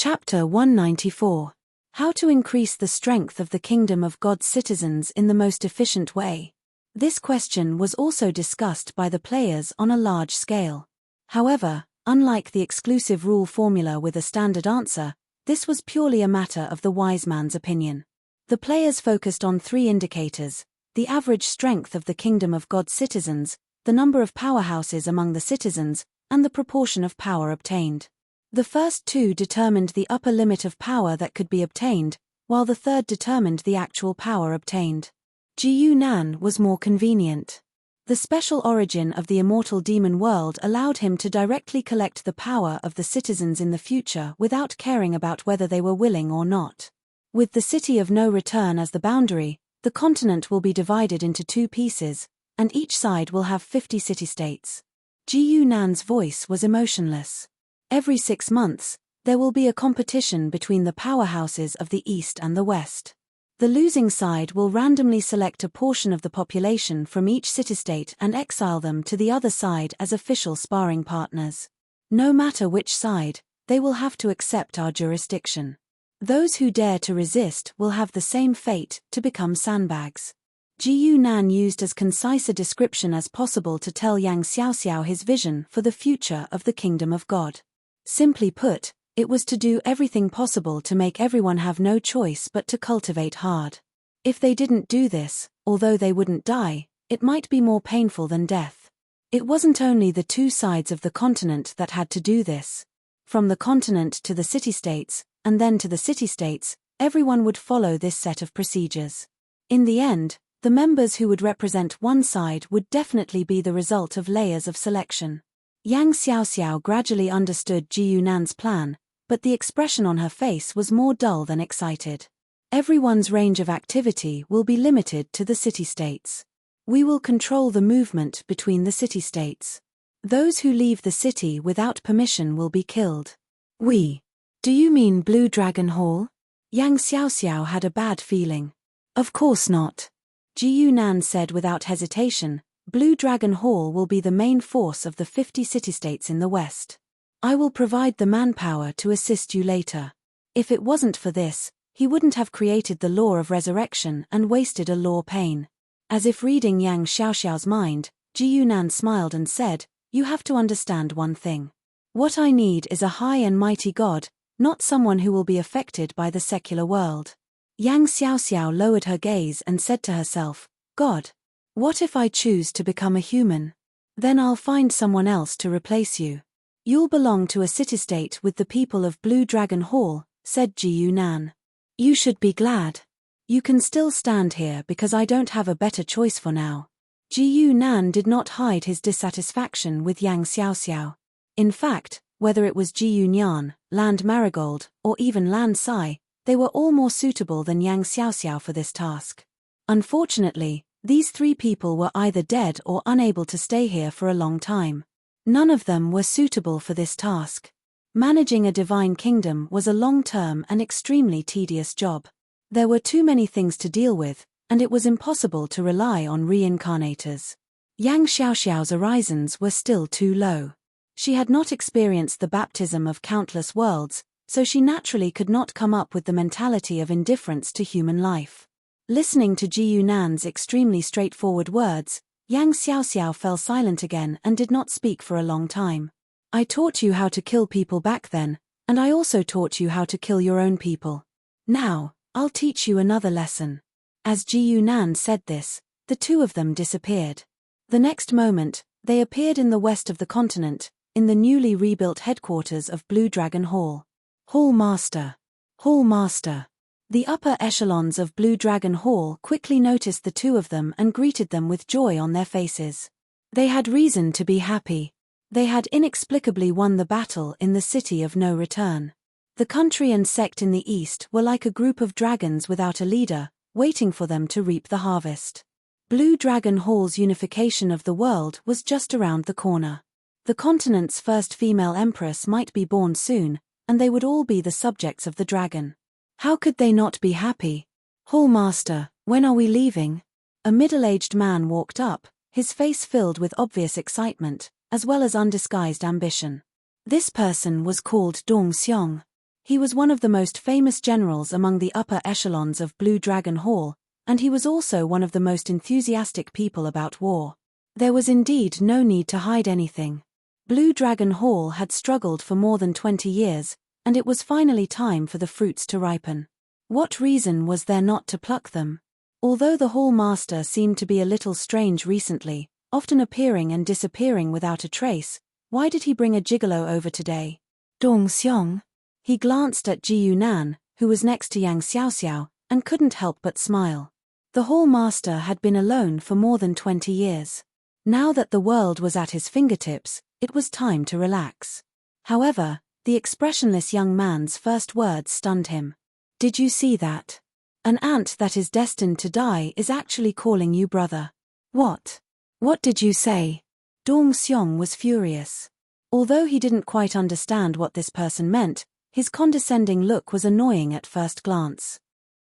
Chapter 194. How to increase the strength of the kingdom of God's citizens in the most efficient way. This question was also discussed by the players on a large scale. However, unlike the exclusive rule formula with a standard answer, this was purely a matter of the wise man's opinion. The players focused on three indicators: the average strength of the kingdom of God's citizens, the number of powerhouses among the citizens, and the proportion of power obtained. The first two determined the upper limit of power that could be obtained, while the third determined the actual power obtained. Ji Nan was more convenient. The special origin of the immortal demon world allowed him to directly collect the power of the citizens in the future without caring about whether they were willing or not. With the city of no return as the boundary, the continent will be divided into two pieces, and each side will have 50 city-states. Ji Nan's voice was emotionless. Every 6 months, there will be a competition between the powerhouses of the East and the West. The losing side will randomly select a portion of the population from each city-state and exile them to the other side as official sparring partners. No matter which side, they will have to accept our jurisdiction. Those who dare to resist will have the same fate, to become sandbags. Ji Nan used as concise a description as possible to tell Yang Xiaoxiao his vision for the future of the kingdom of God. Simply put, it was to do everything possible to make everyone have no choice but to cultivate hard. If they didn't do this, although they wouldn't die, it might be more painful than death. It wasn't only the two sides of the continent that had to do this. From the continent to the city-states, and then to the city-states, everyone would follow this set of procedures. In the end, the members who would represent one side would definitely be the result of layers of selection. Yang Xiaoxiao gradually understood Ji Nan's plan, but the expression on her face was more dull than excited. Everyone's range of activity will be limited to the city-states. We will control the movement between the city-states. Those who leave the city without permission will be killed. We? Do you mean Blue Dragon Hall? Yang Xiaoxiao had a bad feeling. Of course not. Ji Nan said without hesitation, Blue Dragon Hall will be the main force of the 50 city-states in the West. I will provide the manpower to assist you later. If it wasn't for this, he wouldn't have created the law of resurrection and wasted a law pain. As if reading Yang Xiaoxiao's mind, Ji Nan smiled and said, "You have to understand one thing. What I need is a high and mighty God, not someone who will be affected by the secular world." Yang Xiaoxiao lowered her gaze and said to herself, "God, what if I choose to become a human? Then I'll find someone else to replace you. You'll belong to a city-state with the people of Blue Dragon Hall," said Ji Nan. "You should be glad. You can still stand here because I don't have a better choice for now." Ji Nan did not hide his dissatisfaction with Yang Xiaoxiao. In fact, whether it was Ji Yan, Land Marigold, or even Land Sai, they were all more suitable than Yang Xiaoxiao for this task. Unfortunately, these three people were either dead or unable to stay here for a long time. None of them were suitable for this task. Managing a divine kingdom was a long-term and extremely tedious job. There were too many things to deal with, and it was impossible to rely on reincarnators. Yang Xiaoxiao's horizons were still too low. She had not experienced the baptism of countless worlds, so she naturally could not come up with the mentality of indifference to human life. Listening to Ji Nan's extremely straightforward words, Yang Xiaoxiao fell silent again and did not speak for a long time. "I taught you how to kill people back then, and I also taught you how to kill your own people. Now, I'll teach you another lesson." As Ji Nan said this, the two of them disappeared. The next moment, they appeared in the west of the continent, in the newly rebuilt headquarters of Blue Dragon Hall. Hall Master. Hall Master. The upper echelons of Blue Dragon Hall quickly noticed the two of them and greeted them with joy on their faces. They had reason to be happy. They had inexplicably won the battle in the city of no return. The country and sect in the east were like a group of dragons without a leader, waiting for them to reap the harvest. Blue Dragon Hall's unification of the world was just around the corner. The continent's first female empress might be born soon, and they would all be the subjects of the dragon. How could they not be happy? "Hall Master, when are we leaving?" A middle-aged man walked up, his face filled with obvious excitement, as well as undisguised ambition. This person was called Dong Xiong. He was one of the most famous generals among the upper echelons of Blue Dragon Hall, and he was also one of the most enthusiastic people about war. There was indeed no need to hide anything. Blue Dragon Hall had struggled for more than 20 years, and it was finally time for the fruits to ripen. What reason was there not to pluck them? Although the Hall Master seemed to be a little strange recently, often appearing and disappearing without a trace, why did he bring a gigolo over today? Dong Xiong? He glanced at Ji Yunan, who was next to Yang Xiaoxiao, and couldn't help but smile. The Hall Master had been alone for more than 20 years. Now that the world was at his fingertips, it was time to relax. However, the expressionless young man's first words stunned him. Did you see that? An ant that is destined to die is actually calling you brother. What? What did you say? Dong Xiong was furious. Although he didn't quite understand what this person meant, his condescending look was annoying at first glance.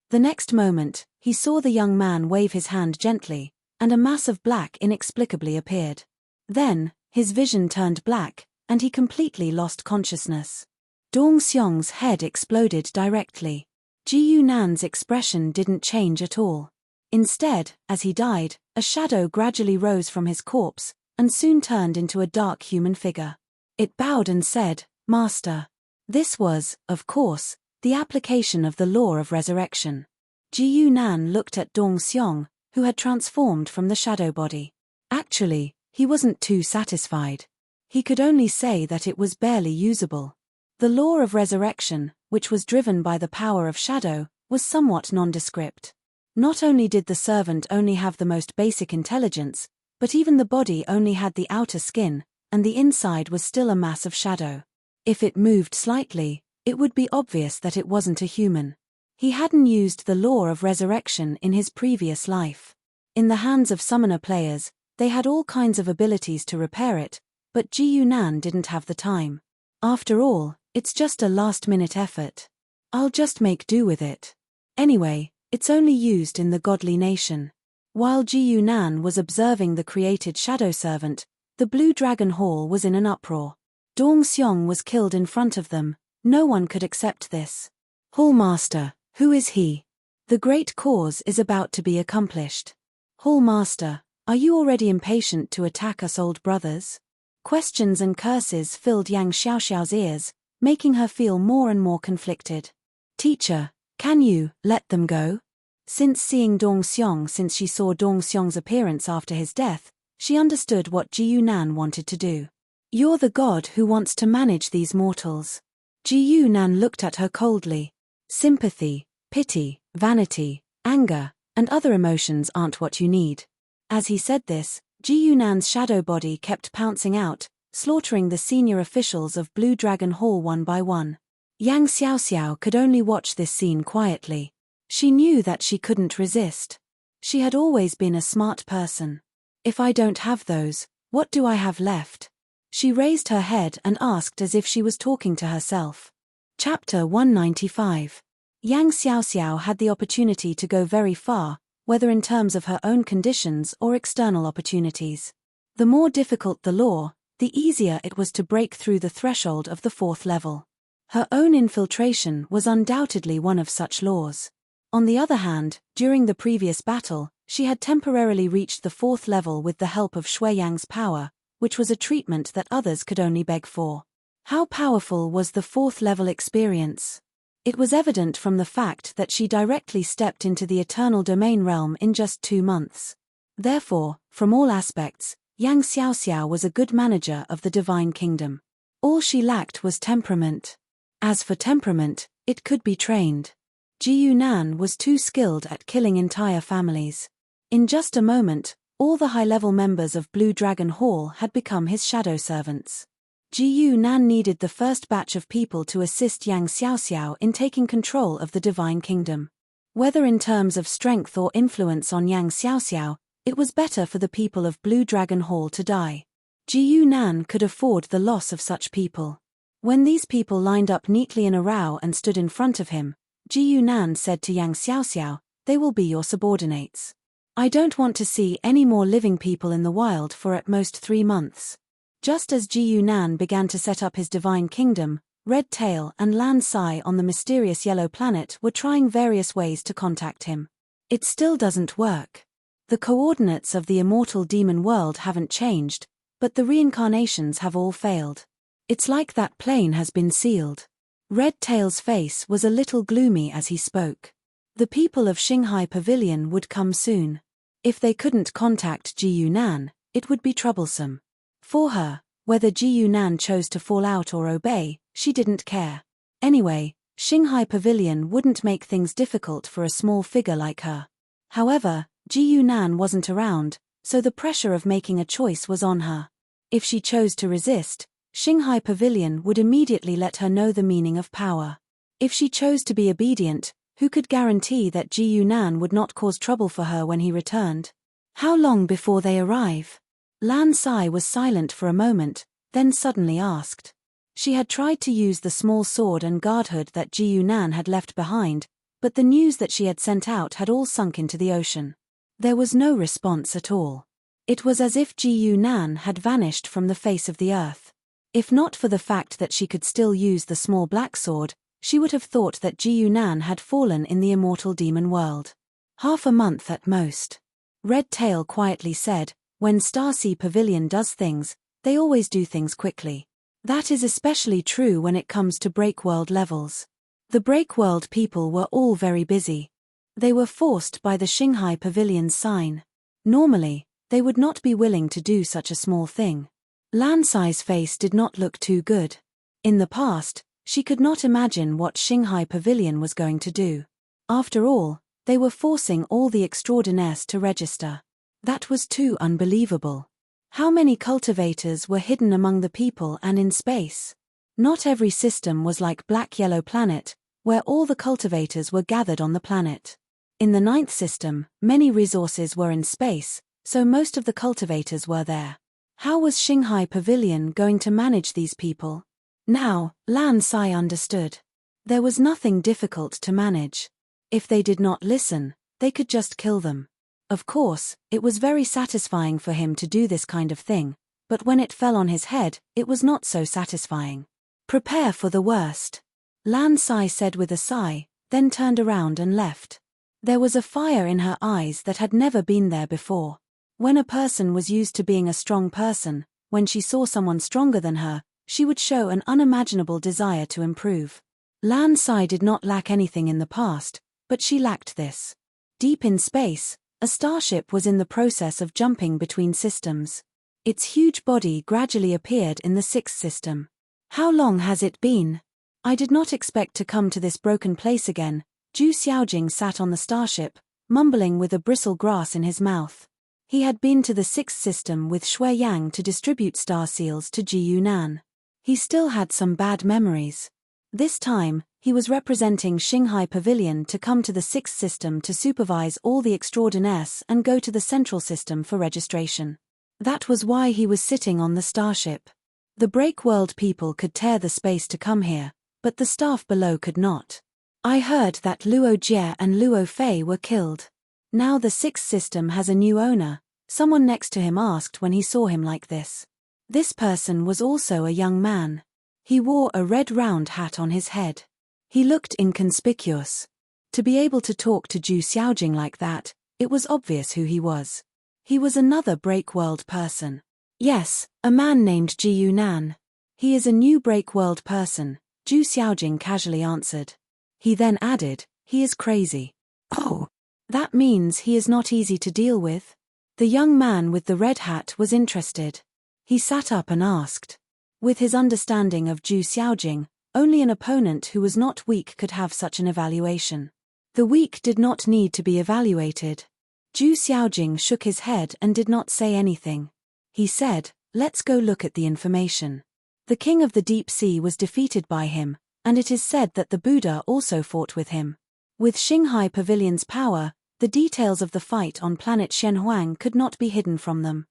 The next moment, he saw the young man wave his hand gently, and a mass of black inexplicably appeared. Then, his vision turned black, and he completely lost consciousness. Dong Xiong's head exploded directly. Ji Yunan's expression didn't change at all. Instead, as he died, a shadow gradually rose from his corpse, and soon turned into a dark human figure. It bowed and said, "Master." This was, of course, the application of the law of resurrection. Ji Yunan looked at Dong Xiong, who had transformed from the shadow body. Actually, he wasn't too satisfied. He could only say that it was barely usable. The law of resurrection, which was driven by the power of shadow, was somewhat nondescript. Not only did the servant only have the most basic intelligence, but even the body only had the outer skin, and the inside was still a mass of shadow. If it moved slightly, it would be obvious that it wasn't a human. He hadn't used the law of resurrection in his previous life. In the hands of summoner players, they had all kinds of abilities to repair it, but Ji Yunan didn't have the time. After all, it's just a last-minute effort. I'll just make do with it. Anyway, it's only used in the godly nation. While Ji Yunan was observing the created shadow servant, the Blue Dragon Hall was in an uproar. Dong Xiong was killed in front of them. No one could accept this. Hall Master, who is he? The great cause is about to be accomplished. Hall Master, are you already impatient to attack us old brothers? Questions and curses filled Yang Xiaoxiao's ears, making her feel more and more conflicted. Teacher, can you let them go? Since she saw Dong Xiong's appearance after his death, she understood what Ji Yunan wanted to do. You're the god who wants to manage these mortals. Ji Yunan looked at her coldly. Sympathy, pity, vanity, anger, and other emotions aren't what you need. As he said this, Ji Yunan's shadow body kept pouncing out, slaughtering the senior officials of Blue Dragon Hall one by one. Yang Xiaoxiao could only watch this scene quietly. She knew that she couldn't resist. She had always been a smart person. If I don't have those, what do I have left? She raised her head and asked as if she was talking to herself. Chapter 195. Yang Xiaoxiao had the opportunity to go very far, whether in terms of her own conditions or external opportunities. The more difficult the law, the easier it was to break through the threshold of the 4th level. Her own infiltration was undoubtedly one of such laws. On the other hand, during the previous battle, she had temporarily reached the 4th level with the help of Shui Yang's power, which was a treatment that others could only beg for. How powerful was the 4th level experience? It was evident from the fact that she directly stepped into the Eternal Domain realm in just 2 months. Therefore, from all aspects, Yang Xiaoxiao was a good manager of the Divine Kingdom. All she lacked was temperament. As for temperament, it could be trained. Ji Yunan was too skilled at killing entire families. In just a moment, all the high-level members of Blue Dragon Hall had become his shadow servants. Ji Yunan needed the first batch of people to assist Yang Xiaoxiao in taking control of the Divine Kingdom. Whether in terms of strength or influence on Yang Xiaoxiao, it was better for the people of Blue Dragon Hall to die. Ji Yunan could afford the loss of such people. When these people lined up neatly in a row and stood in front of him, Ji Yunan said to Yang Xiaoxiao, "They will be your subordinates. I don't want to see any more living people in the wild for at most 3 months." Just as Ji Yunan began to set up his divine kingdom, Red Tail and Lan Sai on the mysterious yellow planet were trying various ways to contact him. It still doesn't work. The coordinates of the immortal demon world haven't changed, but the reincarnations have all failed. It's like that plane has been sealed. Red Tail's face was a little gloomy as he spoke. The people of Shanghai Pavilion would come soon. If they couldn't contact Ji Yunan, it would be troublesome. For her, whether Ji Yunan chose to fall out or obey, she didn't care. Anyway, Shanghai Pavilion wouldn't make things difficult for a small figure like her. However, Ji Yunan wasn't around, so the pressure of making a choice was on her. If she chose to resist, Shanghai Pavilion would immediately let her know the meaning of power. If she chose to be obedient, who could guarantee that Ji Yunan would not cause trouble for her when he returned? How long before they arrive? Lan Sai was silent for a moment, then suddenly asked. She had tried to use the small sword and guardhood that Ji Yunan had left behind, but the news that she had sent out had all sunk into the ocean. There was no response at all. It was as if Ji Yunan had vanished from the face of the earth. If not for the fact that she could still use the small black sword, she would have thought that Ji Yunan had fallen in the immortal demon world. Half a month at most. Red Tail quietly said, when Starsea Pavilion does things, they always do things quickly. That is especially true when it comes to Breakworld levels. The Breakworld people were all very busy. They were forced by the Shanghai Pavilion's sign. Normally, they would not be willing to do such a small thing. Lan Sai's face did not look too good. In the past, she could not imagine what Shanghai Pavilion was going to do. After all, they were forcing all the extraordinaires to register. That was too unbelievable. How many cultivators were hidden among the people and in space? Not every system was like Black Yellow Planet, where all the cultivators were gathered on the planet. In the 9th system, many resources were in space, so most of the cultivators were there. How was Shanghai Pavilion going to manage these people? Now, Lan Sai understood. There was nothing difficult to manage. If they did not listen, they could just kill them. Of course, it was very satisfying for him to do this kind of thing, but when it fell on his head, it was not so satisfying. Prepare for the worst. Lan Sai said with a sigh, then turned around and left. There was a fire in her eyes that had never been there before. When a person was used to being a strong person, when she saw someone stronger than her, she would show an unimaginable desire to improve. Lan Sai did not lack anything in the past, but she lacked this. Deep in space, a starship was in the process of jumping between systems. Its huge body gradually appeared in the 6th system. How long has it been? I did not expect to come to this broken place again. Zhu Xiaojing sat on the starship, mumbling with a bristle grass in his mouth. He had been to the 6th system with Shui Yang to distribute star seals to Ji Yunan. He still had some bad memories. This time, he was representing Shanghai Pavilion to come to the 6th system to supervise all the extraordinaires and go to the central system for registration. That was why he was sitting on the starship. The Breakworld people could tear the space to come here, but the staff below could not. I heard that Luo Jie and Luo Fei were killed. Now the 6th system has a new owner, someone next to him asked when he saw him like this. This person was also a young man. He wore a red round hat on his head. He looked inconspicuous. To be able to talk to Zhu Xiaojing like that, it was obvious who he was. He was another Breakworld person. Yes, a man named Ji Yunan. He is a new Breakworld person, Zhu Xiaojing casually answered. He then added, he is crazy. Oh, that means he is not easy to deal with? The young man with the red hat was interested. He sat up and asked. With his understanding of Zhu Xiaojing, only an opponent who was not weak could have such an evaluation. The weak did not need to be evaluated. Zhu Xiaojing shook his head and did not say anything. He said, let's go look at the information. The king of the deep sea was defeated by him, and it is said that the Buddha also fought with him. With Shanghai Pavilion's power, the details of the fight on planet Shenhuang could not be hidden from them.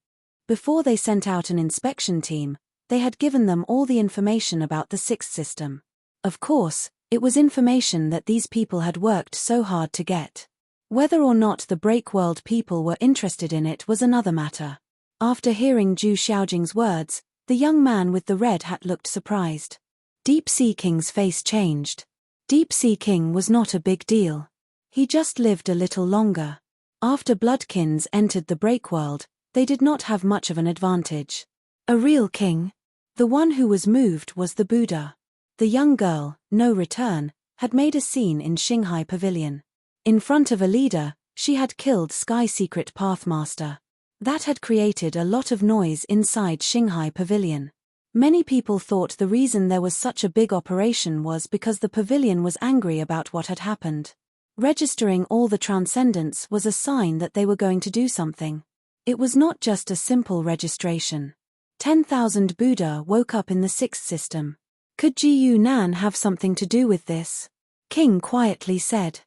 Before they sent out an inspection team, they had given them all the information about the 6th system. Of course, it was information that these people had worked so hard to get. Whether or not the Breakworld people were interested in it was another matter. After hearing Zhu Xiaojing's words, the young man with the red hat looked surprised. Deep Sea King's face changed. Deep Sea King was not a big deal. He just lived a little longer. After Bloodkins entered the Breakworld, they did not have much of an advantage. A real king? The one who was moved was the Buddha. The young girl, No Return, had made a scene in Shanghai Pavilion. In front of a leader, she had killed Sky Secret Pathmaster. That had created a lot of noise inside Shanghai Pavilion. Many people thought the reason there was such a big operation was because the pavilion was angry about what had happened. Registering all the transcendents was a sign that they were going to do something. It was not just a simple registration. 10,000 Buddha woke up in the sixth system. Could Ji Yunan have something to do with this? King quietly said.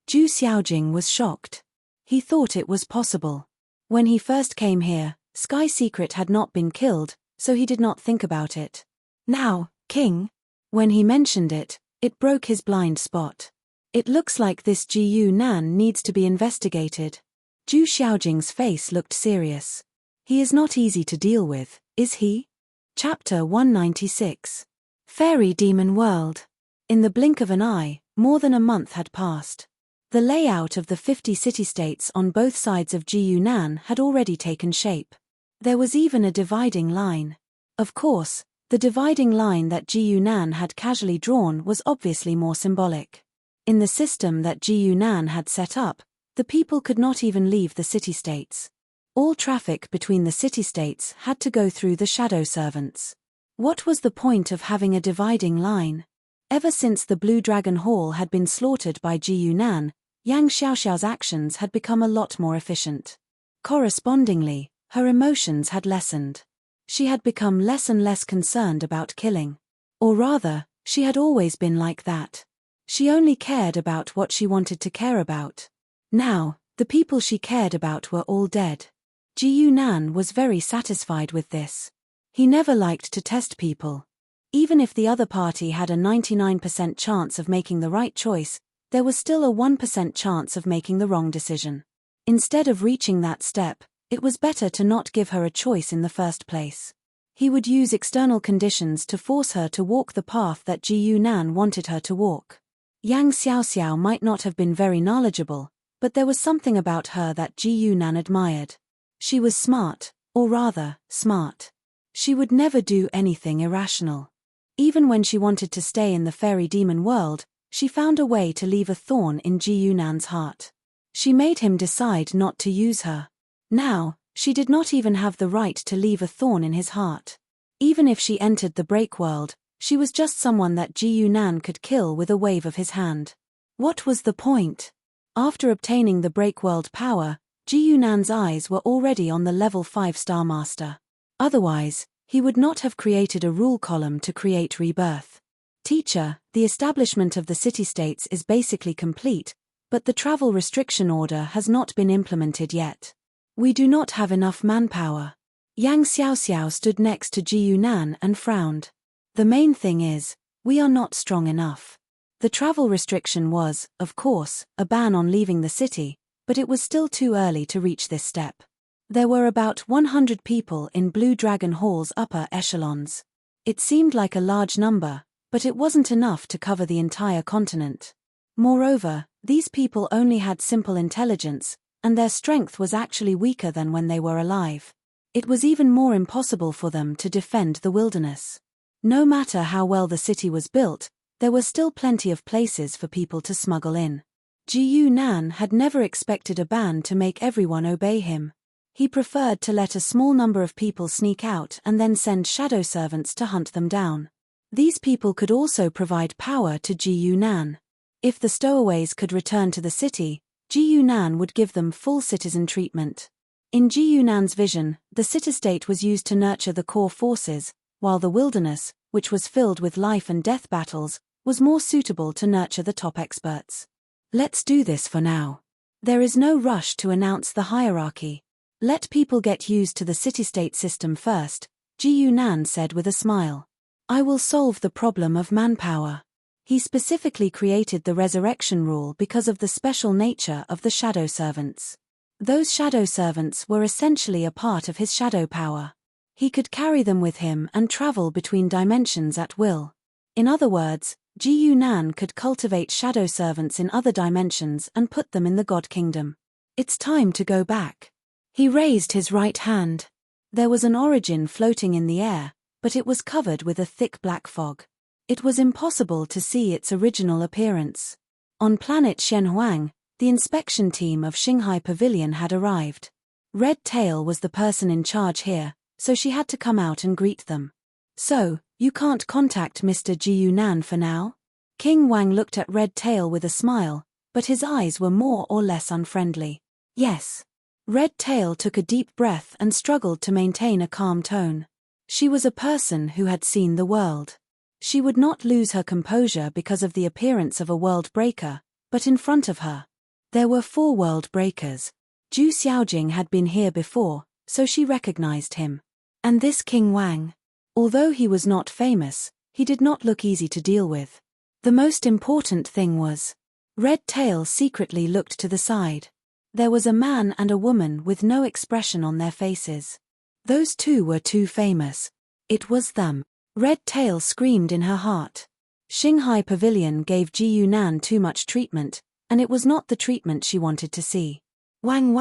Zhu Xiaojing was shocked. He thought it was possible. When he first came here, Sky Secret had not been killed, so he did not think about it. Now, King? When he mentioned it, it broke his blind spot. It looks like this Ji Yunan needs to be investigated. Zhu Xiaojing's face looked serious. He is not easy to deal with, is he? Chapter 196. Fairy Demon World. In the blink of an eye, more than a month had passed. The layout of the 50 city-states on both sides of Ji Yunan had already taken shape. There was even a dividing line. Of course, the dividing line that Ji Yunan had casually drawn was obviously more symbolic. In the system that Ji Yunan had set up, the people could not even leave the city-states. All traffic between the city-states had to go through the shadow servants. What was the point of having a dividing line? Ever since the Blue Dragon Hall had been slaughtered by Ji Yunan, Yang Xiaoxiao's actions had become a lot more efficient. Correspondingly, her emotions had lessened. She had become less and less concerned about killing. Or rather, she had always been like that. She only cared about what she wanted to care about. Now, the people she cared about were all dead. Ji Yunan was very satisfied with this. He never liked to test people. Even if the other party had a 99% chance of making the right choice, there was still a 1% chance of making the wrong decision. Instead of reaching that step, it was better to not give her a choice in the first place. He would use external conditions to force her to walk the path that Ji Yunan wanted her to walk. Yang Xiaoxiao might not have been very knowledgeable, but there was something about her that Ji Yunan admired. She was smart, or rather, smart. She would never do anything irrational. Even when she wanted to stay in the fairy demon world, she found a way to leave a thorn in Ji Yunan's heart. She made him decide not to use her. Now, she did not even have the right to leave a thorn in his heart. Even if she entered the Breakworld, she was just someone that Ji Yunan could kill with a wave of his hand. What was the point? After obtaining the Breakworld power, Ji Yunan's eyes were already on the level 5 Star Master. Otherwise, he would not have created a rule column to create rebirth. Teacher, the establishment of the city-states is basically complete, but the travel restriction order has not been implemented yet. We do not have enough manpower. Yang Xiaoxiao stood next to Ji Yunan and frowned. The main thing is, we are not strong enough. The travel restriction was, of course, a ban on leaving the city, but it was still too early to reach this step. There were about 100 people in Blue Dragon Hall's upper echelons. It seemed like a large number, but it wasn't enough to cover the entire continent. Moreover, these people only had simple intelligence, and their strength was actually weaker than when they were alive. It was even more impossible for them to defend the wilderness. No matter how well the city was built, there were still plenty of places for people to smuggle in. Ji Yunan had never expected a ban to make everyone obey him. He preferred to let a small number of people sneak out and then send shadow servants to hunt them down. These people could also provide power to Ji Yunan. If the stowaways could return to the city, Ji Yunan would give them full citizen treatment. In Ji Yunan's vision, the city-state was used to nurture the core forces, while the wilderness, which was filled with life and death battles, was more suitable to nurture the top experts. Let's do this for now. There is no rush to announce the hierarchy. Let people get used to the city-state system first, Ji Yunan said with a smile. I will solve the problem of manpower. He specifically created the resurrection rule because of the special nature of the shadow servants. Those shadow servants were essentially a part of his shadow power. He could carry them with him and travel between dimensions at will. In other words, Ji Yunan could cultivate shadow servants in other dimensions and put them in the God Kingdom. It's time to go back. He raised his right hand. There was an origin floating in the air, but it was covered with a thick black fog. It was impossible to see its original appearance. On planet Shenhuang, the inspection team of Xinghai Pavilion had arrived. Red Tail was the person in charge here, so she had to come out and greet them. So, you can't contact Mr. Ji Yunan for now? King Wang looked at Red Tail with a smile, but his eyes were more or less unfriendly. Yes. Red Tail took a deep breath and struggled to maintain a calm tone. She was a person who had seen the world. She would not lose her composure because of the appearance of a world breaker, but in front of her there were 4 world breakers. Zhu Xiaojing had been here before, so she recognized him. And this King Wang. Although he was not famous, he did not look easy to deal with. The most important thing was, Red Tail secretly looked to the side. There was a man and a woman with no expression on their faces. Those two were too famous. It was them. Red Tail screamed in her heart. Xinghai Pavilion gave Ji Yunan too much treatment, and it was not the treatment she wanted to see. Wang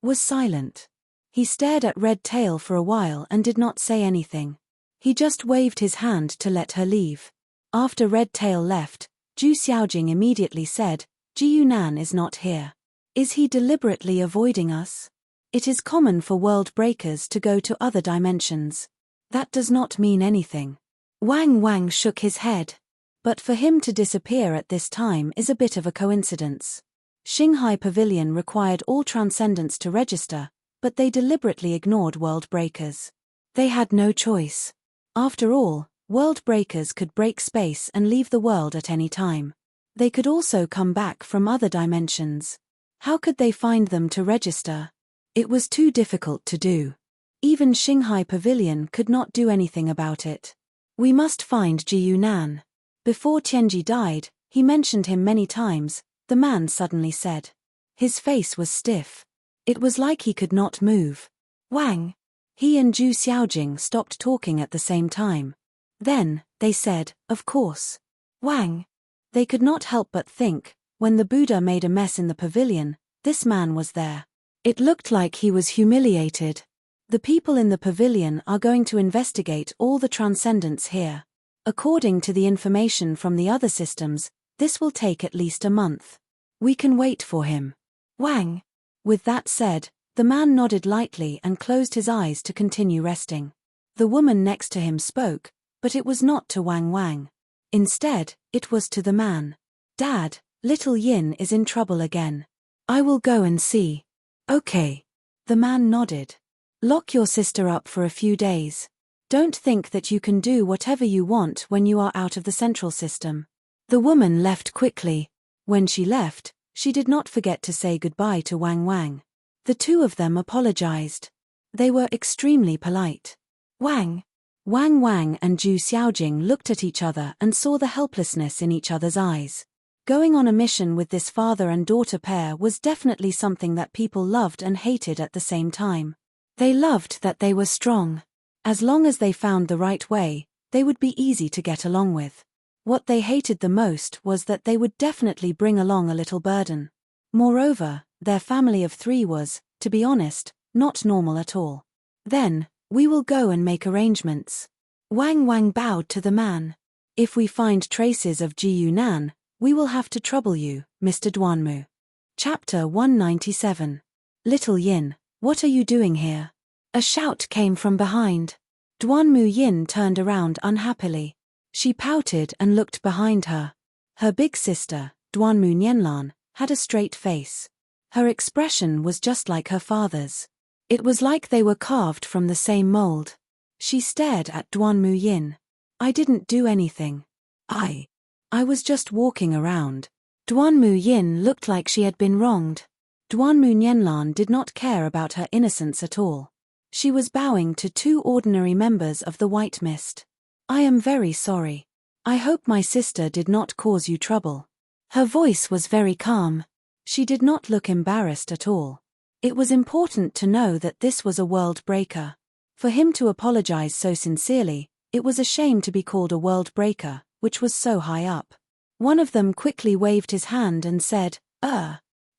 was silent. He stared at Red Tail for a while and did not say anything. He just waved his hand to let her leave. After Red Tail left, Zhu Xiaojing immediately said, Ji Yunan is not here. Is he deliberately avoiding us? It is common for world breakers to go to other dimensions. That does not mean anything. Wang shook his head. But for him to disappear at this time is a bit of a coincidence. Xinghai Pavilion required all transcendents to register, but they deliberately ignored world breakers. They had no choice. After all, world breakers could break space and leave the world at any time. They could also come back from other dimensions. How could they find them to register? It was too difficult to do. Even Xinghai Pavilion could not do anything about it. We must find Ji Yunan. Before Tianji died, he mentioned him many times, the man suddenly said. His face was stiff. It was like he could not move. Wang. He and Zhu Xiaojing stopped talking at the same time. Then, they said, of course. Wang. They could not help but think, when the Buddha made a mess in the pavilion, this man was there. It looked like he was humiliated. The people in the pavilion are going to investigate all the transcendents here. According to the information from the other systems, this will take at least a month. We can wait for him. Wang. With that said, the man nodded lightly and closed his eyes to continue resting. The woman next to him spoke, but it was not to Wang. Instead, it was to the man. Dad, little Yin is in trouble again. I will go and see. Okay. The man nodded. Lock your sister up for a few days. Don't think that you can do whatever you want when you are out of the central system. The woman left quickly. When she left, she did not forget to say goodbye to Wang. The two of them apologized. They were extremely polite. Wang and Zhu Xiaojing looked at each other and saw the helplessness in each other's eyes. Going on a mission with this father and daughter pair was definitely something that people loved and hated at the same time. They loved that they were strong. As long as they found the right way, they would be easy to get along with. What they hated the most was that they would definitely bring along a little burden. Moreover, their family of 3 was, to be honest, not normal at all. Then, we will go and make arrangements. Wang bowed to the man. If we find traces of Ji Yunan, we will have to trouble you, Mr. Duanmu. Chapter 197. Little Yin, what are you doing here? A shout came from behind. Duanmu Yin turned around unhappily. She pouted and looked behind her. Her big sister, Duanmu Nianlan, had a straight face. Her expression was just like her father's. It was like they were carved from the same mold. She stared at Duanmu Yin. I didn't do anything. I was just walking around. Duanmu Yin looked like she had been wronged. Duanmu Nianlan did not care about her innocence at all. She was bowing to 2 ordinary members of the White Mist. I am very sorry. I hope my sister did not cause you trouble. Her voice was very calm. She did not look embarrassed at all. It was important to know that this was a world breaker. For him to apologize so sincerely, it was a shame to be called a world breaker, which was so high up. One of them quickly waved his hand and said,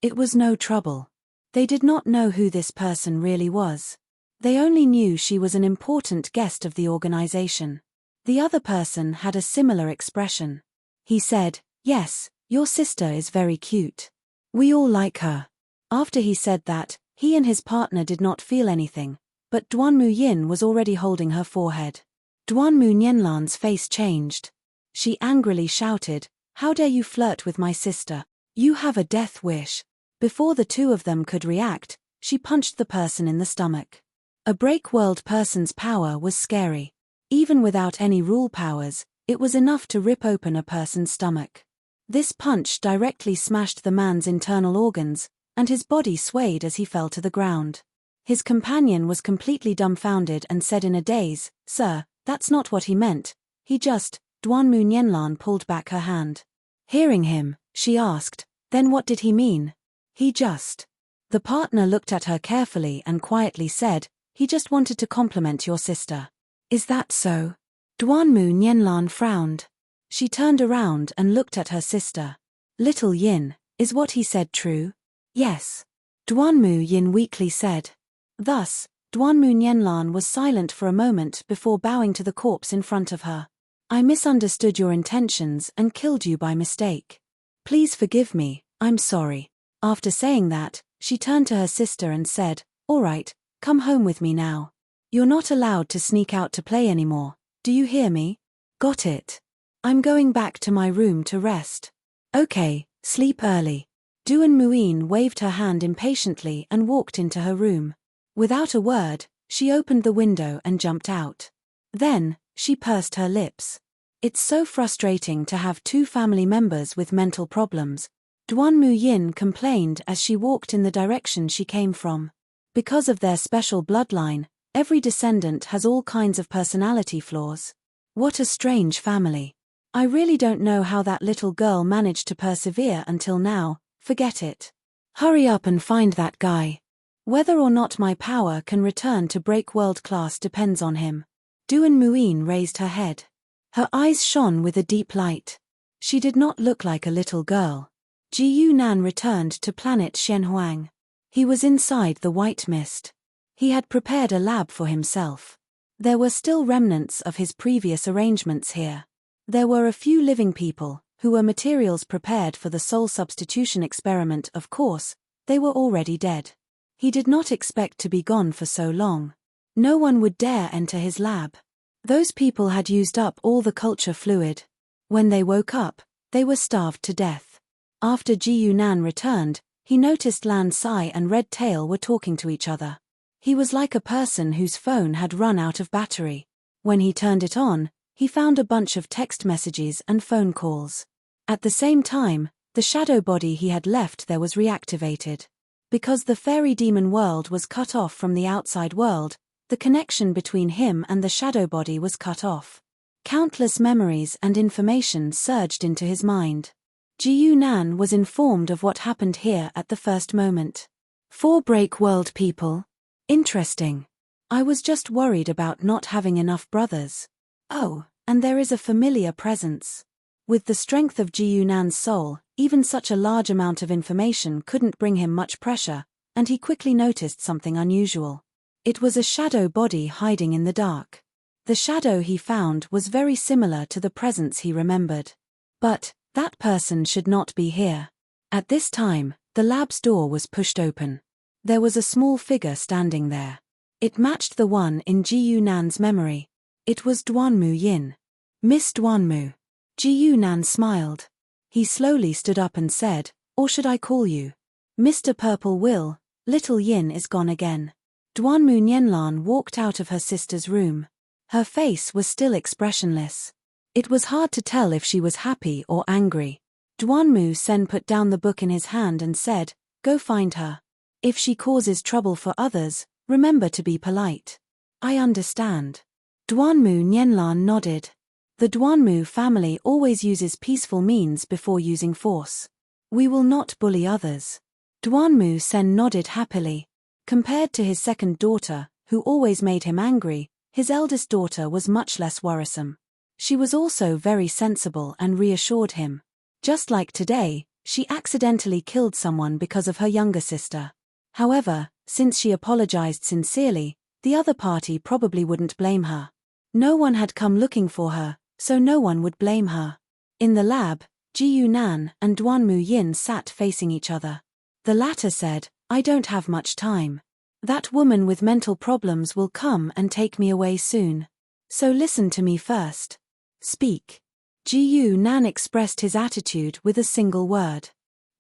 It was no trouble. They did not know who this person really was. They only knew she was an important guest of the organization. The other person had a similar expression. He said, Yes, your sister is very cute. We all like her. After he said that, he and his partner did not feel anything, but Duanmu Yin was already holding her forehead. Duanmu Nianlan's face changed. She angrily shouted, How dare you flirt with my sister? You have a death wish. Before the two of them could react, she punched the person in the stomach. A break-world person's power was scary. Even without any rule powers, it was enough to rip open a person's stomach. This punch directly smashed the man's internal organs, and his body swayed as he fell to the ground. His companion was completely dumbfounded and said in a daze, Sir, that's not what he meant. Duanmu Nianlan pulled back her hand. Hearing him, she asked, Then what did he mean? The partner looked at her carefully and quietly said, He just wanted to compliment your sister. Is that so? Duanmu Nianlan frowned. She turned around and looked at her sister. Little Yin, is what he said true? Yes. Duanmu Yin weakly said. Thus, Duanmu Nianlan was silent for a moment before bowing to the corpse in front of her. I misunderstood your intentions and killed you by mistake. Please forgive me, I'm sorry. After saying that, she turned to her sister and said, All right, come home with me now. You're not allowed to sneak out to play anymore, do you hear me? Got it. I'm going back to my room to rest. Okay, sleep early. Duan Muin waved her hand impatiently and walked into her room. Without a word, she opened the window and jumped out. Then, she pursed her lips. It's so frustrating to have two family members with mental problems, Duanmu Yin complained as she walked in the direction she came from. Because of their special bloodline, every descendant has all kinds of personality flaws. What a strange family. I really don't know how that little girl managed to persevere until now. Forget it. Hurry up and find that guy. Whether or not my power can return to break world class depends on him. Duan Muin raised her head. Her eyes shone with a deep light. She did not look like a little girl. Ji Yunan returned to planet Shenhuang. He was inside the white mist. He had prepared a lab for himself. There were still remnants of his previous arrangements here. There were a few living people, who were materials prepared for the soul substitution experiment. Of course, they were already dead. He did not expect to be gone for so long. No one would dare enter his lab. Those people had used up all the culture fluid. When they woke up, they were starved to death. After Ji Yunan returned, he noticed Lan Sai and Red Tail were talking to each other. He was like a person whose phone had run out of battery. When he turned it on, he found a bunch of text messages and phone calls. At the same time, the shadow body he had left there was reactivated. Because the fairy demon world was cut off from the outside world, the connection between him and the shadow body was cut off. Countless memories and information surged into his mind. Ji Yunan was informed of what happened here at the first moment. 4 break world people? Interesting. I was just worried about not having enough brothers. Oh, and there is a familiar presence. With the strength of Ji Yunan's soul, even such a large amount of information couldn't bring him much pressure, and he quickly noticed something unusual. It was a shadow body hiding in the dark. The shadow he found was very similar to the presence he remembered. But that person should not be here. At this time, the lab's door was pushed open. There was a small figure standing there. It matched the one in Ji Yunan's memory. It was Duanmu Yin. Miss Duanmu. Ji Yunan smiled. He slowly stood up and said, Or should I call you? Mr. Purple Will, little Yin is gone again. Duanmu Nianlan walked out of her sister's room. Her face was still expressionless. It was hard to tell if she was happy or angry. Duanmu Sen put down the book in his hand and said, Go find her. If she causes trouble for others, remember to be polite. I understand. Duanmu Nianlan nodded. The Duanmu family always uses peaceful means before using force. We will not bully others. Duanmu Sen nodded happily. Compared to his second daughter, who always made him angry, his eldest daughter was much less worrisome. She was also very sensible and reassured him. Just like today, she accidentally killed someone because of her younger sister. However, since she apologized sincerely, the other party probably wouldn't blame her. No one had come looking for her, so no one would blame her. In the lab, Ji Yunan and Duanmu Yin sat facing each other. The latter said, "I don't have much time. That woman with mental problems will come and take me away soon. So listen to me first. Speak." Ji Yunan expressed his attitude with a single word.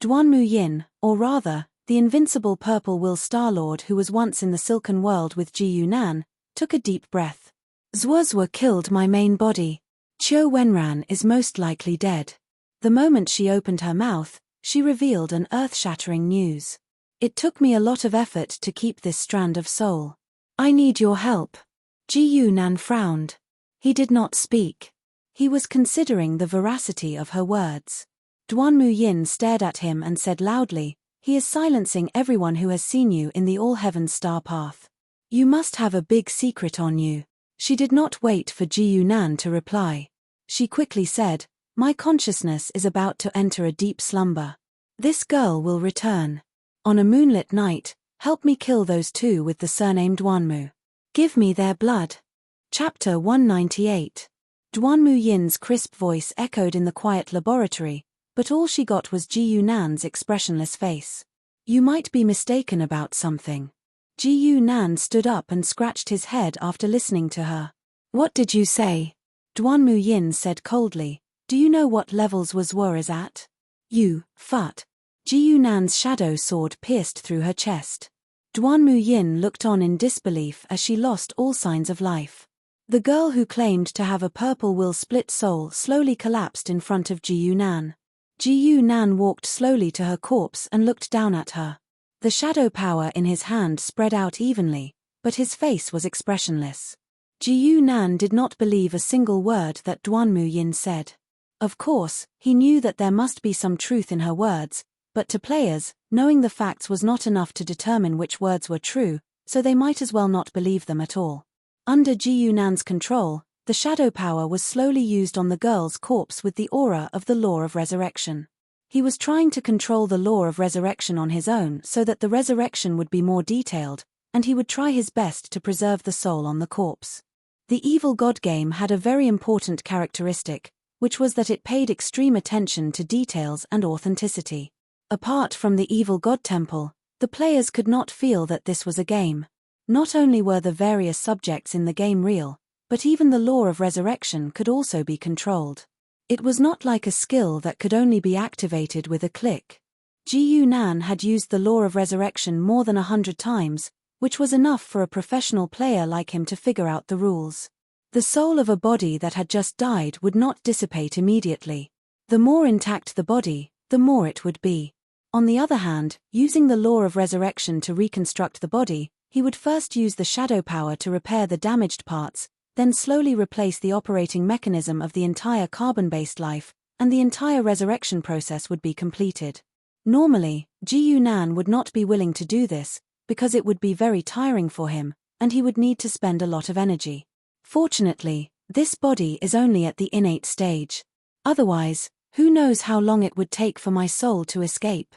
Duanmu Yin, or rather, the invincible Purple Will Starlord who was once in the Silken World with Ji Yunan, took a deep breath. "Zuozua killed my main body. Qiu Wenran is most likely dead." The moment she opened her mouth, she revealed an earth-shattering news. "It took me a lot of effort to keep this strand of soul. I need your help." Ji Yunan frowned. He did not speak. He was considering the veracity of her words. Duanmu Yin stared at him and said loudly, "He is silencing everyone who has seen you in the All-Heaven Star Path. You must have a big secret on you." She did not wait for Ji Yunan to reply. She quickly said, "My consciousness is about to enter a deep slumber. This girl will return. On a moonlit night, help me kill those two with the surname Duanmu. Give me their blood." Chapter 198. Duanmu Yin's crisp voice echoed in the quiet laboratory, but all she got was Ji Yunan's expressionless face. "You might be mistaken about something." Ji Yunan stood up and scratched his head after listening to her. "What did you say?" Duanmu Yin said coldly, "Do you know what levels Zuozua is at?" "You, fut." Ji Yunan's shadow sword pierced through her chest. Duanmu Yin looked on in disbelief as she lost all signs of life. The girl who claimed to have a purple will split soul slowly collapsed in front of Ji Yunan. Ji Yunan walked slowly to her corpse and looked down at her. The shadow power in his hand spread out evenly, but his face was expressionless. Ji Yunan did not believe a single word that Duanmu Yin said. Of course, he knew that there must be some truth in her words, but to players, knowing the facts was not enough to determine which words were true, so they might as well not believe them at all. Under Ji Yunan's control, the shadow power was slowly used on the girl's corpse with the aura of the law of resurrection. He was trying to control the law of resurrection on his own so that the resurrection would be more detailed, and he would try his best to preserve the soul on the corpse. The evil god game had a very important characteristic, which was that it paid extreme attention to details and authenticity. Apart from the evil god temple, the players could not feel that this was a game. Not only were the various subjects in the game real, but even the law of resurrection could also be controlled. It was not like a skill that could only be activated with a click. Ji Yunan had used the law of resurrection more than 100 times, which was enough for a professional player like him to figure out the rules. The soul of a body that had just died would not dissipate immediately. The more intact the body, the more it would be. On the other hand, using the law of resurrection to reconstruct the body, he would first use the shadow power to repair the damaged parts, then slowly replace the operating mechanism of the entire carbon-based life, and the entire resurrection process would be completed. Normally, Ji Yunan would not be willing to do this, because it would be very tiring for him, and he would need to spend a lot of energy. Fortunately, this body is only at the innate stage. Otherwise, who knows how long it would take for my soul to escape?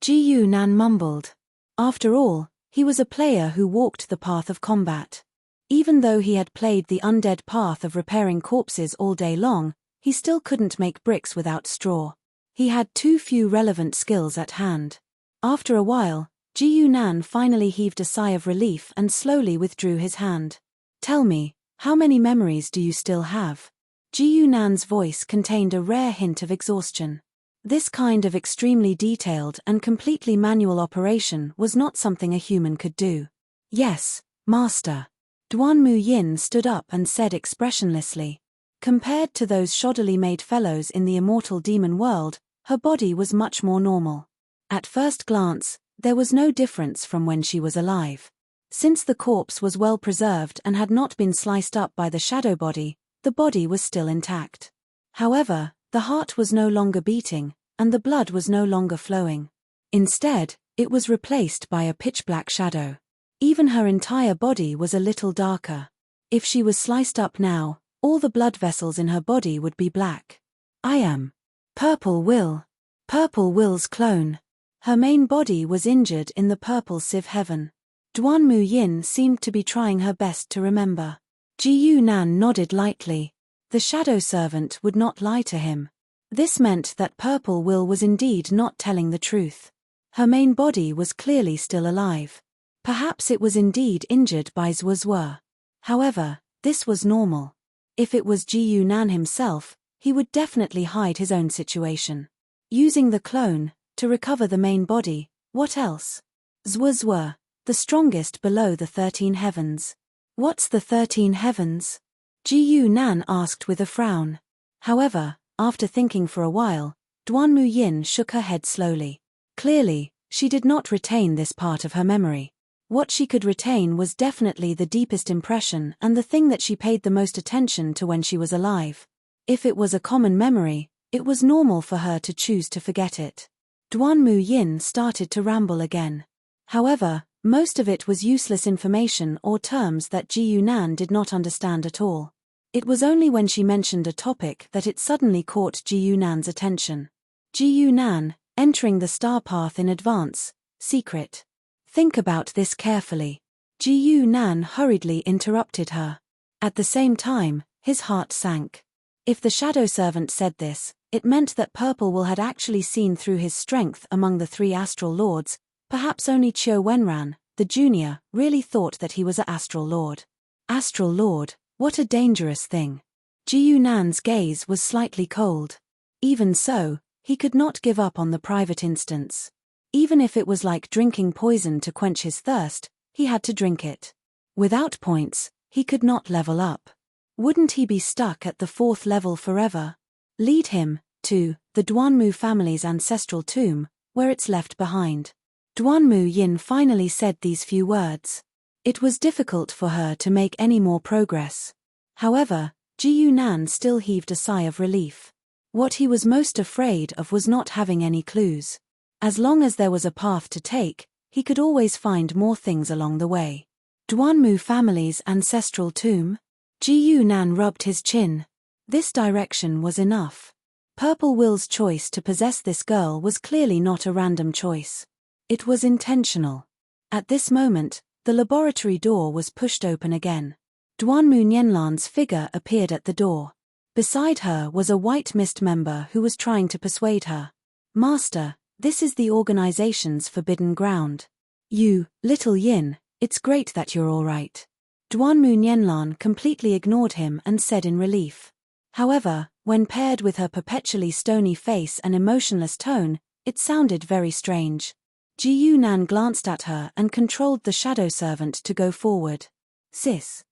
Ji Yunan mumbled. After all, he was a player who walked the path of combat. Even though he had played the undead path of repairing corpses all day long, he still couldn't make bricks without straw. He had too few relevant skills at hand. After a while, Ji Yunan finally heaved a sigh of relief and slowly withdrew his hand. "Tell me, how many memories do you still have?" Ji Yunan's voice contained a rare hint of exhaustion. This kind of extremely detailed and completely manual operation was not something a human could do. "Yes, Master." Duanmu Yin stood up and said expressionlessly. Compared to those shoddily made fellows in the immortal demon world, her body was much more normal. At first glance, there was no difference from when she was alive. Since the corpse was well preserved and had not been sliced up by the shadow body, the body was still intact. However, the heart was no longer beating, and the blood was no longer flowing. Instead, it was replaced by a pitch-black shadow. Even her entire body was a little darker. If she was sliced up now, All the blood vessels in her body would be black. I am Purple Will. Purple Will's clone. Her main body was injured in the purple sieve heaven. Duan Mu Yin seemed to be trying her best to remember. Ji Yu Nan nodded lightly. The shadow servant would not lie to him. This meant that Purple Will was indeed not telling the truth. Her main body was clearly still alive. Perhaps it was indeed injured by Zhuozhuo. However, this was normal. If it was Ji Yu Nan himself, he would definitely hide his own situation. Using the clone to recover the main body, what else? Zhuozhuo, the strongest below the 13 heavens. What's the 13 heavens? Ji Yu Nan asked with a frown. However, after thinking for a while, Duan Mu Yin shook her head slowly. Clearly, she did not retain this part of her memory. What she could retain was definitely the deepest impression and the thing that she paid the most attention to when she was alive. If it was a common memory, it was normal for her to choose to forget it. Duan Mu Yin started to ramble again. However, most of it was useless information or terms that Ji Yu Nan did not understand at all. It was only when she mentioned a topic that it suddenly caught Ji Yu Nan's attention. Ji Yu Nan, entering the star path in advance, secret. Think about this carefully. Ji Yu Nan hurriedly interrupted her. At the same time, his heart sank. If the shadow servant said this, it meant that Purple Will had actually seen through his strength among the 3 astral lords. Perhaps only Qiu Wenran, the junior, really thought that he was an astral lord. Astral lord, what a dangerous thing. Ji Yu Nan's gaze was slightly cold. Even so, he could not give up on the private instance. Even if it was like drinking poison to quench his thirst, he had to drink it. Without points, he could not level up. Wouldn't he be stuck at the 4th level forever? Lead him to the Duanmu family's ancestral tomb, where it's left behind. Duan Mu Yin finally said these few words. It was difficult for her to make any more progress. However, Ji Yu Nan still heaved a sigh of relief. What he was most afraid of was not having any clues. As long as there was a path to take, he could always find more things along the way. Duanmu family's ancestral tomb? Ji Yu Nan rubbed his chin. This direction was enough. Purple Will's choice to possess this girl was clearly not a random choice. It was intentional. At this moment, the laboratory door was pushed open again. Duanmu Nianlan's figure appeared at the door. Beside her was a white mist member who was trying to persuade her. Master, this is the organization's forbidden ground. You, little Yin, it's great that you're all right. Duanmu Nianlan completely ignored him and said in relief. However, when paired with her perpetually stony face and emotionless tone, it sounded very strange. Ji Yu Nan glanced at her and controlled the shadow servant to go forward. Sis,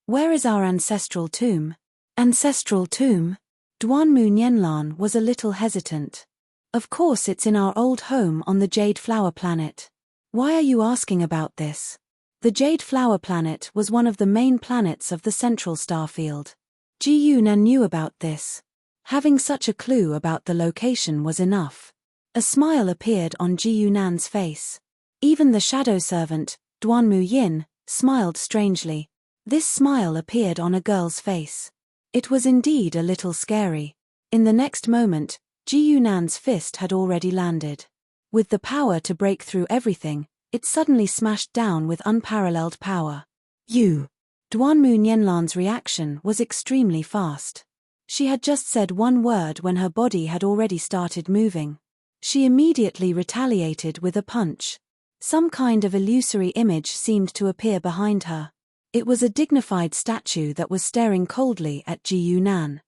where is our ancestral tomb? Ancestral tomb? Duanmu Nianlan was a little hesitant. Of course it's in our old home on the Jade Flower Planet. Why are you asking about this? The Jade Flower Planet was one of the main planets of the central star field. Ji Yu Nan knew about this. Having such a clue about the location was enough. A smile appeared on Ji Yu Nan's face. Even the shadow servant, Duanmu Yin, smiled strangely. This smile appeared on a girl's face. It was indeed a little scary. In the next moment, Ji Yu Nan's fist had already landed. With the power to break through everything, it suddenly smashed down with unparalleled power. Duanmu Nianlan's reaction was extremely fast. She had just said one word when her body had already started moving. She immediately retaliated with a punch. Some kind of illusory image seemed to appear behind her. It was a dignified statue that was staring coldly at Ji Yu Nan.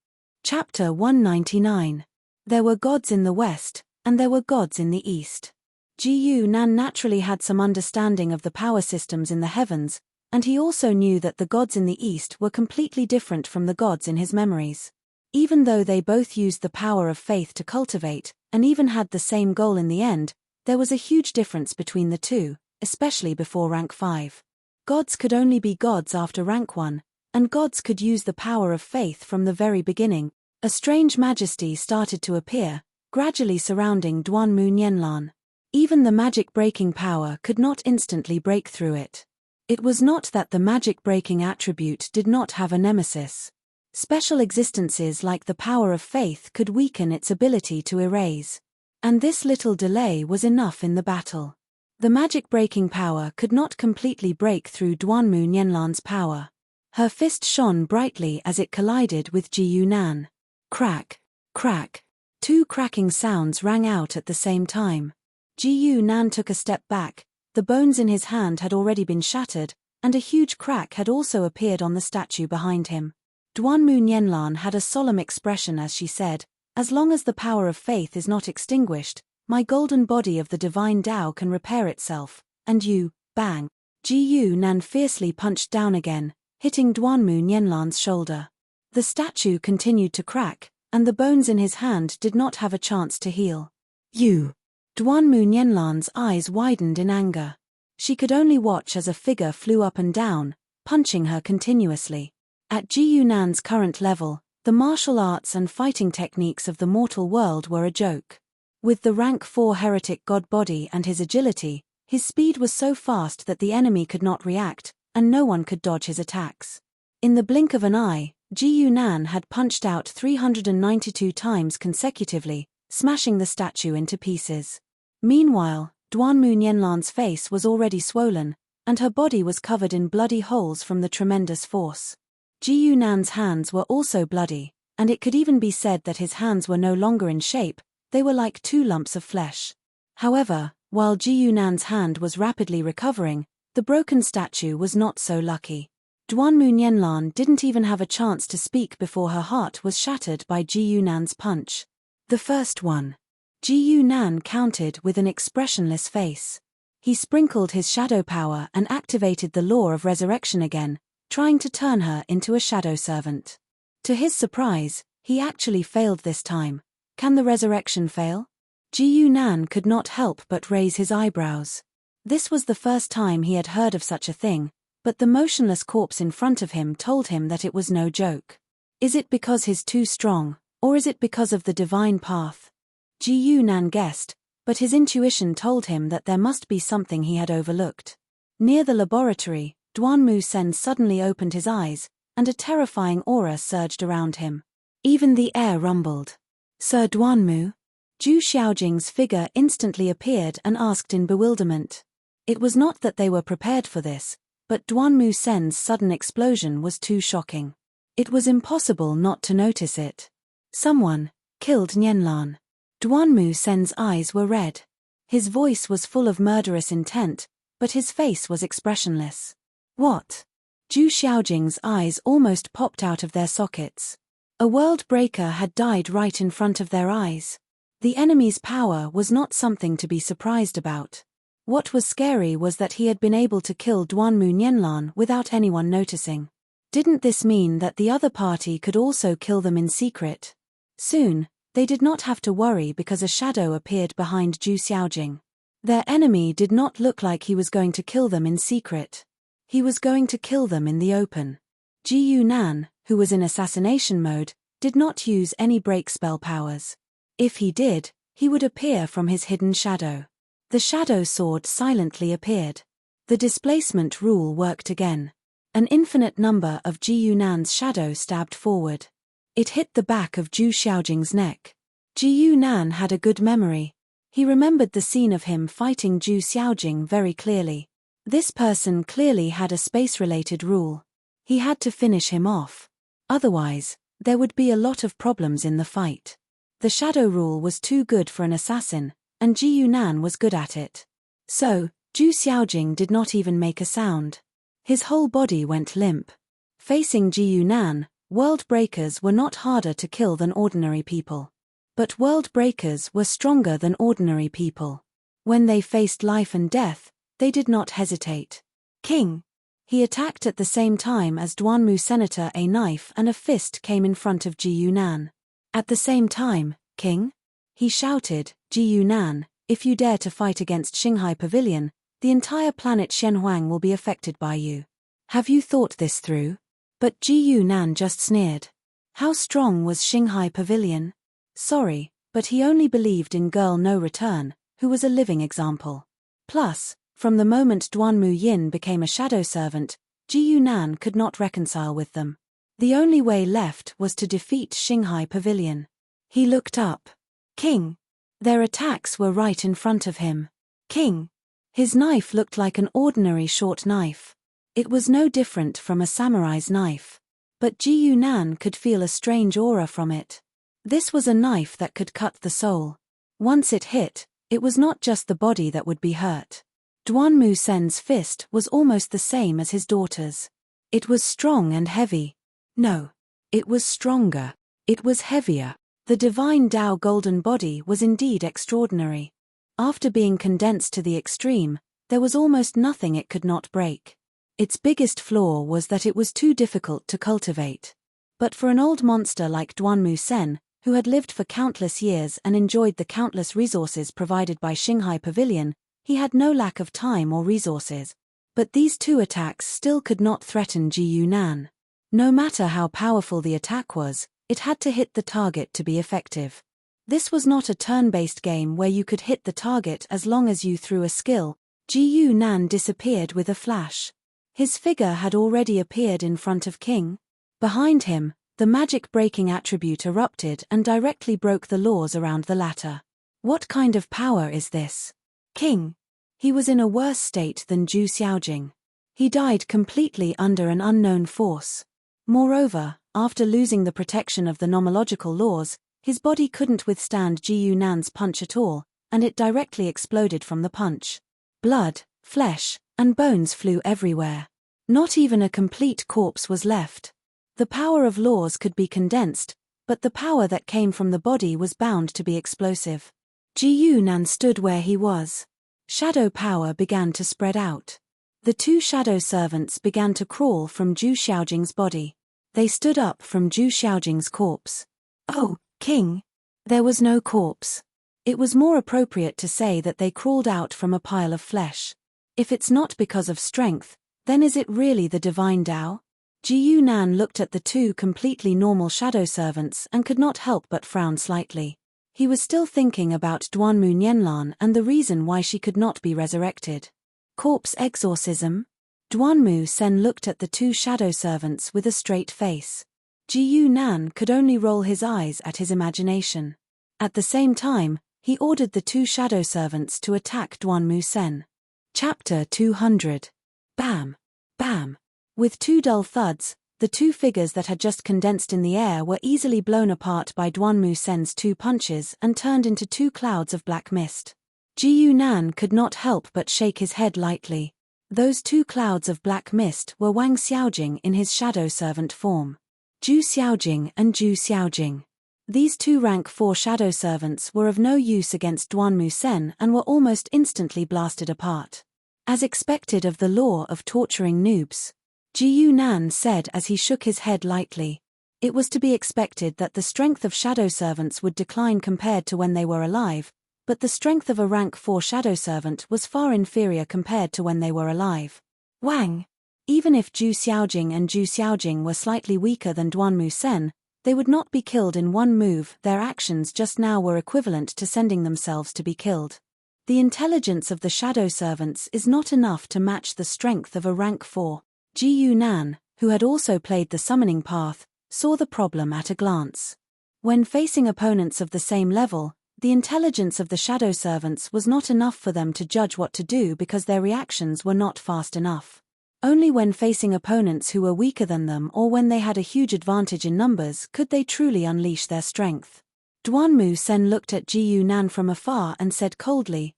Chapter 199. There were gods in the west, and there were gods in the east. Ji Yu Nan naturally had some understanding of the power systems in the heavens, and he also knew that the gods in the east were completely different from the gods in his memories. Even though they both used the power of faith to cultivate, and even had the same goal in the end, there was a huge difference between the two, especially before rank 5. Gods could only be gods after rank 1, and gods could use the power of faith from the very beginning. A strange majesty started to appear, gradually surrounding Duanmu Nianlan. Even the magic breaking power could not instantly break through it. It was not that the magic-breaking attribute did not have a nemesis. Special existences like the power of faith could weaken its ability to erase. And this little delay was enough in the battle. The magic-breaking power could not completely break through Duanmu Nianlan's power. Her fist shone brightly as it collided with Ji Yunan. Crack, crack. Two cracking sounds rang out at the same time. Ji Yunan took a step back, the bones in his hand had already been shattered, and a huge crack had also appeared on the statue behind him. Duanmu Nianlan had a solemn expression as she said, "As long as the power of faith is not extinguished, my golden body of the divine Tao can repair itself, and you," bang. Ji Yunan fiercely punched down again, hitting Duanmu Nianlan's shoulder. The statue continued to crack, and the bones in his hand did not have a chance to heal. "You!" Duanmu Nianlan's eyes widened in anger. She could only watch as a figure flew up and down, punching her continuously. At Ji Yunan's current level, the martial arts and fighting techniques of the mortal world were a joke. With the rank 4 heretic god body and his agility, his speed was so fast that the enemy could not react, and no one could dodge his attacks. In the blink of an eye, Ji Yunan had punched out 392 times consecutively, smashing the statue into pieces. Meanwhile, Duanmu Nianlan's face was already swollen, and her body was covered in bloody holes from the tremendous force. Ji Yunan's hands were also bloody, and it could even be said that his hands were no longer in shape, they were like two lumps of flesh. However, while Ji Yunan's hand was rapidly recovering, the broken statue was not so lucky. Duanmu Nianlan didn't even have a chance to speak before her heart was shattered by Ji Yunan's punch. The first one. Ji Yunan countered with an expressionless face. He sprinkled his shadow power and activated the law of resurrection again, trying to turn her into a shadow servant. To his surprise, he actually failed this time. Can the resurrection fail? Ji Yunan could not help but raise his eyebrows. This was the first time he had heard of such a thing, but the motionless corpse in front of him told him that it was no joke. Is it because he's too strong, or is it because of the divine path? Ji Yunan guessed, but his intuition told him that there must be something he had overlooked. Near the laboratory, Duanmu Sen suddenly opened his eyes, and a terrifying aura surged around him. Even the air rumbled. "Sir Duanmu?" Zhu Xiaojing's figure instantly appeared and asked in bewilderment. It was not that they were prepared for this, but Duanmu Sen's sudden explosion was too shocking. It was impossible not to notice it. Someone killed Nianlan. Duanmu Sen's eyes were red. His voice was full of murderous intent, but his face was expressionless. What? Zhu Xiaojing's eyes almost popped out of their sockets. A world breaker had died right in front of their eyes. The enemy's power was not something to be surprised about. What was scary was that he had been able to kill Duanmu Nianlan without anyone noticing. Didn't this mean that the other party could also kill them in secret? Soon, they did not have to worry because a shadow appeared behind Zhu Xiaojing. Their enemy did not look like he was going to kill them in secret. He was going to kill them in the open. Ji Yunan, who was in assassination mode, did not use any break spell powers. If he did, he would appear from his hidden shadow. The shadow sword silently appeared. The displacement rule worked again. An infinite number of Ji Yunan's shadow stabbed forward. It hit the back of Zhu Xiaojing's neck. Ji Yunan had a good memory. He remembered the scene of him fighting Zhu Xiaojing very clearly. This person clearly had a space-related rule. He had to finish him off. Otherwise, there would be a lot of problems in the fight. The shadow rule was too good for an assassin, and Ji Yunan was good at it. So, Zhu Xiaojing did not even make a sound. His whole body went limp. Facing Ji Yunan, world breakers were not harder to kill than ordinary people. But world breakers were stronger than ordinary people. When they faced life and death, they did not hesitate. King! He attacked at the same time as Duanmu Senator. A knife and a fist came in front of Ji Yunan. At the same time, King? He shouted, Ji Yunan, if you dare to fight against Xinghai Pavilion, the entire planet Shenhuang will be affected by you. Have you thought this through? But Ji Yunan just sneered. How strong was Xinghai Pavilion? Sorry, but he only believed in Girl No Return, who was a living example. Plus, From the moment Duanmu Yin became a shadow servant, Ji Yunan could not reconcile with them. The only way left was to defeat Xinghai Pavilion. He looked up. King. Their attacks were right in front of him. King. His knife looked like an ordinary short knife. It was no different from a samurai's knife. But Ji Yunan could feel a strange aura from it. This was a knife that could cut the soul. Once it hit, it was not just the body that would be hurt. Duanmu Sen's fist was almost the same as his daughter's. It was strong and heavy. No. It was stronger. It was heavier. The divine Tao golden body was indeed extraordinary. After being condensed to the extreme, there was almost nothing it could not break. Its biggest flaw was that it was too difficult to cultivate. But for an old monster like Duanmu Sen, who had lived for countless years and enjoyed the countless resources provided by Xinghai Pavilion, he had no lack of time or resources. But these two attacks still could not threaten Ji Yunan. No matter how powerful the attack was, it had to hit the target to be effective. This was not a turn-based game where you could hit the target as long as you threw a skill. Ji Yunan disappeared with a flash. His figure had already appeared in front of King. Behind him, the magic-breaking attribute erupted and directly broke the laws around the latter. What kind of power is this? King. He was in a worse state than Zhu Xiaojing. He died completely under an unknown force. Moreover, after losing the protection of the nomological laws, his body couldn't withstand Ji Yunan's punch at all, and it directly exploded from the punch. Blood, flesh, and bones flew everywhere. Not even a complete corpse was left. The power of laws could be condensed, but the power that came from the body was bound to be explosive. Ji Yunan stood where he was. Shadow power began to spread out. The two shadow servants began to crawl from Zhu Xiaojing's body. They stood up from Zhu Xiaojing's corpse. Oh, King! There was no corpse. It was more appropriate to say that they crawled out from a pile of flesh. If it's not because of strength, then is it really the divine Tao? Ji Yunan looked at the two completely normal shadow servants and could not help but frown slightly. He was still thinking about Duanmu Nianlan and the reason why she could not be resurrected. Corpse exorcism? Duanmu Sen looked at the two shadow servants with a straight face. Ji Yunan could only roll his eyes at his imagination. At the same time, he ordered the two shadow servants to attack Duanmu Sen. Chapter 200. Bam! Bam! With two dull thuds, the two figures that had just condensed in the air were easily blown apart by Duanmu Sen's two punches and turned into two clouds of black mist. Ji Yunan could not help but shake his head lightly. Those two clouds of black mist were Wang Xiaojing in his shadow servant form. Zhu Xiaojing and Zhu Xiaojing. These two rank 4 shadow servants were of no use against Duanmu Sen and were almost instantly blasted apart. As expected of the law of torturing noobs, Ji Yunan said as he shook his head lightly. It was to be expected that the strength of shadow servants would decline compared to when they were alive, but the strength of a rank 4 shadow servant was far inferior compared to when they were alive. Wang! Even if Zhu Xiaojing and Zhu Xiaojing were slightly weaker than Duanmu Sen, they would not be killed in one move. Their actions just now were equivalent to sending themselves to be killed. The intelligence of the shadow servants is not enough to match the strength of a rank 4. Ji Yunan, who had also played the summoning path, saw the problem at a glance. When facing opponents of the same level, the intelligence of the shadow servants was not enough for them to judge what to do because their reactions were not fast enough. Only when facing opponents who were weaker than them or when they had a huge advantage in numbers could they truly unleash their strength. Duanmu Sen looked at Ji Yunan from afar and said coldly,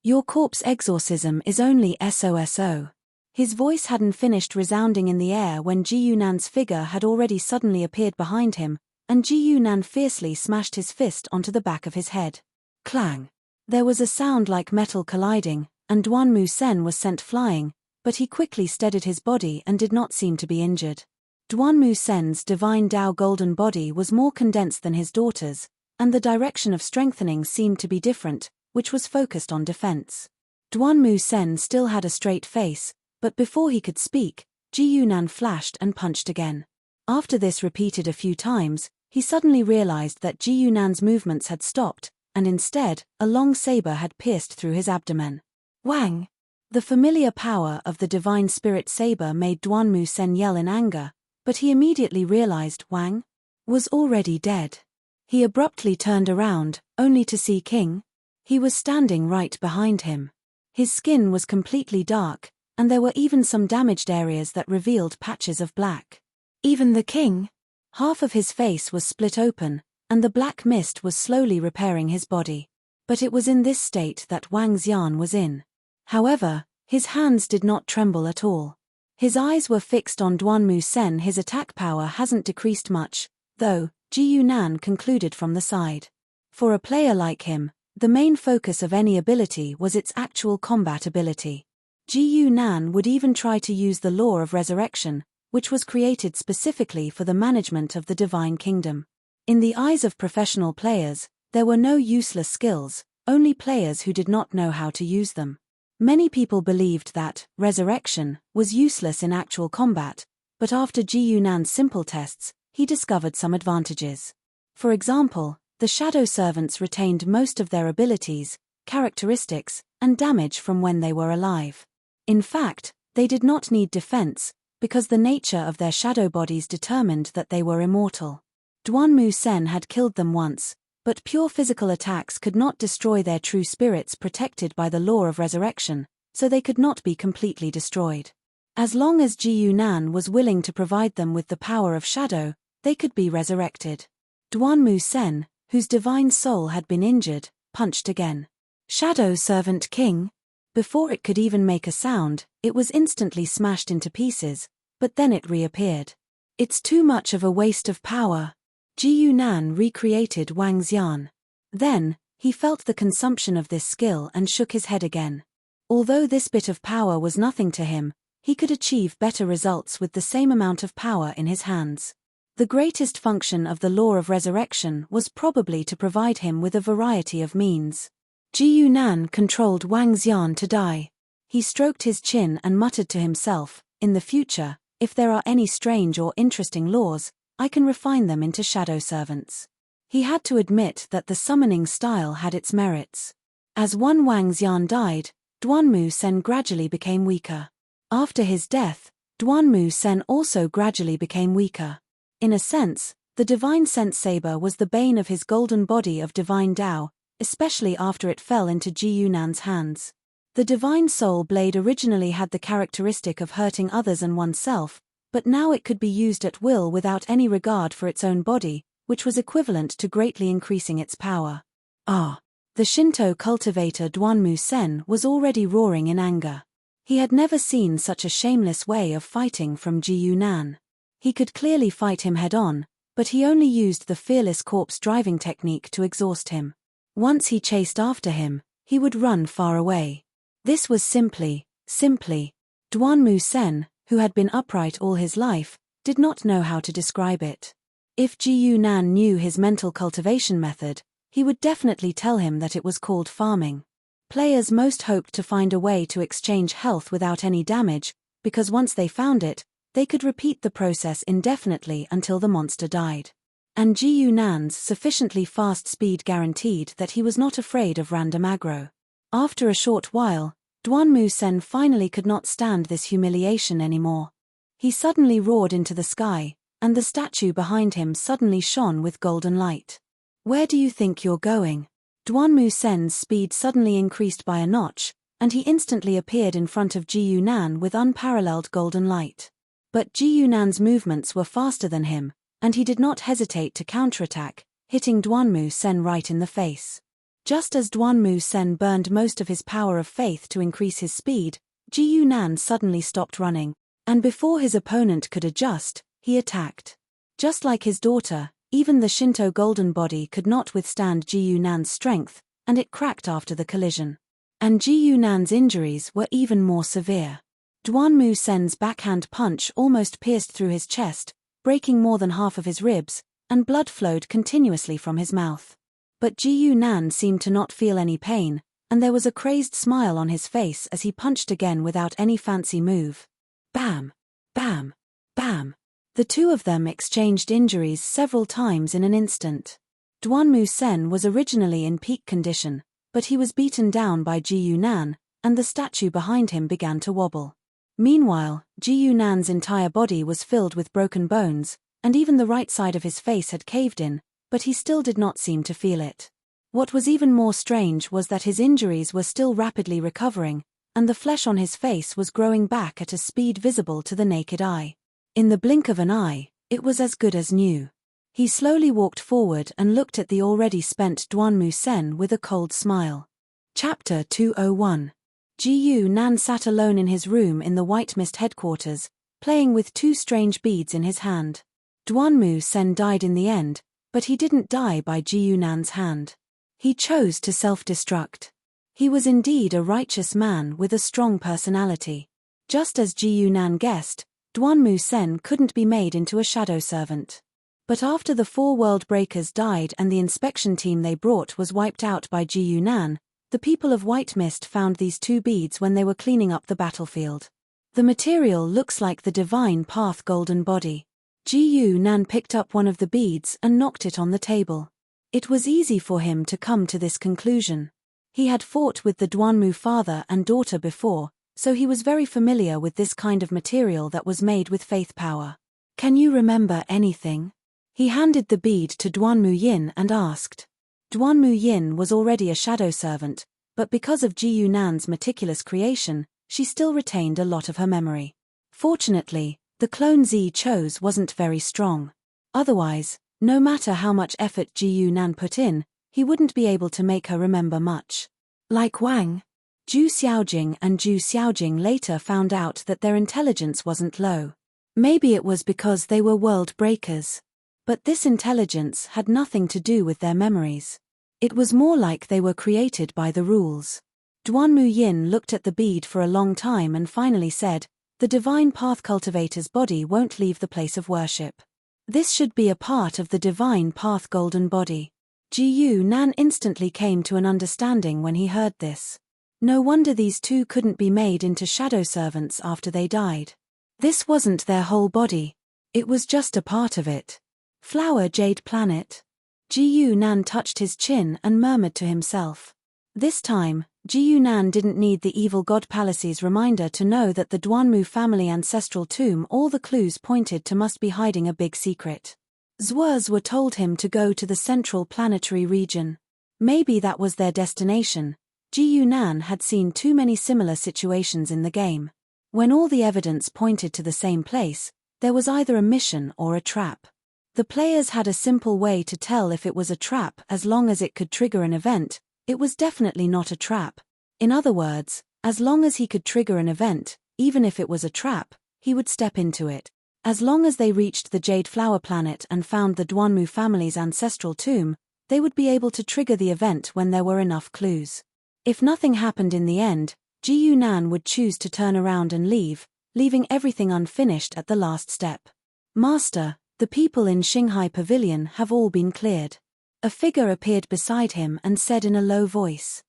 "Your corpse exorcism is only SOSO. His voice hadn't finished resounding in the air when Ji Yunan's figure had already suddenly appeared behind him, and Ji Yunan fiercely smashed his fist onto the back of his head. Clang! There was a sound like metal colliding, and Duanmu Sen was sent flying, but he quickly steadied his body and did not seem to be injured. Duanmu Sen's divine Tao golden body was more condensed than his daughter's, and the direction of strengthening seemed to be different, which was focused on defense. Duanmu Sen still had a straight face, but before he could speak, Ji Yunan flashed and punched again. After this repeated a few times, he suddenly realized that Ji Yunan's movements had stopped, and instead, a long saber had pierced through his abdomen. Wang! The familiar power of the divine spirit saber made Duanmu Sen yell in anger, but he immediately realized Wang was already dead. He abruptly turned around, only to see King. He was standing right behind him. His skin was completely dark, and there were even some damaged areas that revealed patches of black. Even the king, half of his face was split open, and the black mist was slowly repairing his body. But it was in this state that Wang Xian was in. However, his hands did not tremble at all. His eyes were fixed on Duanmu Sen. His attack power hasn't decreased much, though, Ji Yunan concluded from the side. For a player like him, the main focus of any ability was its actual combat ability. Ji Yunan would even try to use the law of resurrection, which was created specifically for the management of the divine kingdom. In the eyes of professional players, there were no useless skills, only players who did not know how to use them. Many people believed that resurrection was useless in actual combat, but after Ji Yunan's simple tests, he discovered some advantages. For example, the shadow servants retained most of their abilities, characteristics, and damage from when they were alive. In fact, they did not need defense, because the nature of their shadow bodies determined that they were immortal. Duanmu Sen had killed them once, but pure physical attacks could not destroy their true spirits protected by the law of resurrection, so they could not be completely destroyed. As long as Ji Yunan was willing to provide them with the power of shadow, they could be resurrected. Duanmu Sen, whose divine soul had been injured, punched again. Shadow Servant King. Before it could even make a sound, it was instantly smashed into pieces, but then it reappeared. It's too much of a waste of power. Ji Yunan recreated Wang Xian. Then, he felt the consumption of this skill and shook his head again. Although this bit of power was nothing to him, he could achieve better results with the same amount of power in his hands. The greatest function of the law of resurrection was probably to provide him with a variety of means. Ji Yunan controlled Wang Xian to die. He stroked his chin and muttered to himself, "In the future, if there are any strange or interesting laws, I can refine them into shadow servants." He had to admit that the summoning style had its merits. As one Wang Xian died, Duanmu Sen gradually became weaker. After his death, Duanmu Sen also gradually became weaker. In a sense, the divine sense saber was the bane of his golden body of divine Tao, especially after it fell into Ji Yunan's hands. The divine soul blade originally had the characteristic of hurting others and oneself, but now it could be used at will without any regard for its own body, which was equivalent to greatly increasing its power. The Shinto cultivator Duanmu Sen was already roaring in anger. He had never seen such a shameless way of fighting from Ji Yunan. He could clearly fight him head-on, but he only used the fearless corpse driving technique to exhaust him. Once he chased after him, he would run far away. This was simply. Duanmu Sen, who had been upright all his life, did not know how to describe it. If Ji Yunan knew his mental cultivation method, he would definitely tell him that it was called farming. Players most hoped to find a way to exchange health without any damage, because once they found it, they could repeat the process indefinitely until the monster died. And Ji Yunan's sufficiently fast speed guaranteed that he was not afraid of random aggro. After a short while, Duanmu Sen finally could not stand this humiliation anymore. He suddenly roared into the sky, and the statue behind him suddenly shone with golden light. "Where do you think you're going?" Duanmu Sen's speed suddenly increased by a notch, and he instantly appeared in front of Ji Yunan with unparalleled golden light. But Ji Yunan's movements were faster than him, and he did not hesitate to counterattack, hitting Duanmu Sen right in the face. Just as Duanmu Sen burned most of his power of faith to increase his speed, Ji Yunan suddenly stopped running, and before his opponent could adjust, he attacked. Just like his daughter, even the Shinto golden body could not withstand Ji Yunan's strength, and it cracked after the collision. And Ji Yunan's injuries were even more severe. Duanmu Sen's backhand punch almost pierced through his chest, breaking more than half of his ribs, and blood flowed continuously from his mouth. But Ji Yunan seemed to not feel any pain, and there was a crazed smile on his face as he punched again without any fancy move. Bam! Bam! Bam! The two of them exchanged injuries several times in an instant. Duanmu Sen was originally in peak condition, but he was beaten down by Ji Yunan, and the statue behind him began to wobble. Meanwhile, Ji Yunan's entire body was filled with broken bones, and even the right side of his face had caved in, but he still did not seem to feel it. What was even more strange was that his injuries were still rapidly recovering, and the flesh on his face was growing back at a speed visible to the naked eye. In the blink of an eye, it was as good as new. He slowly walked forward and looked at the already spent Duanmu Sen with a cold smile. Chapter 201. Ji Yunan sat alone in his room in the White Mist headquarters, playing with two strange beads in his hand. Duanmu Sen died in the end, but he didn't die by Ji Yunan's hand. He chose to self-destruct. He was indeed a righteous man with a strong personality. Just as Ji Yunan guessed, Duanmu Sen couldn't be made into a shadow servant. But after the 4 world breakers died and the inspection team they brought was wiped out by Ji Yunan, the people of White Mist found these 2 beads when they were cleaning up the battlefield. The material looks like the divine path golden body. Ji Yunan picked up one of the beads and knocked it on the table. It was easy for him to come to this conclusion. He had fought with the Duanmu father and daughter before, so he was very familiar with this kind of material that was made with faith power. Can you remember anything? He handed the bead to Duanmu Yin and asked. Duanmu Yin was already a shadow servant, but because of Ji Yunan's meticulous creation, she still retained a lot of her memory. Fortunately, the clone Zi chose wasn't very strong. Otherwise, no matter how much effort Ji Yunan put in, he wouldn't be able to make her remember much. Like Wang, Zhu Xiaojing and Zhu Xiaojing later found out that their intelligence wasn't low. Maybe it was because they were world breakers. But this intelligence had nothing to do with their memories. It was more like they were created by the rules. Duanmu Yin looked at the bead for a long time and finally said, "The divine path cultivator's body won't leave the place of worship. This should be a part of the divine path golden body." Ji Yunan instantly came to an understanding when he heard this. No wonder these 2 couldn't be made into shadow servants after they died. This wasn't their whole body. It was just a part of it. Flower Jade Planet. Ji Yunan touched his chin and murmured to himself. This time, Ji Yunan didn't need the evil god Palace's reminder to know that the Duanmu family ancestral tomb all the clues pointed to must be hiding a big secret. Zhuers were told him to go to the central planetary region. Maybe that was their destination. Ji Yunan had seen too many similar situations in the game. When all the evidence pointed to the same place, there was either a mission or a trap. The players had a simple way to tell if it was a trap as long as it could trigger an event. It was definitely not a trap. In other words, as long as he could trigger an event, even if it was a trap, he would step into it. As long as they reached the Jade Flower Planet and found the Duanmu family's ancestral tomb, they would be able to trigger the event when there were enough clues. If nothing happened in the end, Ji Yunan would choose to turn around and leave, leaving everything unfinished at the last step. "Master, the people in Xinghai Pavilion have all been cleared." A figure appeared beside him and said in a low voice.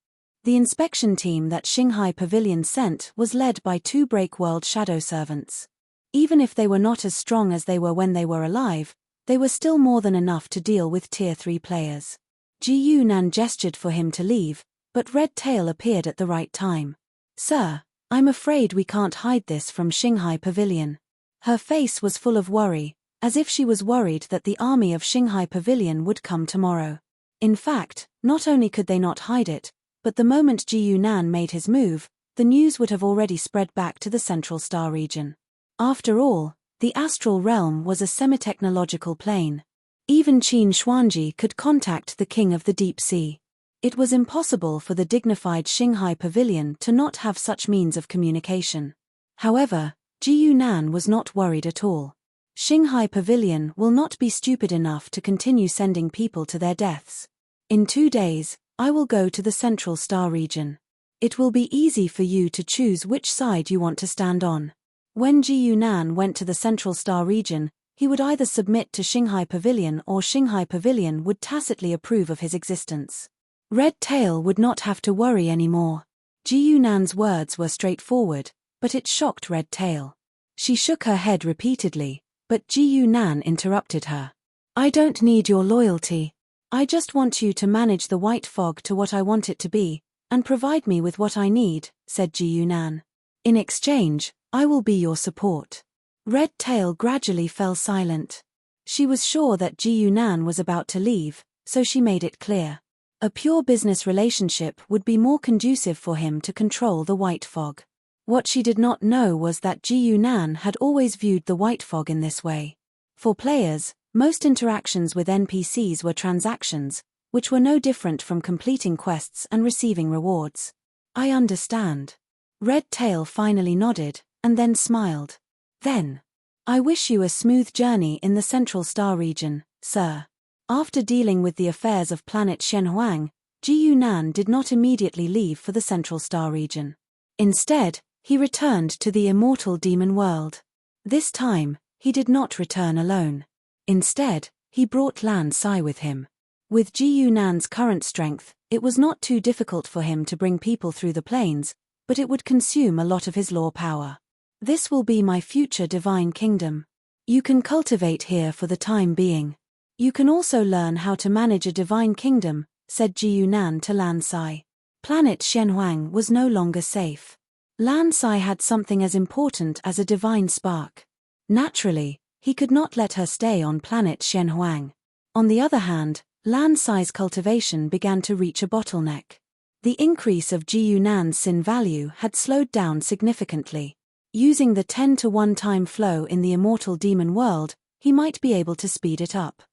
The inspection team that Xinghai Pavilion sent was led by 2 Breakworld shadow servants. Even if they were not as strong as they were when they were alive, they were still more than enough to deal with Tier 3 players. Ji Yunan gestured for him to leave, but Red Tail appeared at the right time. "Sir, I'm afraid we can't hide this from Xinghai Pavilion." Her face was full of worry, as if she was worried that the army of Xinghai Pavilion would come tomorrow. In fact, not only could they not hide it, but the moment Ji Yunan made his move, the news would have already spread back to the Central Star region. After all, the astral realm was a semi-technological plane. Even Qin Xuanji could contact the King of the Deep Sea. It was impossible for the dignified Xinghai Pavilion to not have such means of communication. However, Ji Yunan was not worried at all. Xinghai Pavilion will not be stupid enough to continue sending people to their deaths. In 2 days, I will go to the Central Star region. It will be easy for you to choose which side you want to stand on. When Ji Yunan went to the Central Star region, he would either submit to Xinghai Pavilion or Xinghai Pavilion would tacitly approve of his existence. Red Tail would not have to worry anymore. Ji Yunan's words were straightforward, but it shocked Red Tail. She shook her head repeatedly, but Ji Yunan interrupted her. "I don't need your loyalty. I just want you to manage the white fog to what I want it to be, and provide me with what I need, said Ji Yunan. In exchange, I will be your support. Red Tail gradually fell silent. She was sure that Ji Yunan was about to leave, so she made it clear. A pure business relationship would be more conducive for him to control the white fog. What she did not know was that Ji Yunan had always viewed the white fog in this way. For players, most interactions with NPCs were transactions, which were no different from completing quests and receiving rewards. I understand. Red Tail finally nodded, and then smiled. Then, I wish you a smooth journey in the Central Star region, sir. After dealing with the affairs of planet Shenhuang, Ji Yunan did not immediately leave for the Central Star region. Instead, he returned to the immortal demon world. This time, he did not return alone. Instead, he brought Lan Sai with him. With Ji Yunan's current strength, it was not too difficult for him to bring people through the plains, but it would consume a lot of his law power. This will be my future divine kingdom. You can cultivate here for the time being. You can also learn how to manage a divine kingdom, said Ji Yunan to Lan Sai. Planet Shenhuang was no longer safe. Lan Sai had something as important as a divine spark. Naturally, he could not let her stay on planet Shenhuang. On the other hand, Lan Sai's cultivation began to reach a bottleneck. The increase of Ji Yunan's sin value had slowed down significantly. Using the 10-to-1 time flow in the immortal demon world, he might be able to speed it up.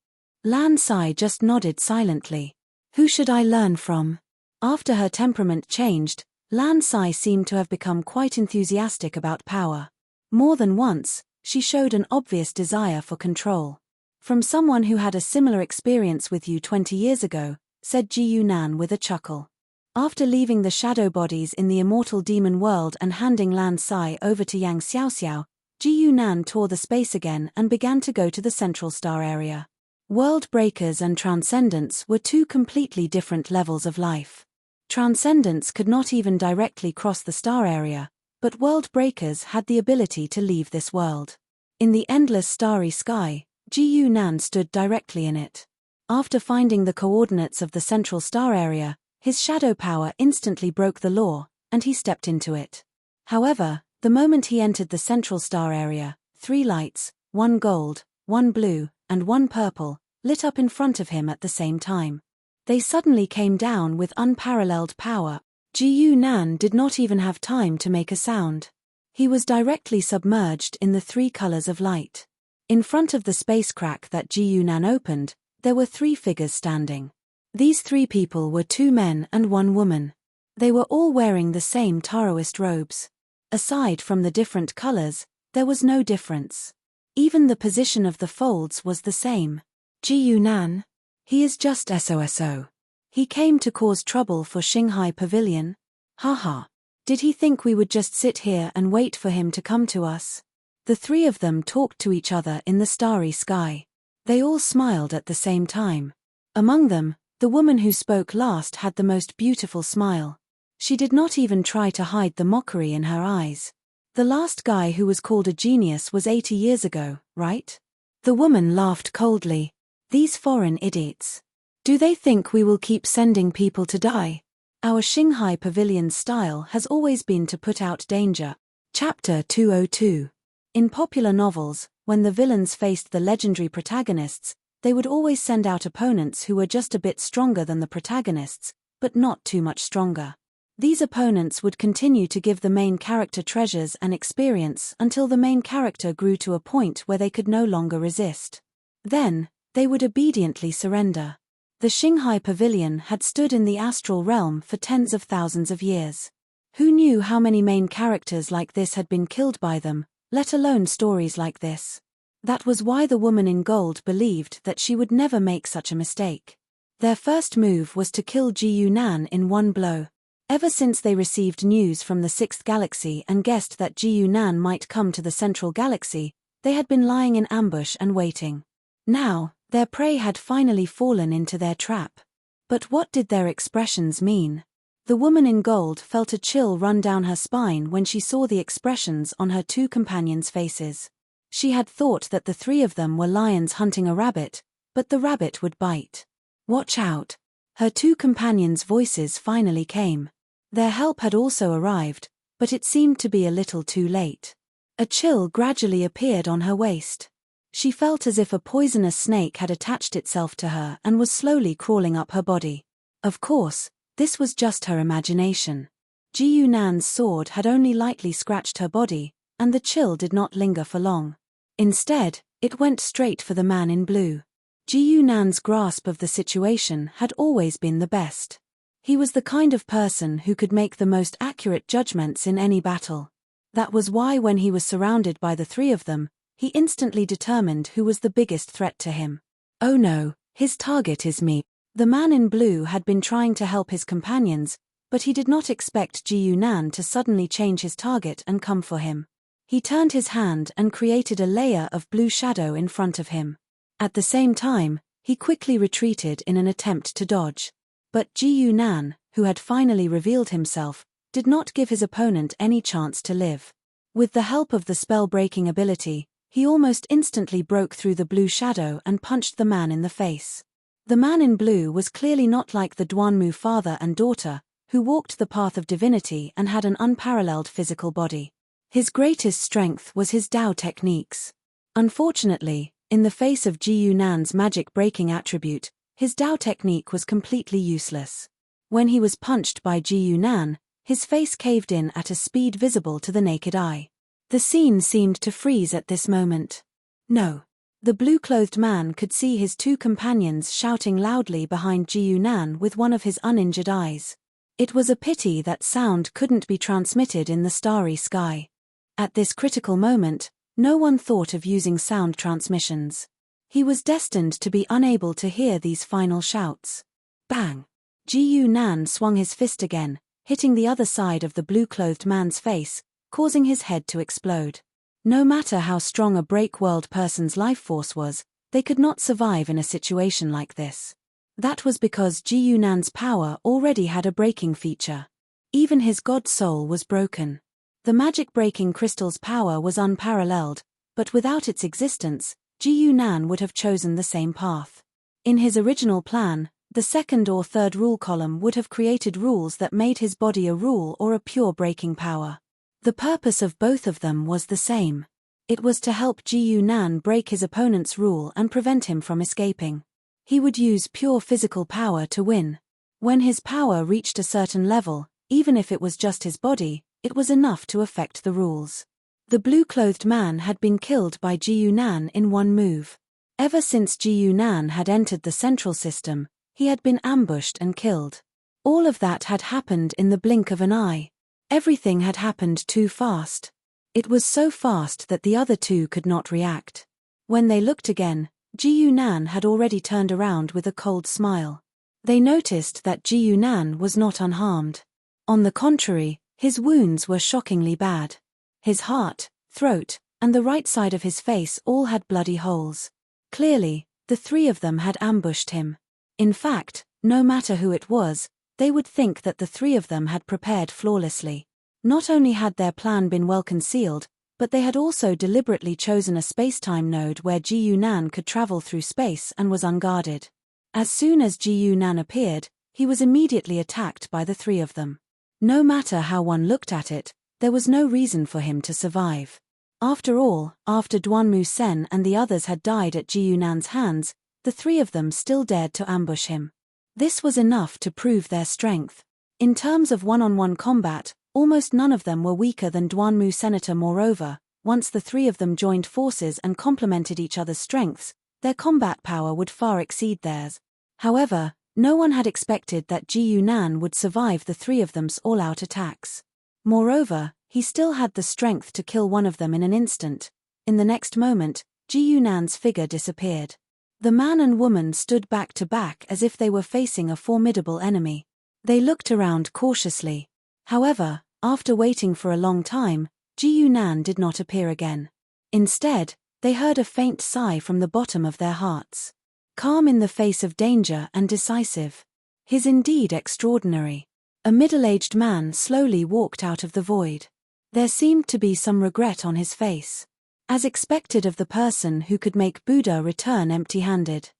Lan Sai just nodded silently. Who should I learn from? After her temperament changed, Lan Sai seemed to have become quite enthusiastic about power. More than once, she showed an obvious desire for control. From someone who had a similar experience with you 20 years ago, said Ji Yunan with a chuckle. After leaving the shadow bodies in the immortal demon world and handing Lan Sai over to Yang Xiaoxiao, Ji Yunan tore the space again and began to go to the Central Star area. World breakers and transcendence were two completely different levels of life. Transcendence could not even directly cross the star area, but world breakers had the ability to leave this world. In the endless starry sky, Ji Yunan stood directly in it. After finding the coordinates of the Central Star area, his shadow power instantly broke the law, and he stepped into it. However, the moment he entered the Central Star area, 3 lights, 1 gold, 1 blue, and 1 purple, lit up in front of him at the same time. They suddenly came down with unparalleled power. Ji Yunan did not even have time to make a sound. He was directly submerged in the 3 colors of light. In front of the space crack that Ji Yunan opened, there were 3 figures standing. These 3 people were 2 men and 1 woman. They were all wearing the same Taoist robes. Aside from the different colors, there was no difference. Even the position of the folds was the same. Ji Yunan? He is just SOSO. He came to cause trouble for Xinghai Pavilion? Haha. Did he think we would just sit here and wait for him to come to us? The 3 of them talked to each other in the starry sky. They all smiled at the same time. Among them, the woman who spoke last had the most beautiful smile. She did not even try to hide the mockery in her eyes. The last guy who was called a genius was 80 years ago, right? The woman laughed coldly. These foreign idiots. Do they think we will keep sending people to die? Our Xinghai Pavilion's style has always been to put out danger. Chapter 202. In popular novels, when the villains faced the legendary protagonists, they would always send out opponents who were just a bit stronger than the protagonists, but not too much stronger. These opponents would continue to give the main character treasures and experience until the main character grew to a point where they could no longer resist. Then, they would obediently surrender. The Xinghai Pavilion had stood in the astral realm for tens of thousands of years. Who knew how many main characters like this had been killed by them, let alone stories like this? That was why the woman in gold believed that she would never make such a mistake. Their first move was to kill Ji Yunan in 1 blow. Ever since they received news from the 6th galaxy and guessed that Ji Yunan might come to the central galaxy, they had been lying in ambush and waiting. Now, their prey had finally fallen into their trap. But what did their expressions mean? The woman in gold felt a chill run down her spine when she saw the expressions on her 2 companions' faces. She had thought that the 3 of them were lions hunting a rabbit, but the rabbit would bite. Watch out. Her 2 companions' voices finally came. Their help had also arrived, but it seemed to be a little too late. A chill gradually appeared on her waist. She felt as if a poisonous snake had attached itself to her and was slowly crawling up her body. Of course, this was just her imagination. Ji Yunan's sword had only lightly scratched her body, and the chill did not linger for long. Instead, it went straight for the man in blue. Ji Yunan's grasp of the situation had always been the best. He was the kind of person who could make the most accurate judgments in any battle. That was why when he was surrounded by the three of them, he instantly determined who was the biggest threat to him. Oh no, his target is me. The man in blue had been trying to help his companions, but he did not expect Ji Yunan to suddenly change his target and come for him. He turned his hand and created a layer of blue shadow in front of him. At the same time, he quickly retreated in an attempt to dodge. But Ji Yunan, who had finally revealed himself, did not give his opponent any chance to live. With the help of the spell-breaking ability, he almost instantly broke through the blue shadow and punched the man in the face. The man in blue was clearly not like the Duanmu father and daughter, who walked the path of divinity and had an unparalleled physical body. His greatest strength was his Dao techniques. Unfortunately, in the face of Ji Yunan's magic-breaking attribute, his Dao technique was completely useless. When he was punched by Ji Yunan, his face caved in at a speed visible to the naked eye. The scene seemed to freeze at this moment. No. The blue-clothed man could see his two companions shouting loudly behind Ji Yunan with one of his uninjured eyes. It was a pity that sound couldn't be transmitted in the starry sky. At this critical moment, no one thought of using sound transmissions. He was destined to be unable to hear these final shouts. Bang! Ji Yunan swung his fist again, hitting the other side of the blue-clothed man's face, causing his head to explode. No matter how strong a break-world person's life force was, they could not survive in a situation like this. That was because Ji Yunan's power already had a breaking feature. Even his god soul was broken. The magic-breaking crystal's power was unparalleled, but without its existence, Ji Yunan would have chosen the same path. In his original plan, the second or third rule column would have created rules that made his body a rule or a pure breaking power. The purpose of both of them was the same. It was to help Ji Yunan break his opponent's rule and prevent him from escaping. He would use pure physical power to win. When his power reached a certain level, even if it was just his body, it was enough to affect the rules. The blue-clothed man had been killed by Ji Yunan in one move. Ever since Ji Yunan had entered the central system, he had been ambushed and killed. All of that had happened in the blink of an eye. Everything had happened too fast. It was so fast that the other two could not react. When they looked again, Ji Yunan had already turned around with a cold smile. They noticed that Ji Yunan was not unharmed. On the contrary, his wounds were shockingly bad. His heart, throat, and the right side of his face all had bloody holes. Clearly, the three of them had ambushed him. In fact, no matter who it was, they would think that the three of them had prepared flawlessly. Not only had their plan been well concealed, but they had also deliberately chosen a space-time node where Ji Yunan could travel through space and was unguarded. As soon as Ji Yunan appeared, he was immediately attacked by the three of them. No matter how one looked at it, there was no reason for him to survive. After all, after Duanmu Sen and the others had died at Ji Yunan's hands, the three of them still dared to ambush him. This was enough to prove their strength. In terms of one-on-one combat, almost none of them were weaker than Duanmu Senator. Moreover, once the three of them joined forces and complemented each other's strengths, their combat power would far exceed theirs. However, no one had expected that Ji Yunan would survive the three of them's all-out attacks. Moreover, he still had the strength to kill one of them in an instant. In the next moment, Ji Yunan's figure disappeared. The man and woman stood back to back as if they were facing a formidable enemy. They looked around cautiously. However, after waiting for a long time, Ji Yunan did not appear again. Instead, they heard a faint sigh from the bottom of their hearts. Calm in the face of danger and decisive. His indeed extraordinary. A middle-aged man slowly walked out of the void. There seemed to be some regret on his face. As expected of the person who could make Buddha return empty-handed.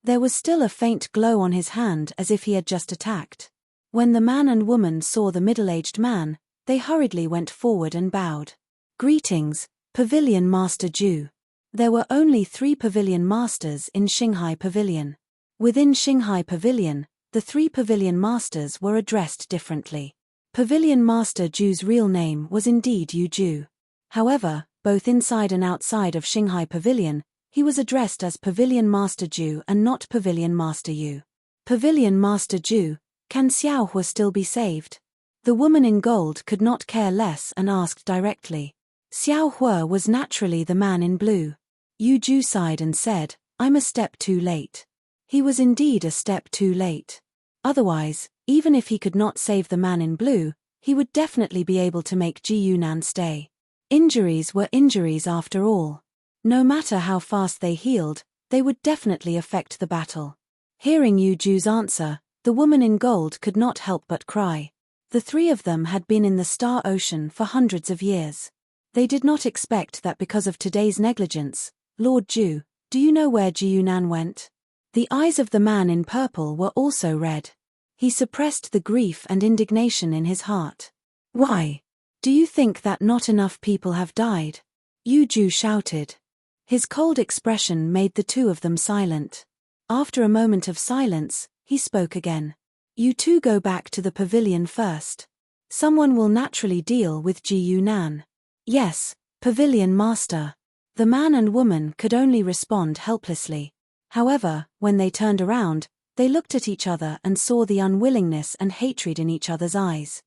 There was still a faint glow on his hand as if he had just attacked. When the man and woman saw the middle-aged man, they hurriedly went forward and bowed. Greetings, Pavilion Master Ju. There were only 3 pavilion masters in Shanghai Pavilion. Within Shanghai Pavilion, the 3 pavilion masters were addressed differently. Pavilion Master Ju's real name was indeed Yu Ju. However, both inside and outside of Shanghai Pavilion, he was addressed as Pavilion Master Ju and not Pavilion Master Yu. Pavilion Master Ju, can Xiao Hua still be saved? The woman in gold could not care less and asked directly. Xiao Hua was naturally the man in blue. Yu Ju sighed and said, I'm a step too late. He was indeed a step too late. Otherwise, even if he could not save the man in blue, he would definitely be able to make Ji Yunan stay. Injuries were injuries after all. No matter how fast they healed, they would definitely affect the battle. Hearing Yu Ju's answer, the woman in gold could not help but cry. The 3 of them had been in the Star Ocean for hundreds of years. They did not expect that because of today's negligence. Lord Ju, do you know where Ji Yunan went? The eyes of the man in purple were also red. He suppressed the grief and indignation in his heart. Why? Do you think that not enough people have died? Yu Ju shouted. His cold expression made the 2 of them silent. After a moment of silence, he spoke again. You 2 go back to the pavilion first. Someone will naturally deal with Ji Yunan. Yes, Pavilion Master. The man and woman could only respond helplessly. However, when they turned around, they looked at each other and saw the unwillingness and hatred in each other's eyes.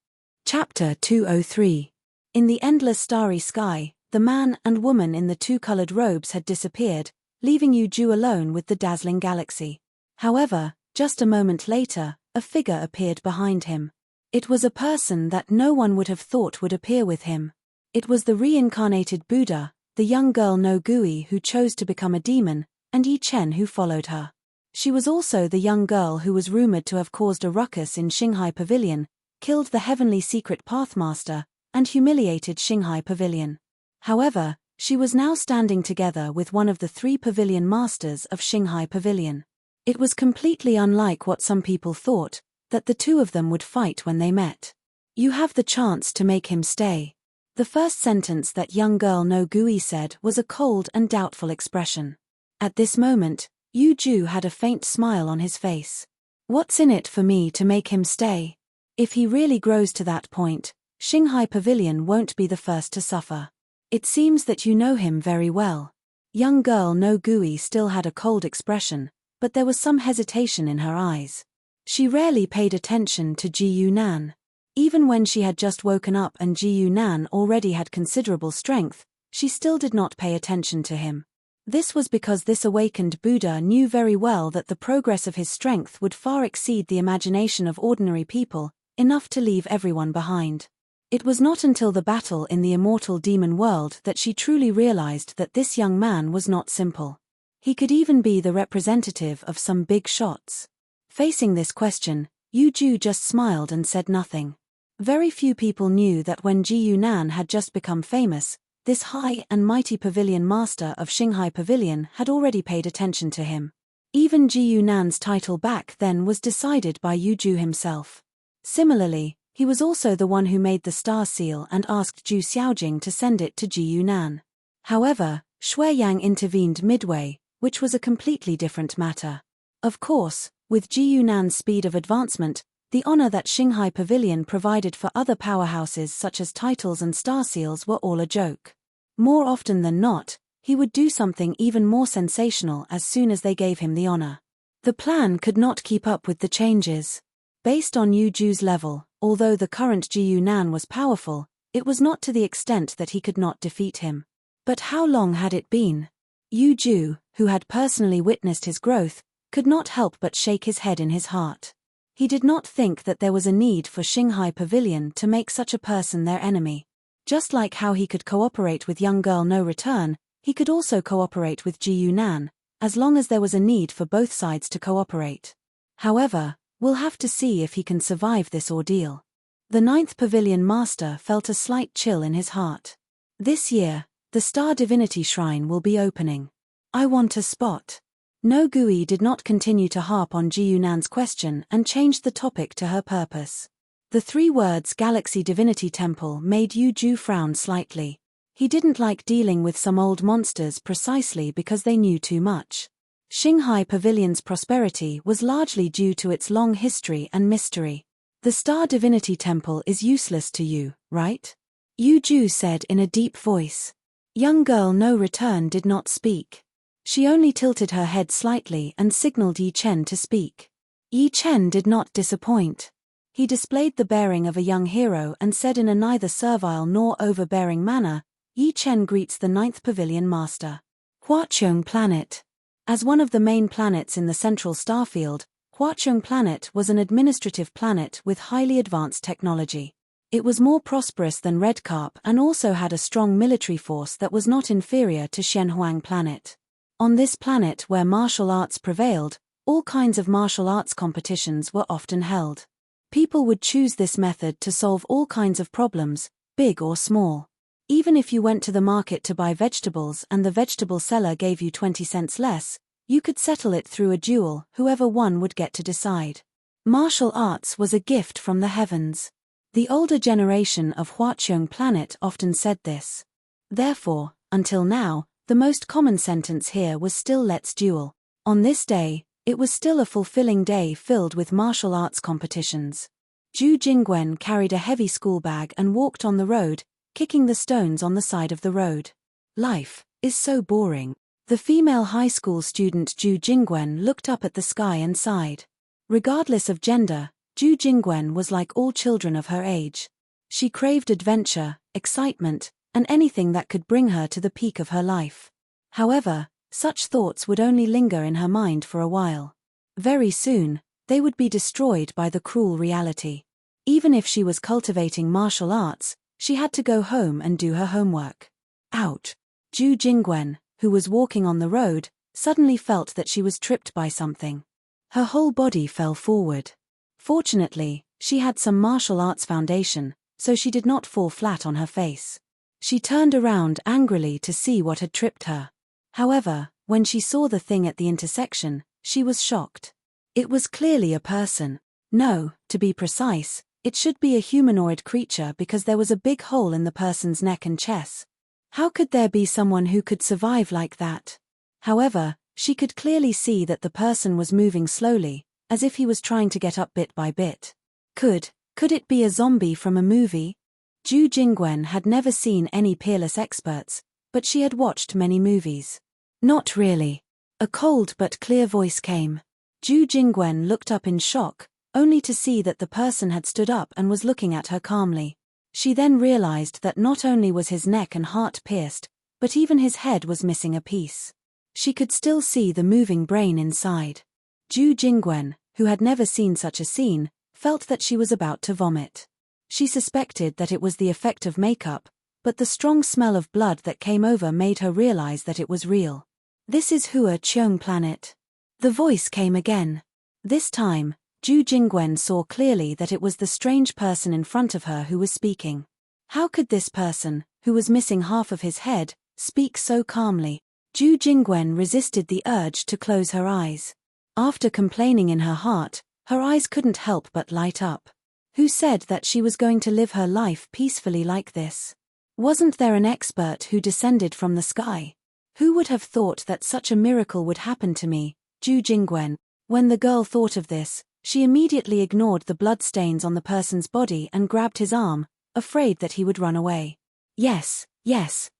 Chapter 203. In the endless starry sky, the man and woman in the 2-colored robes had disappeared, leaving Yu Ju alone with the dazzling galaxy. However, just a moment later, a figure appeared behind him. It was a person that no one would have thought would appear with him. It was the reincarnated Buddha, the young girl No Gui who chose to become a demon, and Yi Chen who followed her. She was also the young girl who was rumored to have caused a ruckus in Shanghai Pavilion, killed the heavenly secret pathmaster, and humiliated Shanghai Pavilion. However, she was now standing together with one of the 3 pavilion masters of Shanghai Pavilion. It was completely unlike what some people thought, that the 2 of them would fight when they met. You have the chance to make him stay. The first sentence that young girl No Gui said was a cold and doubtful expression. At this moment, Yu Ju had a faint smile on his face. What's in it for me to make him stay? If he really grows to that point, Shanghai Pavilion won't be the first to suffer. It seems that you know him very well. Young girl No Gui still had a cold expression, but there was some hesitation in her eyes. She rarely paid attention to Ji Yunan. Even when she had just woken up and Ji Yunan already had considerable strength, she still did not pay attention to him. This was because this awakened Buddha knew very well that the progress of his strength would far exceed the imagination of ordinary people, enough to leave everyone behind. It was not until the battle in the immortal demon world that she truly realized that this young man was not simple. He could even be the representative of some big shots. Facing this question, Yu Ju just smiled and said nothing. Very few people knew that when Ji Yunan had just become famous, this high and mighty pavilion master of Shanghai Pavilion had already paid attention to him. Even Ji Yunan's title back then was decided by Yu Ju himself. Similarly, he was also the one who made the star seal and asked Zhu Xiaojing to send it to Ji Yunan. However, Shui Yang intervened midway, which was a completely different matter. Of course, with Ji Yunan's speed of advancement, the honor that Shanghai Pavilion provided for other powerhouses such as titles and star seals were all a joke. More often than not, he would do something even more sensational as soon as they gave him the honor. The plan could not keep up with the changes. Based on Yu Ju's level, although the current Ji Yunan was powerful, it was not to the extent that he could not defeat him. But how long had it been? Yu Ju, who had personally witnessed his growth, could not help but shake his head in his heart. He did not think that there was a need for Shanghai Pavilion to make such a person their enemy. Just like how he could cooperate with young girl No Return, he could also cooperate with Ji Yunan, as long as there was a need for both sides to cooperate. However, we'll have to see if he can survive this ordeal. The 9th Pavilion Master felt a slight chill in his heart. This year, the Star Divinity Shrine will be opening. I want a spot. No Gui did not continue to harp on Ji Yunan's question and changed the topic to her purpose. The 3 words Galaxy Divinity Temple made Yu Ju frown slightly. He didn't like dealing with some old monsters precisely because they knew too much. Xinghai Pavilion's prosperity was largely due to its long history and mystery. The Star Divinity Temple is useless to you, right? Yu Ju said in a deep voice. Young girl No Return did not speak. She only tilted her head slightly and signaled Yi Chen to speak. Yi Chen did not disappoint. He displayed the bearing of a young hero and said in a neither servile nor overbearing manner, Yi Chen greets the 9th Pavilion Master. Huaqiong Planet. As one of the main planets in the central starfield, Huaqiong Planet was an administrative planet with highly advanced technology. It was more prosperous than Redcarp and also had a strong military force that was not inferior to Xianhuang Planet. On this planet where martial arts prevailed, all kinds of martial arts competitions were often held. People would choose this method to solve all kinds of problems, big or small. Even if you went to the market to buy vegetables and the vegetable seller gave you 20 cents less, you could settle it through a duel, whoever won would get to decide. Martial arts was a gift from the heavens. The older generation of Huaqiong Planet often said this. Therefore, until now, the most common sentence here was still let's duel. On this day, it was still a fulfilling day filled with martial arts competitions. Zhu Jingwen carried a heavy school bag and walked on the road, kicking the stones on the side of the road. Life is so boring. The female high school student Zhu Jingwen looked up at the sky and sighed. Regardless of gender, Zhu Jingwen was like all children of her age. She craved adventure, excitement, and anything that could bring her to the peak of her life. However, such thoughts would only linger in her mind for a while. Very soon, they would be destroyed by the cruel reality. Even if she was cultivating martial arts, she had to go home and do her homework. Ouch! Zhu Jingwen, who was walking on the road, suddenly felt that she was tripped by something. Her whole body fell forward. Fortunately, she had some martial arts foundation, so she did not fall flat on her face. She turned around angrily to see what had tripped her. However, when she saw the thing at the intersection, she was shocked. It was clearly a person. No, to be precise, it should be a humanoid creature because there was a big hole in the person's neck and chest. How could there be someone who could survive like that? However, she could clearly see that the person was moving slowly, as if he was trying to get up bit by bit. Could it be a zombie from a movie? Zhu Jingwen had never seen any peerless experts, but she had watched many movies. Not really. A cold but clear voice came. Zhu Jingwen looked up in shock, only to see that the person had stood up and was looking at her calmly. She then realized that not only was his neck and heart pierced, but even his head was missing a piece. She could still see the moving brain inside. Zhu Jingwen, who had never seen such a scene, felt that she was about to vomit. She suspected that it was the effect of makeup, but the strong smell of blood that came over made her realize that it was real. This is Huaqiong Planet. The voice came again. This time, Zhu Jingwen saw clearly that it was the strange person in front of her who was speaking. How could this person, who was missing half of his head, speak so calmly? Zhu Jingwen resisted the urge to close her eyes. After complaining in her heart, her eyes couldn't help but light up. Who said that she was going to live her life peacefully like this? Wasn't there an expert who descended from the sky? Who would have thought that such a miracle would happen to me, Zhu Jingwen? When the girl thought of this, she immediately ignored the blood stains on the person's body and grabbed his arm, afraid that he would run away. Yes,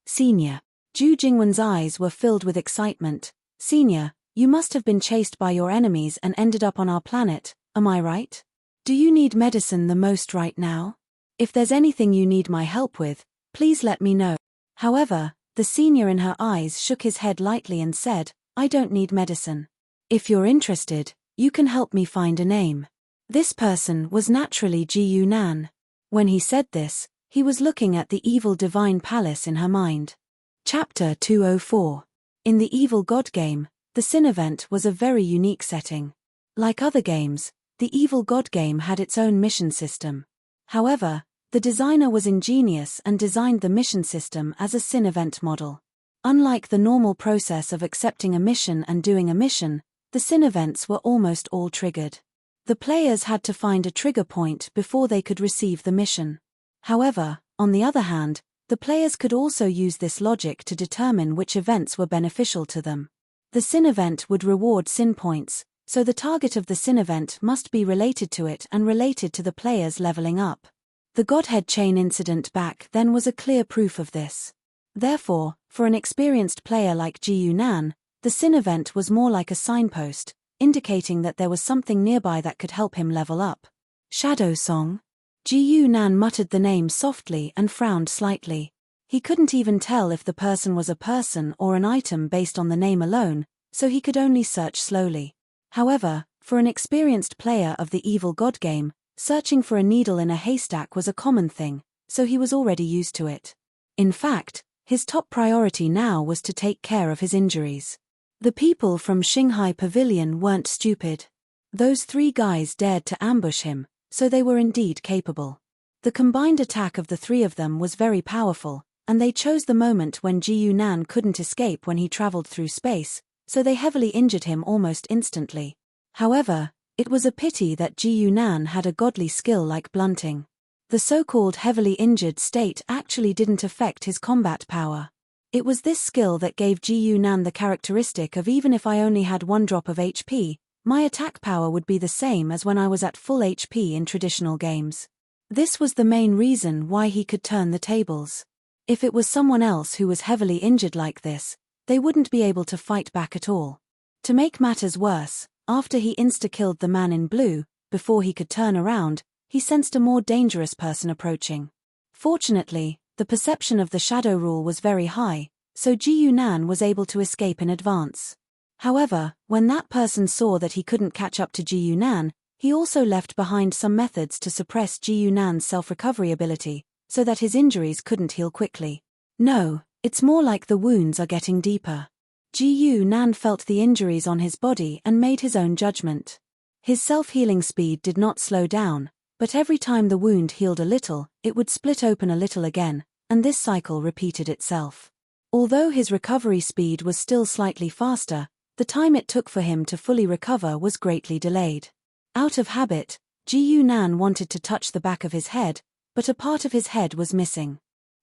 senior. Zhu Jingwen's eyes were filled with excitement. Senior, you must have been chased by your enemies and ended up on our planet, am I right? Do you need medicine the most right now? If there's anything you need my help with, please let me know. However, the senior in her eyes shook his head lightly and said, I don't need medicine. If you're interested, you can help me find a name. This person was naturally Ji Yunan. When he said this, he was looking at the evil divine palace in her mind. Chapter 204. In the Evil God game, the Sin event was a very unique setting. Like other games, the Evil God game had its own mission system. However, the designer was ingenious and designed the mission system as a Sin event model. Unlike the normal process of accepting a mission and doing a mission, the sin events were almost all triggered. The players had to find a trigger point before they could receive the mission. However, on the other hand, the players could also use this logic to determine which events were beneficial to them. The sin event would reward sin points, so the target of the sin event must be related to it and related to the players leveling up. The Godhead Chain incident back then was a clear proof of this. Therefore, for an experienced player like Ji Nan, the sin event was more like a signpost, indicating that there was something nearby that could help him level up. Shadow Song? Ji Nan muttered the name softly and frowned slightly. He couldn't even tell if the person was a person or an item based on the name alone, so he could only search slowly. However, for an experienced player of the Evil God game, searching for a needle in a haystack was a common thing, so he was already used to it. In fact, his top priority now was to take care of his injuries. The people from Shanghai Pavilion weren't stupid. Those 3 guys dared to ambush him, so they were indeed capable. The combined attack of the 3 of them was very powerful, and they chose the moment when Ji Nan couldn't escape when he traveled through space, so they heavily injured him almost instantly. However, it was a pity that Ji Nan had a godly skill like blunting. The so-called heavily injured state actually didn't affect his combat power. It was this skill that gave Ji Nan the characteristic of even if I only had 1 drop of HP, my attack power would be the same as when I was at full HP in traditional games. This was the main reason why he could turn the tables. If it was someone else who was heavily injured like this, they wouldn't be able to fight back at all. To make matters worse, after he insta-killed the man in blue, before he could turn around, he sensed a more dangerous person approaching. Fortunately, the perception of the shadow rule was very high, so Ji Nan was able to escape in advance. However, when that person saw that he couldn't catch up to Ji Nan, he also left behind some methods to suppress Ji Nan's self-recovery ability, so that his injuries couldn't heal quickly. No, it's more like the wounds are getting deeper. Ji Nan felt the injuries on his body and made his own judgment. His self-healing speed did not slow down, but every time the wound healed a little, it would split open a little again, and this cycle repeated itself. Although his recovery speed was still slightly faster, the time it took for him to fully recover was greatly delayed. Out of habit, Ji Nan wanted to touch the back of his head, but a part of his head was missing.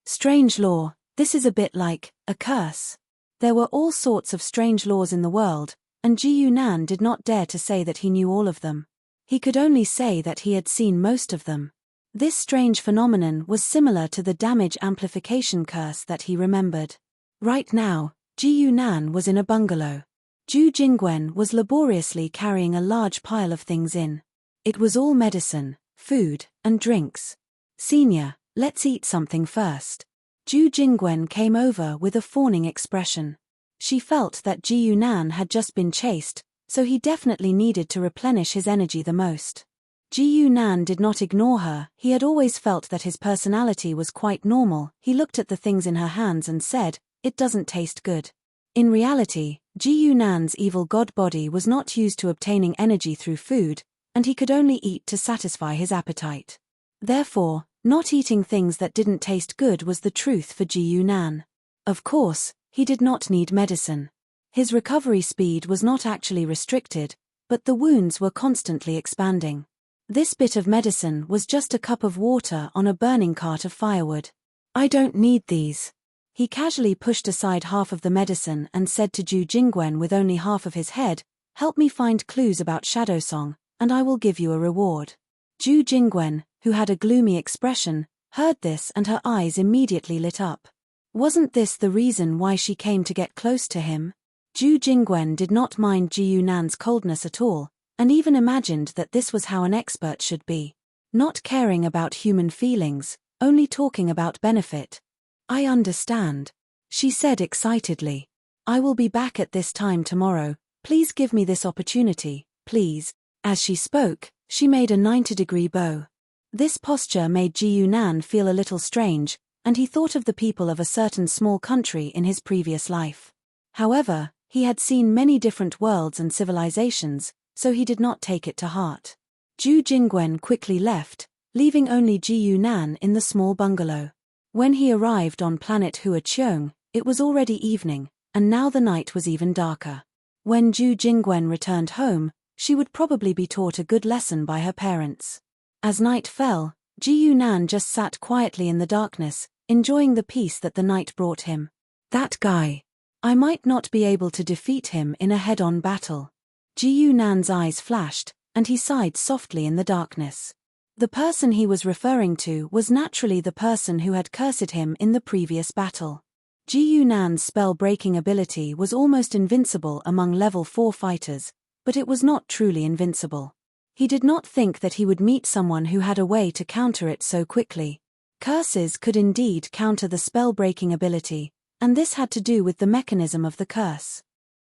Strange law, this is a bit like a curse. There were all sorts of strange laws in the world, and Ji Nan did not dare to say that he knew all of them. He could only say that he had seen most of them. This strange phenomenon was similar to the damage amplification curse that he remembered. Right now, Ji Nan was in a bungalow. Zhu Jingwen was laboriously carrying a large pile of things in. It was all medicine, food, and drinks. "Senior, let's eat something first." Zhu Jingwen came over with a fawning expression. She felt that Ji Nan had just been chased, so he definitely needed to replenish his energy the most. Ji Nan did not ignore her. He had always felt that his personality was quite normal. He looked at the things in her hands and said, "It doesn't taste good." In reality, Ji Nan's evil god body was not used to obtaining energy through food, and he could only eat to satisfy his appetite. Therefore, not eating things that didn't taste good was the truth for Ji Nan. Of course, he did not need medicine. His recovery speed was not actually restricted, but the wounds were constantly expanding. This bit of medicine was just a cup of water on a burning cart of firewood. "I don't need these." He casually pushed aside half of the medicine and said to Zhu Jingwen with only half of his head, "Help me find clues about Shadow Song, and I will give you a reward." Zhu Jingwen, who had a gloomy expression, heard this and her eyes immediately lit up. Wasn't this the reason why she came to get close to him? Zhu Jingwen did not mind Ji Nan's coldness at all, and even imagined that this was how an expert should be. Not caring about human feelings, only talking about benefit. "I understand," she said excitedly. "I will be back at this time tomorrow. Please give me this opportunity, please." As she spoke, she made a 90-degree bow. This posture made Ji Nan feel a little strange, and he thought of the people of a certain small country in his previous life. However, he had seen many different worlds and civilizations, so he did not take it to heart. Zhu Jingwen quickly left, leaving only Ji Nan in the small bungalow. When he arrived on planet Huaqiong, It was already evening, and now the night was even darker. When Zhu Jingwen returned home, she would probably be taught a good lesson by her parents. As night fell, Ji Yunan just sat quietly in the darkness, enjoying the peace that the night brought him. That guy. I might not be able to defeat him in a head-on battle. Ji Yunan's eyes flashed, and he sighed softly in the darkness. The person he was referring to was naturally the person who had cursed him in the previous battle. Ji Yunan's spell-breaking ability was almost invincible among level 4 fighters, but it was not truly invincible. He did not think that he would meet someone who had a way to counter it so quickly. Curses could indeed counter the spell-breaking ability, and this had to do with the mechanism of the curse.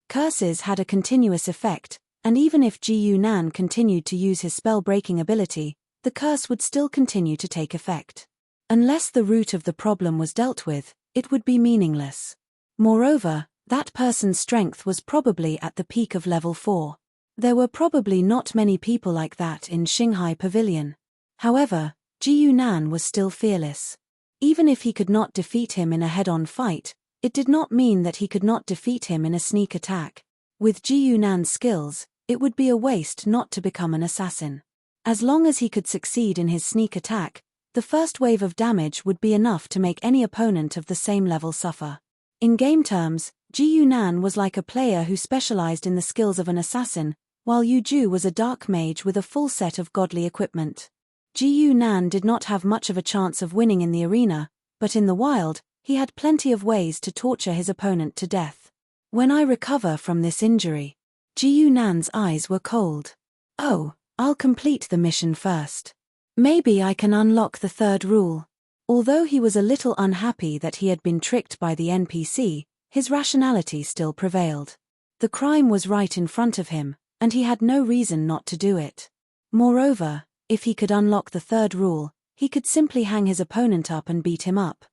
Curses had a continuous effect, and even if Ji Yunan continued to use his spell-breaking ability, the curse would still continue to take effect. Unless the root of the problem was dealt with, it would be meaningless. Moreover, that person's strength was probably at the peak of level 4. There were probably not many people like that in Xinghai Pavilion. However, Ji Yunan was still fearless. Even if he could not defeat him in a head-on fight, it did not mean that he could not defeat him in a sneak attack. With Ji Yunan's skills, it would be a waste not to become an assassin. As long as he could succeed in his sneak attack, the first wave of damage would be enough to make any opponent of the same level suffer. In game terms, Ji Yunan was like a player who specialized in the skills of an assassin, while Yu Ju was a dark mage with a full set of godly equipment. Ji Yunan did not have much of a chance of winning in the arena, but in the wild, he had plenty of ways to torture his opponent to death. When I recover from this injury, Ji Yunan's eyes were cold. Oh, I'll complete the mission first. Maybe I can unlock the third rule. Although he was a little unhappy that he had been tricked by the NPC, his rationality still prevailed. The crime was right in front of him, and he had no reason not to do it. Moreover, if he could unlock the third rule, he could simply hang his opponent up and beat him up.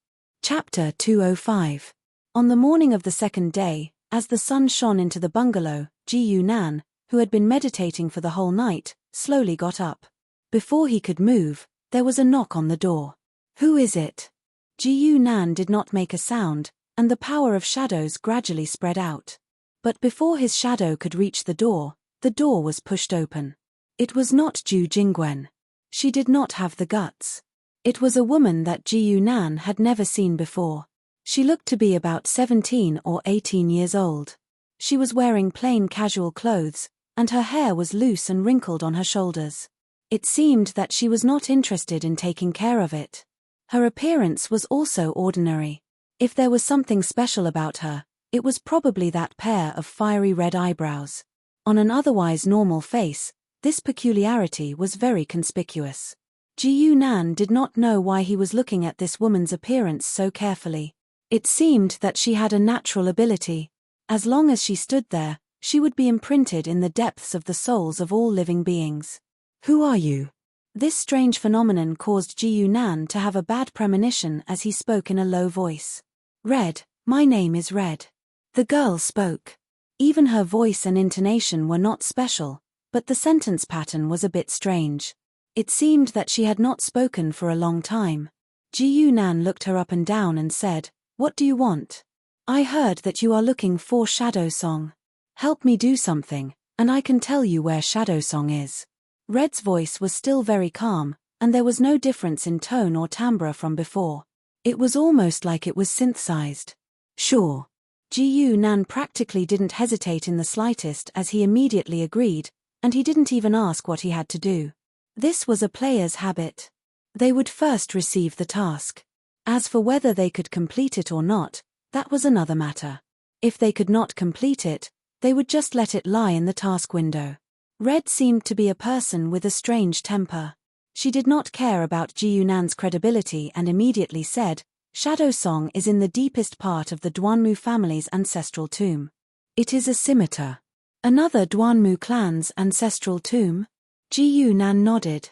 Chapter 205. On the morning of the second day, as the sun shone into the bungalow, Ji Yunan, who had been meditating for the whole night, slowly got up. Before he could move, there was a knock on the door. Who is it? Ji Yunan did not make a sound, and the power of shadows gradually spread out. But before his shadow could reach the door was pushed open. It was not Zhu Jingwen. She did not have the guts. It was a woman that Ji Yunan had never seen before. She looked to be about 17 or 18 years old. She was wearing plain casual clothes, and her hair was loose and wrinkled on her shoulders. It seemed that she was not interested in taking care of it. Her appearance was also ordinary. If there was something special about her, it was probably that pair of fiery red eyebrows. On an otherwise normal face, this peculiarity was very conspicuous. Ji Yunan did not know why he was looking at this woman's appearance so carefully. It seemed that she had a natural ability. As long as she stood there, she would be imprinted in the depths of the souls of all living beings. Who are you? This strange phenomenon caused Ji Yunan to have a bad premonition as he spoke in a low voice. Red, my name is Red. The girl spoke. Even her voice and intonation were not special, but the sentence pattern was a bit strange. It seemed that she had not spoken for a long time. Ji Yunan looked her up and down and said, "What do you want?" "I heard that you are looking for Shadow Song. Help me do something, and I can tell you where Shadow Song is." Red's voice was still very calm, and there was no difference in tone or timbre from before. It was almost like it was synthesized. Sure. Ji Yunan practically didn't hesitate in the slightest as he immediately agreed, and he didn't even ask what he had to do. This was a player's habit. They would first receive the task. As for whether they could complete it or not, that was another matter. If they could not complete it, they would just let it lie in the task window. Red seemed to be a person with a strange temper. She did not care about Ji Yunan's credibility and immediately said, "Shadow Song is in the deepest part of the Duanmu family's ancestral tomb. It is a scimitar." Another Duanmu clan's ancestral tomb? Ji Yunan nodded.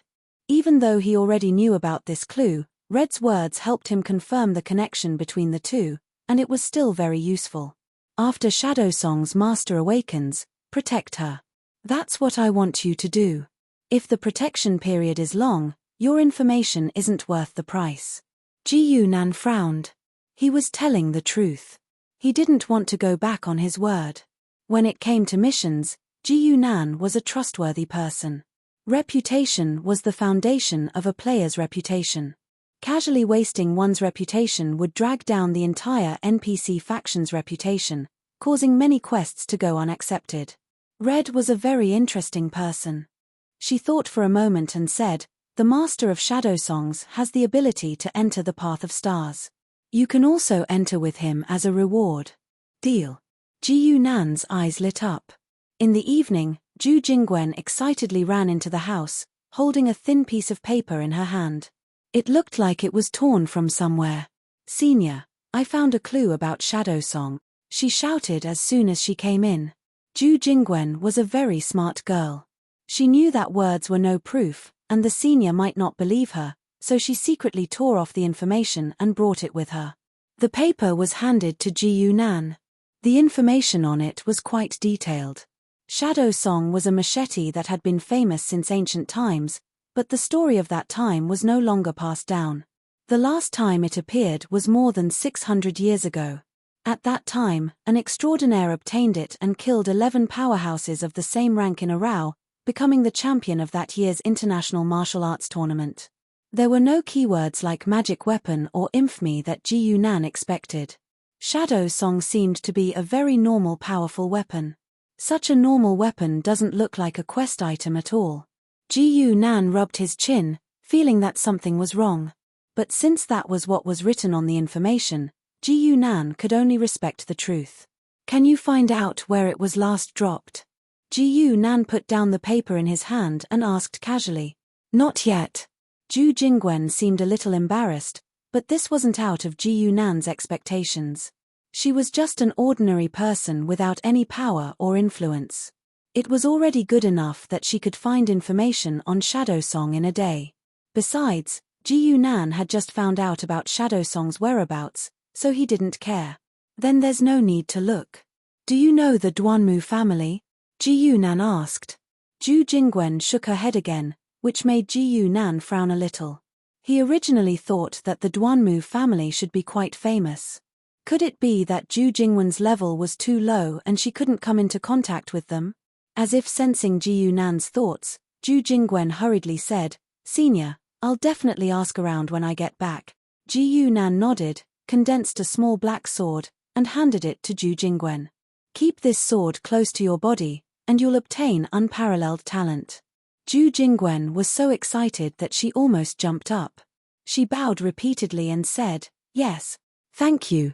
Even though he already knew about this clue, Red's words helped him confirm the connection between the two, and it was still very useful. After Shadow Song's master awakens, protect her. That's what I want you to do. If the protection period is long, your information isn't worth the price. Ji Yunan frowned. He was telling the truth. He didn't want to go back on his word. When it came to missions, Ji Yunan was a trustworthy person. Reputation was the foundation of a player's reputation. Casually wasting one's reputation would drag down the entire NPC faction's reputation, causing many quests to go unaccepted. Red was a very interesting person. She thought for a moment and said, "The Master of Shadow Songs has the ability to enter the Path of Stars. You can also enter with him as a reward." Deal. Ji Yunan's eyes lit up. In the evening, Zhu Jingwen excitedly ran into the house, holding a thin piece of paper in her hand. It looked like it was torn from somewhere. "Senior, I found a clue about Shadow Song," she shouted as soon as she came in. Zhu Jingwen was a very smart girl. She knew that words were no proof, and the senior might not believe her, so she secretly tore off the information and brought it with her. The paper was handed to Ji Yunan. The information on it was quite detailed. Shadow Song was a machete that had been famous since ancient times, but the story of that time was no longer passed down. The last time it appeared was more than 600 years ago. At that time, an extraordinaire obtained it and killed 11 powerhouses of the same rank in a row, becoming the champion of that year's international martial arts tournament. There were no keywords like magic weapon or infamy that Ji Yunan expected. Shadow Song seemed to be a very normal powerful weapon. Such a normal weapon doesn't look like a quest item at all. Ji Yunan rubbed his chin, feeling that something was wrong. But since that was what was written on the information, Ji Yunan could only respect the truth. "Can you find out where it was last dropped?" Ji Yunan put down the paper in his hand and asked casually. "Not yet." Zhu Jingwen seemed a little embarrassed, but this wasn't out of Ji Yunan's expectations. She was just an ordinary person without any power or influence. It was already good enough that she could find information on Shadow Song in a day. Besides, Ji Yunan had just found out about Shadow Song's whereabouts, so he didn't care. "Then there's no need to look. Do you know the Duanmu family?" Ji Yunan asked. Zhu Jingwen shook her head again, which made Ji Yunan frown a little. He originally thought that the Duanmu family should be quite famous. Could it be that Zhu Jingwen's level was too low and she couldn't come into contact with them? As if sensing Ji Yunan's thoughts, Zhu Jingwen hurriedly said, "Senior, I'll definitely ask around when I get back." Ji Yunan nodded, condensed a small black sword, and handed it to Zhu Jingwen. "Keep this sword close to your body, and you'll obtain unparalleled talent." Zhu Jingwen was so excited that she almost jumped up. She bowed repeatedly and said, "Yes. Thank you,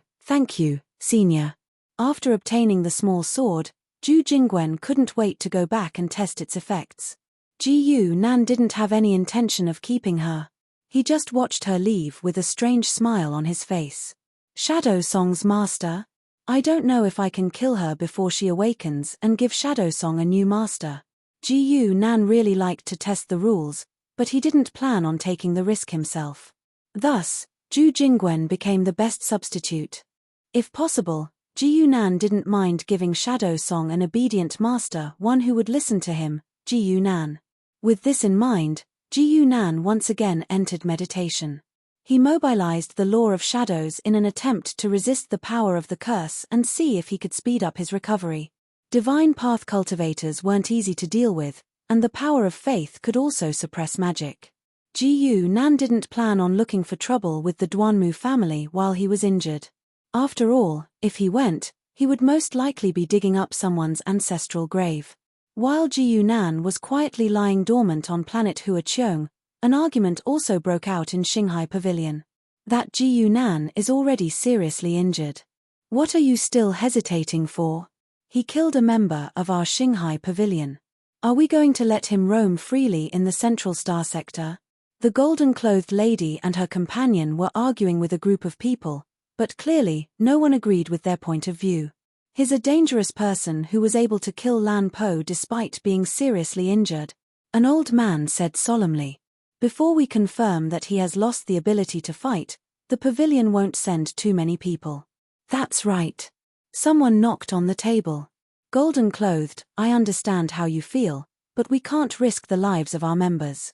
senior." After obtaining the small sword, Zhu Jingwen couldn't wait to go back and test its effects. Ji Yunan didn't have any intention of keeping her. He just watched her leave with a strange smile on his face. "Shadow Song's master? I don't know if I can kill her before she awakens and give Shadow Song a new master." Ji Yunan really liked to test the rules, but he didn't plan on taking the risk himself. Thus, Zhu Jingwen became the best substitute. If possible, Ji Yunan didn't mind giving Shadow Song an obedient master, one who would listen to him, Ji Yunan. With this in mind, Ji Yunan once again entered meditation. He mobilized the law of shadows in an attempt to resist the power of the curse and see if he could speed up his recovery. Divine path cultivators weren't easy to deal with, and the power of faith could also suppress magic. Ji Yunan didn't plan on looking for trouble with the Duanmu family while he was injured. After all, if he went, he would most likely be digging up someone's ancestral grave. While Ji Yunan was quietly lying dormant on planet Huaqiong, an argument also broke out in Xinghai Pavilion. That Ji Yunan is already seriously injured. What are you still hesitating for? He killed a member of our Xinghai Pavilion. Are we going to let him roam freely in the Central Star Sector? The golden-clothed lady and her companion were arguing with a group of people, but clearly, no one agreed with their point of view. He's a dangerous person who was able to kill Lan Po despite being seriously injured, an old man said solemnly. Before we confirm that he has lost the ability to fight, the pavilion won't send too many people. That's right. Someone knocked on the table. Golden-clothed, I understand how you feel, but we can't risk the lives of our members.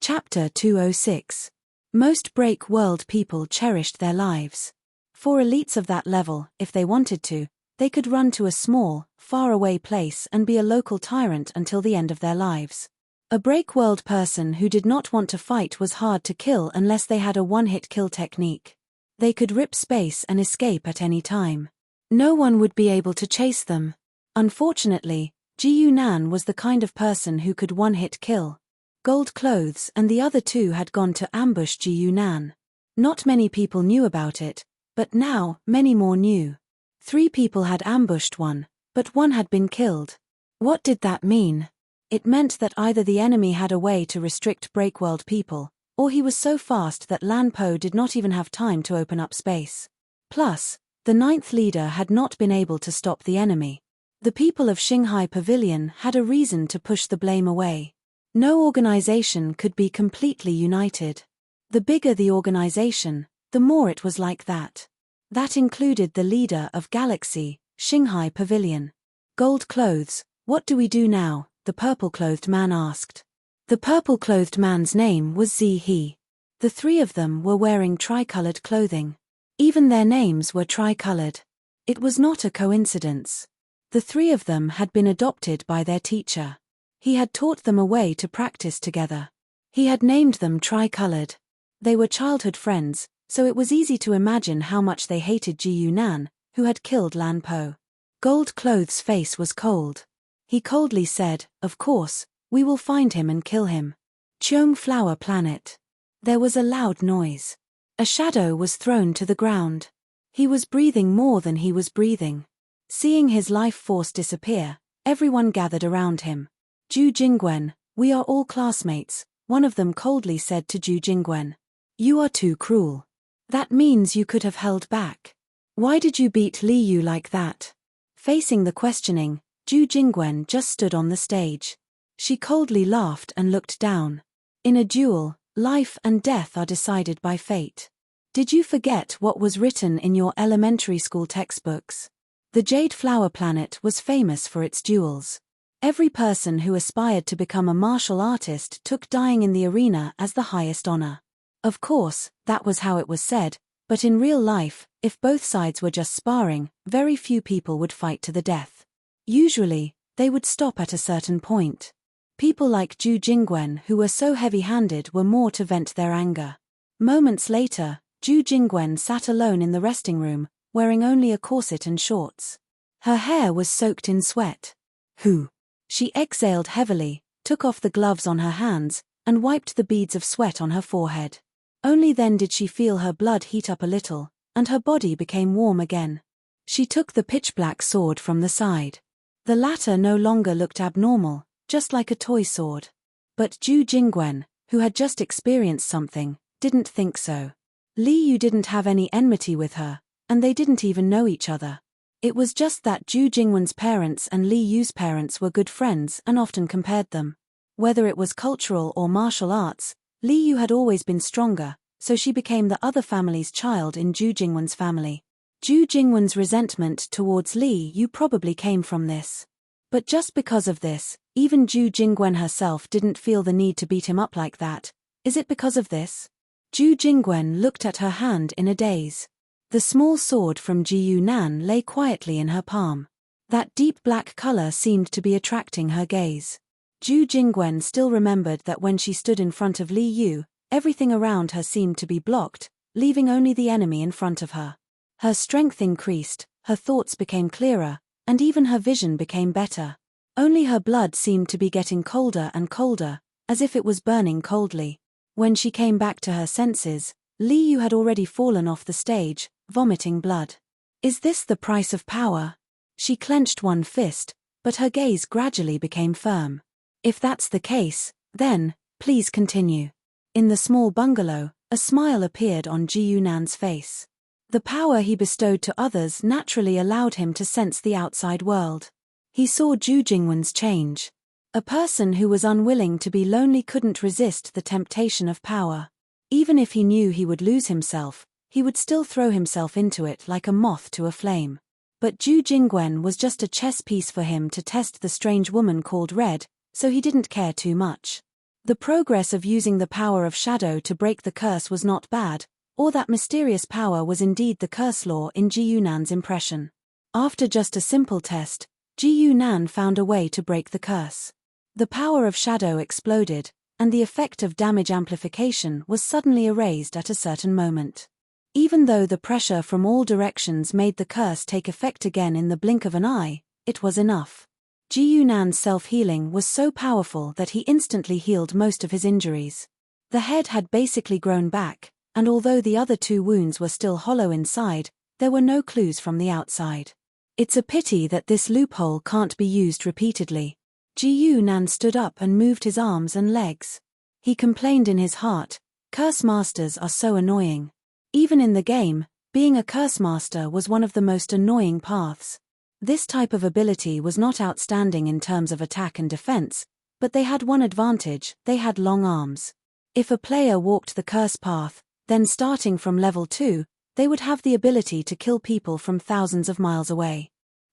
Chapter 206. Most break world people cherished their lives. For elites of that level, if they wanted to, they could run to a small, far-away place and be a local tyrant until the end of their lives. A break-world person who did not want to fight was hard to kill unless they had a one-hit kill technique. They could rip space and escape at any time. No one would be able to chase them. Unfortunately, Ji Yunan was the kind of person who could one-hit kill. Gold Clothes and the other two had gone to ambush Ji Yunan. Not many people knew about it, but now, many more knew. 3 people had ambushed one, but one had been killed. What did that mean? It meant that either the enemy had a way to restrict Breakworld people, or he was so fast that Lan Po did not even have time to open up space. Plus, the 9th leader had not been able to stop the enemy. The people of Shanghai Pavilion had a reason to push the blame away. No organization could be completely united. The bigger the organization, the more it was like that. That included the leader of Galaxy, Shanghai Pavilion. Gold Clothes, what do we do now? The purple-clothed man asked. The purple-clothed man's name was Zi He. The 3 of them were wearing tricolored clothing. Even their names were tricolored. It was not a coincidence. The 3 of them had been adopted by their teacher. He had taught them a way to practice together. He had named them tricolored. They were childhood friends, so it was easy to imagine how much they hated Ji Yunan, who had killed Lan Po. Gold Clothes' face was cold. He coldly said, "Of course, we will find him and kill him." Cheong Flower Planet. There was a loud noise. A shadow was thrown to the ground. He was breathing more than he was breathing. Seeing his life force disappear, everyone gathered around him. Zhu Jingwen, "We are all classmates," one of them coldly said to Zhu Jingwen. "You are too cruel. That means you could have held back. Why did you beat Li Yu like that?" Facing the questioning, Zhu Jingwen just stood on the stage. She coldly laughed and looked down. In a duel, life and death are decided by fate. Did you forget what was written in your elementary school textbooks? The Jade Flower Planet was famous for its duels. Every person who aspired to become a martial artist took dying in the arena as the highest honor. Of course, that was how it was said, but in real life, if both sides were just sparring, very few people would fight to the death. Usually, they would stop at a certain point. People like Zhu Jingwen who were so heavy-handed were more to vent their anger. Moments later, Zhu Jingwen sat alone in the resting room, wearing only a corset and shorts. Her hair was soaked in sweat. "Who?" She exhaled heavily, took off the gloves on her hands, and wiped the beads of sweat on her forehead. Only then did she feel her blood heat up a little, and her body became warm again. She took the pitch-black sword from the side. The latter no longer looked abnormal, just like a toy sword. But Zhu Jingwen, who had just experienced something, didn't think so. Li Yu didn't have any enmity with her, and they didn't even know each other. It was just that Zhu Jingwen's parents and Li Yu's parents were good friends and often compared them. Whether it was cultural or martial arts, Li Yu had always been stronger, so she became the other family's child in Zhu Jingwen's family. Zhu Jingwen's resentment towards Li Yu probably came from this. But just because of this, even Zhu Jingwen herself didn't feel the need to beat him up like that. Is it because of this? Zhu Jingwen looked at her hand in a daze. The small sword from Ji Yunan lay quietly in her palm. That deep black color seemed to be attracting her gaze. Zhu Jingwen still remembered that when she stood in front of Li Yu, everything around her seemed to be blocked, leaving only the enemy in front of her. Her strength increased, her thoughts became clearer, and even her vision became better. Only her blood seemed to be getting colder and colder, as if it was burning coldly. When she came back to her senses, Li Yu had already fallen off the stage, vomiting blood. Is this the price of power? She clenched one fist, but her gaze gradually became firm. If that's the case, then, please continue. In the small bungalow, a smile appeared on Ji Yunan's face. The power he bestowed to others naturally allowed him to sense the outside world. He saw Zhu Jingwen's change. A person who was unwilling to be lonely couldn't resist the temptation of power. Even if he knew he would lose himself, he would still throw himself into it like a moth to a flame. But Zhu Jingwen was just a chess piece for him to test the strange woman called Red, so he didn't care too much. The progress of using the power of shadow to break the curse was not bad, Or that mysterious power was indeed the curse law in Ji Yunan's impression. After just a simple test, Ji Yunan found a way to break the curse. The power of shadow exploded, and the effect of damage amplification was suddenly erased at a certain moment. Even though the pressure from all directions made the curse take effect again in the blink of an eye, it was enough. Ji Yunan's self-healing was so powerful that he instantly healed most of his injuries. The head had basically grown back, and although the other 2 wounds were still hollow inside, there were no clues from the outside. It's a pity that this loophole can't be used repeatedly. Ji Yunan stood up and moved his arms and legs. He complained in his heart, curse masters are so annoying. Even in the game, being a curse master was one of the most annoying paths. This type of ability was not outstanding in terms of attack and defense, but they had one advantage: they had long arms. If a player walked the curse path, then starting from level 2, they would have the ability to kill people from thousands of miles away.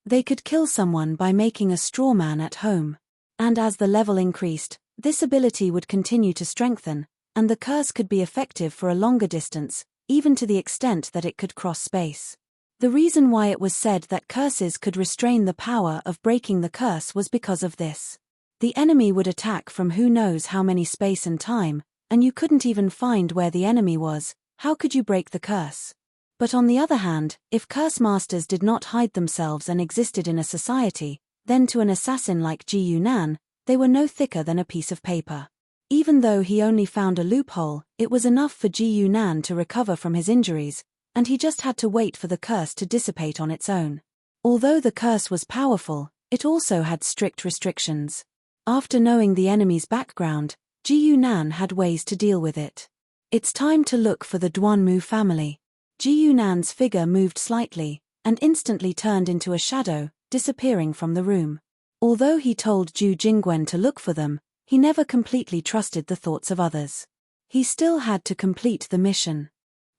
They could kill someone by making a straw man at home. And as the level increased, this ability would continue to strengthen, and the curse could be effective for a longer distance, even to the extent that it could cross space. The reason why it was said that curses could restrain the power of breaking the curse was because of this. The enemy would attack from who knows how many space and time, and you couldn't even find where the enemy was. How could you break the curse? But on the other hand, if curse masters did not hide themselves and existed in a society, then to an assassin like Ji Yunan, they were no thicker than a piece of paper. Even though he only found a loophole, it was enough for Ji Yunan to recover from his injuries, and he just had to wait for the curse to dissipate on its own. Although the curse was powerful, it also had strict restrictions. After knowing the enemy's background, Ji Yunan had ways to deal with it. It's time to look for the Duanmu family. Ji Yunan's figure moved slightly, and instantly turned into a shadow, disappearing from the room. Although he told Zhu Jingwen to look for them, he never completely trusted the thoughts of others. He still had to complete the mission.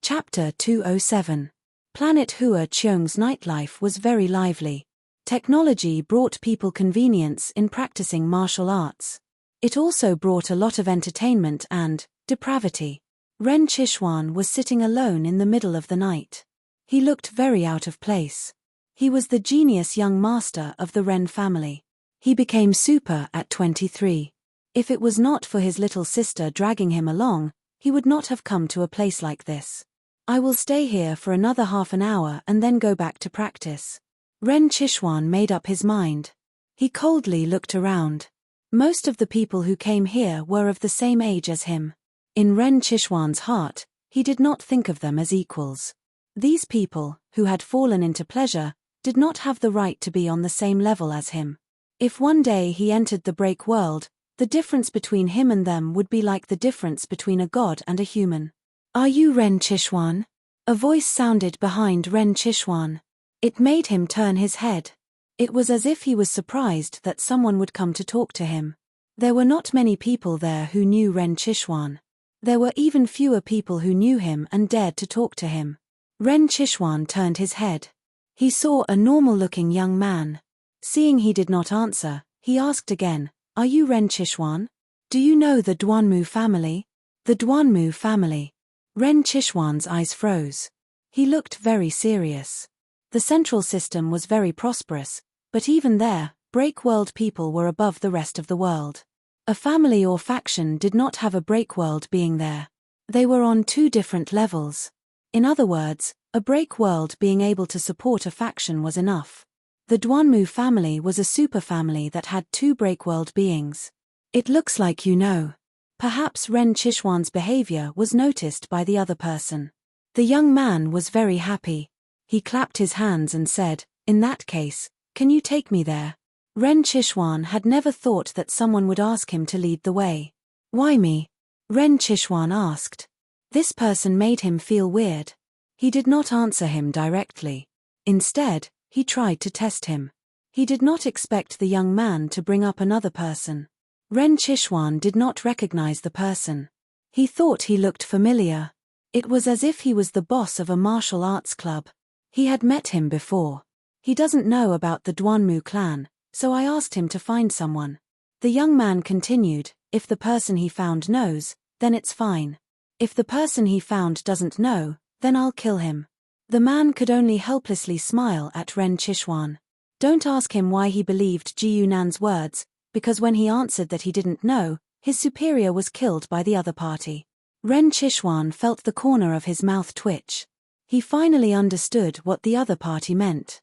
Chapter 207. Planet Hua Cheong's nightlife was very lively. Technology brought people convenience in practicing martial arts. It also brought a lot of entertainment and depravity. Ren Qixuan was sitting alone in the middle of the night. He looked very out of place. He was the genius young master of the Ren family. He became super at 23. If it was not for his little sister dragging him along, he would not have come to a place like this. I will stay here for another half an hour and then go back to practice. Ren Qixuan made up his mind. He coldly looked around. Most of the people who came here were of the same age as him. In Ren Qixuan's heart, he did not think of them as equals. These people, who had fallen into pleasure, did not have the right to be on the same level as him. If one day he entered the break world, the difference between him and them would be like the difference between a god and a human. Are you Ren Qixuan? A voice sounded behind Ren Qixuan. It made him turn his head. It was as if he was surprised that someone would come to talk to him. There were not many people there who knew Ren Qixuan. There were even fewer people who knew him and dared to talk to him. Ren Qixuan turned his head. He saw a normal-looking young man. Seeing he did not answer, he asked again, "Are you Ren Qixuan? Do you know the Duanmu family?" The Duanmu family. Ren Qixuan's eyes froze. He looked very serious. The central system was very prosperous, but even there, break world people were above the rest of the world. A family or faction did not have a break world being there. They were on 2 different levels. In other words, a break world being able to support a faction was enough. The Duanmu family was a super family that had 2 break world beings. It looks like you know. Perhaps Ren Qixuan's behavior was noticed by the other person. The young man was very happy. He clapped his hands and said, "In that case, can you take me there?" Ren Qixuan had never thought that someone would ask him to lead the way. "Why me?" Ren Qixuan asked. This person made him feel weird. He did not answer him directly. Instead, he tried to test him. He did not expect the young man to bring up another person. Ren Qixuan did not recognize the person. He thought he looked familiar. It was as if he was the boss of a martial arts club. He had met him before. He doesn't know about the Duanmu clan, so I asked him to find someone. The young man continued, "If the person he found knows, then it's fine." If the person he found doesn't know, then I'll kill him. The man could only helplessly smile at Ren Chishwan. Don't ask him why he believed Ji Yunan's words, because when he answered that he didn't know, his superior was killed by the other party. Ren Chishwan felt the corner of his mouth twitch. He finally understood what the other party meant.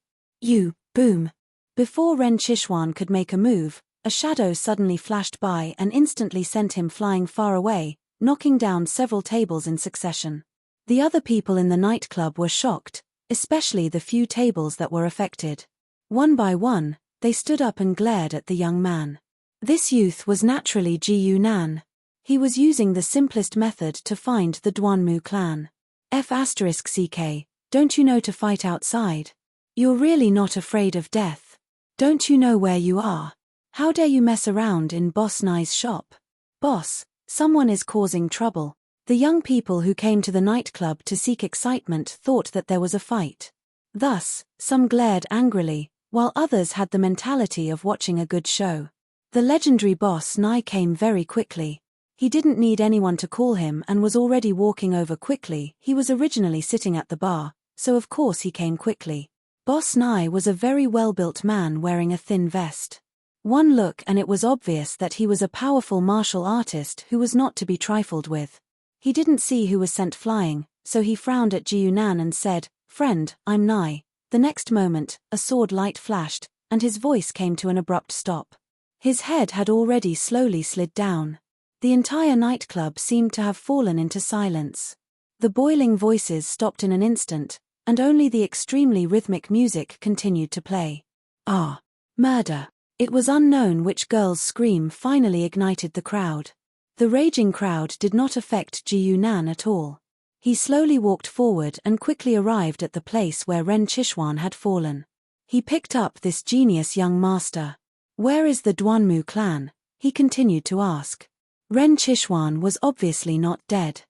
Boom. Before Ren Chishwan could make a move, a shadow suddenly flashed by and instantly sent him flying far away, knocking down several tables in succession. The other people in the nightclub were shocked, especially the few tables that were affected. One by one, they stood up and glared at the young man. This youth was naturally Ji Yunan. He was using the simplest method to find the Duanmu clan. F*CK, don't you know to fight outside? You're really not afraid of death. Don't you know where you are? How dare you mess around in Boss Nai's shop? Boss, someone is causing trouble. The young people who came to the nightclub to seek excitement thought that there was a fight. Thus, some glared angrily, while others had the mentality of watching a good show. The legendary Boss Nai came very quickly. He didn't need anyone to call him and was already walking over quickly. He was originally sitting at the bar, so of course he came quickly. Boss Nai was a very well-built man wearing a thin vest. One look and it was obvious that he was a powerful martial artist who was not to be trifled with. He didn't see who was sent flying, so he frowned at Ji Yunan and said, "Friend, I'm Nai." The next moment, a sword light flashed, and his voice came to an abrupt stop. His head had already slowly slid down. The entire nightclub seemed to have fallen into silence. The boiling voices stopped in an instant, and only the extremely rhythmic music continued to play. Murder. It was unknown which girl's scream finally ignited the crowd. The raging crowd did not affect Ji Yunan at all. He slowly walked forward and quickly arrived at the place where Ren Chishwan had fallen. He picked up this genius young master. Where is the Duanmu clan? He continued to ask. Ren Chishwan was obviously not dead.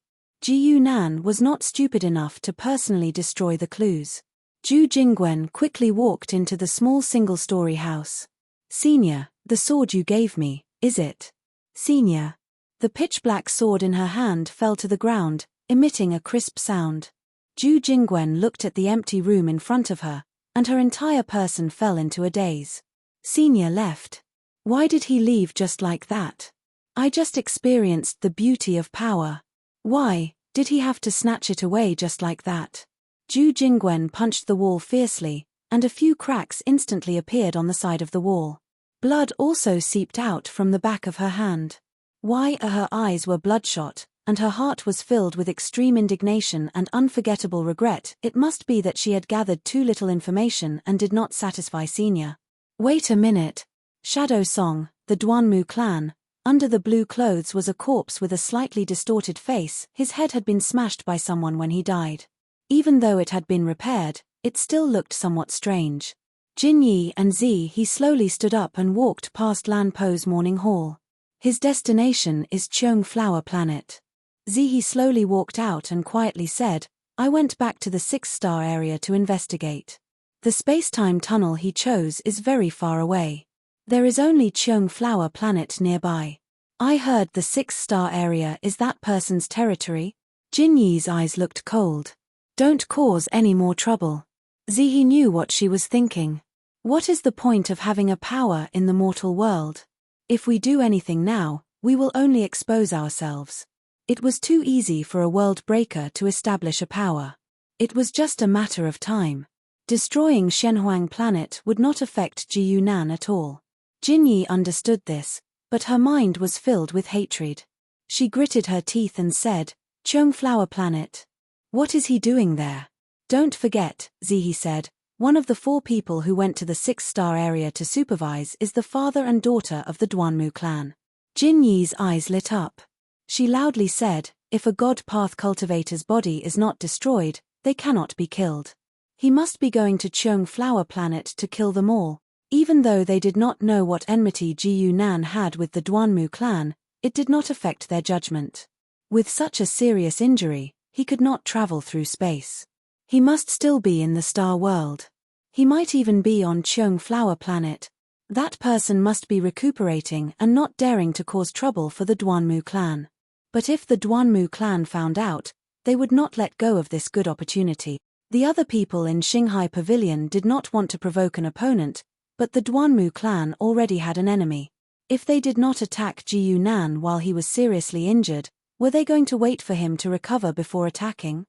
Ji Yunan was not stupid enough to personally destroy the clues. Zhu Jingwen quickly walked into the small single-story house. "Senior, the sword you gave me, is it?" "Senior." The pitch-black sword in her hand fell to the ground, emitting a crisp sound. Zhu Jingwen looked at the empty room in front of her, and her entire person fell into a daze. "Senior left. Why did he leave just like that? I just experienced the beauty of power. Why did he have to snatch it away just like that?" Zhu Jingwen punched the wall fiercely, and a few cracks instantly appeared on the side of the wall. Blood also seeped out from the back of her hand. Why her eyes were bloodshot, and her heart was filled with extreme indignation and unforgettable regret. It must be that she had gathered too little information and did not satisfy Senior. Wait a minute. Shadow Song, the Duanmu clan. Under the blue clothes was a corpse with a slightly distorted face. His head had been smashed by someone when he died. Even though it had been repaired, it still looked somewhat strange. Jin Yi and Zi he slowly stood up and walked past Lan Po's morning hall. His destination is Cheong Flower Planet. Zi he slowly walked out and quietly said, "I went back to the 6-star area to investigate. The space-time tunnel he chose is very far away. There is only Cheong Flower Planet nearby. I heard the 6-star area is that person's territory." Jin Yi's eyes looked cold. "Don't cause any more trouble." Zihi knew what she was thinking. What is the point of having a power in the mortal world? If we do anything now, we will only expose ourselves. It was too easy for a world breaker to establish a power. It was just a matter of time. Destroying Shenhuang Planet would not affect Ji Yunan at all. Jin Yi understood this, but her mind was filled with hatred. She gritted her teeth and said, "Cheong Flower Planet. What is he doing there?" "Don't forget," Zihi said, "one of the 4 people who went to the 6-star area to supervise is the father and daughter of the Duanmu clan." Jin Yi's eyes lit up. She loudly said, "If a God Path cultivator's body is not destroyed, they cannot be killed. He must be going to Cheong Flower Planet to kill them all." Even though they did not know what enmity Ji Yunan had with the Duanmu clan, it did not affect their judgment. With such a serious injury, he could not travel through space. He must still be in the star world. He might even be on Cheong Flower Planet. That person must be recuperating and not daring to cause trouble for the Duanmu clan. But if the Duanmu clan found out, they would not let go of this good opportunity. The other people in Xinghai Pavilion did not want to provoke an opponent, but the Duanmu clan already had an enemy. If they did not attack Ji Yunan while he was seriously injured, were they going to wait for him to recover before attacking?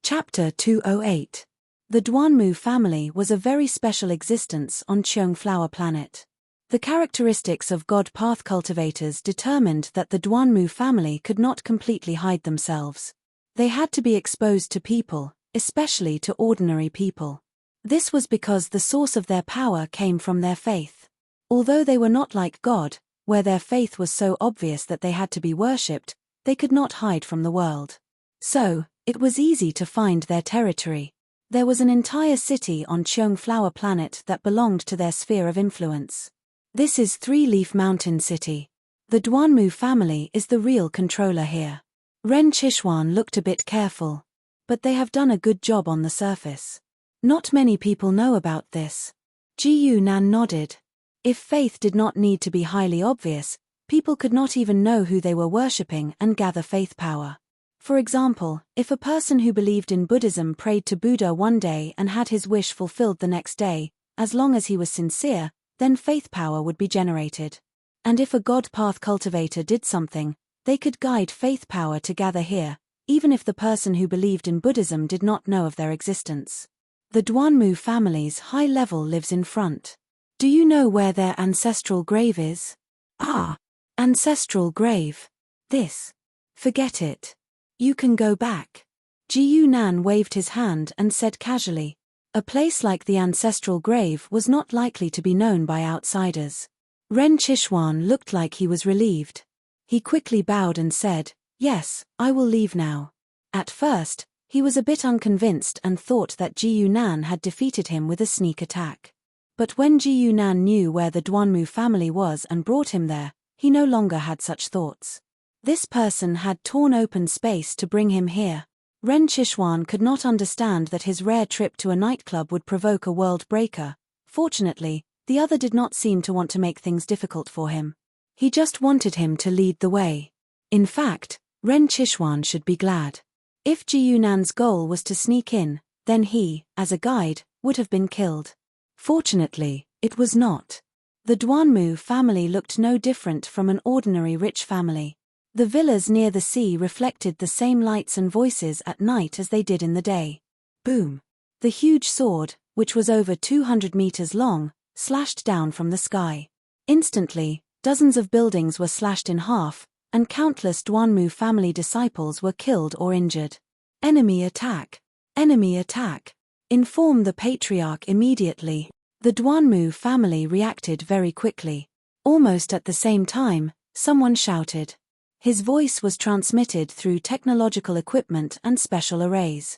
Chapter 208. The Duanmu family was a very special existence on Cheong Flower Planet. The characteristics of God Path cultivators determined that the Duanmu family could not completely hide themselves. They had to be exposed to people, especially to ordinary people. This was because the source of their power came from their faith. Although they were not like God, where their faith was so obvious that they had to be worshipped, they could not hide from the world. So, it was easy to find their territory. There was an entire city on Cheong Flower Planet that belonged to their sphere of influence. This is Three Leaf Mountain City. The Duanmu family is the real controller here. Ren Chishuan looked a bit careful. But they have done a good job on the surface. Not many people know about this. Ji Yunan nodded. If faith did not need to be highly obvious, people could not even know who they were worshipping and gather faith power. For example, if a person who believed in Buddhism prayed to Buddha one day and had his wish fulfilled the next day, as long as he was sincere, then faith power would be generated. And if a God Path cultivator did something, they could guide faith power to gather here, even if the person who believed in Buddhism did not know of their existence. The Duanmu family's high level lives in front. Do you know where their ancestral grave is? Ah, ancestral grave. This. Forget it. You can go back. Ji Yunan waved his hand and said casually. A place like the ancestral grave was not likely to be known by outsiders. Ren Chishuan looked like he was relieved. He quickly bowed and said, "Yes, I will leave now." At first, he was a bit unconvinced and thought that Ji Yunan had defeated him with a sneak attack. But when Ji Yunan knew where the Duanmu family was and brought him there, he no longer had such thoughts. This person had torn open space to bring him here. Ren Chishuan could not understand that his rare trip to a nightclub would provoke a world breaker. Fortunately, the other did not seem to want to make things difficult for him. He just wanted him to lead the way. In fact, Ren Chishuan should be glad. If Ji Yunan's goal was to sneak in, then he, as a guide, would have been killed. Fortunately, it was not. The Duanmu family looked no different from an ordinary rich family. The villas near the sea reflected the same lights and voices at night as they did in the day. Boom! The huge sword, which was over 200 meters long, slashed down from the sky. Instantly, dozens of buildings were slashed in half, and countless Duanmu family disciples were killed or injured. Enemy attack! Enemy attack! Inform the patriarch immediately. The Duanmu family reacted very quickly. Almost at the same time, someone shouted. His voice was transmitted through technological equipment and special arrays.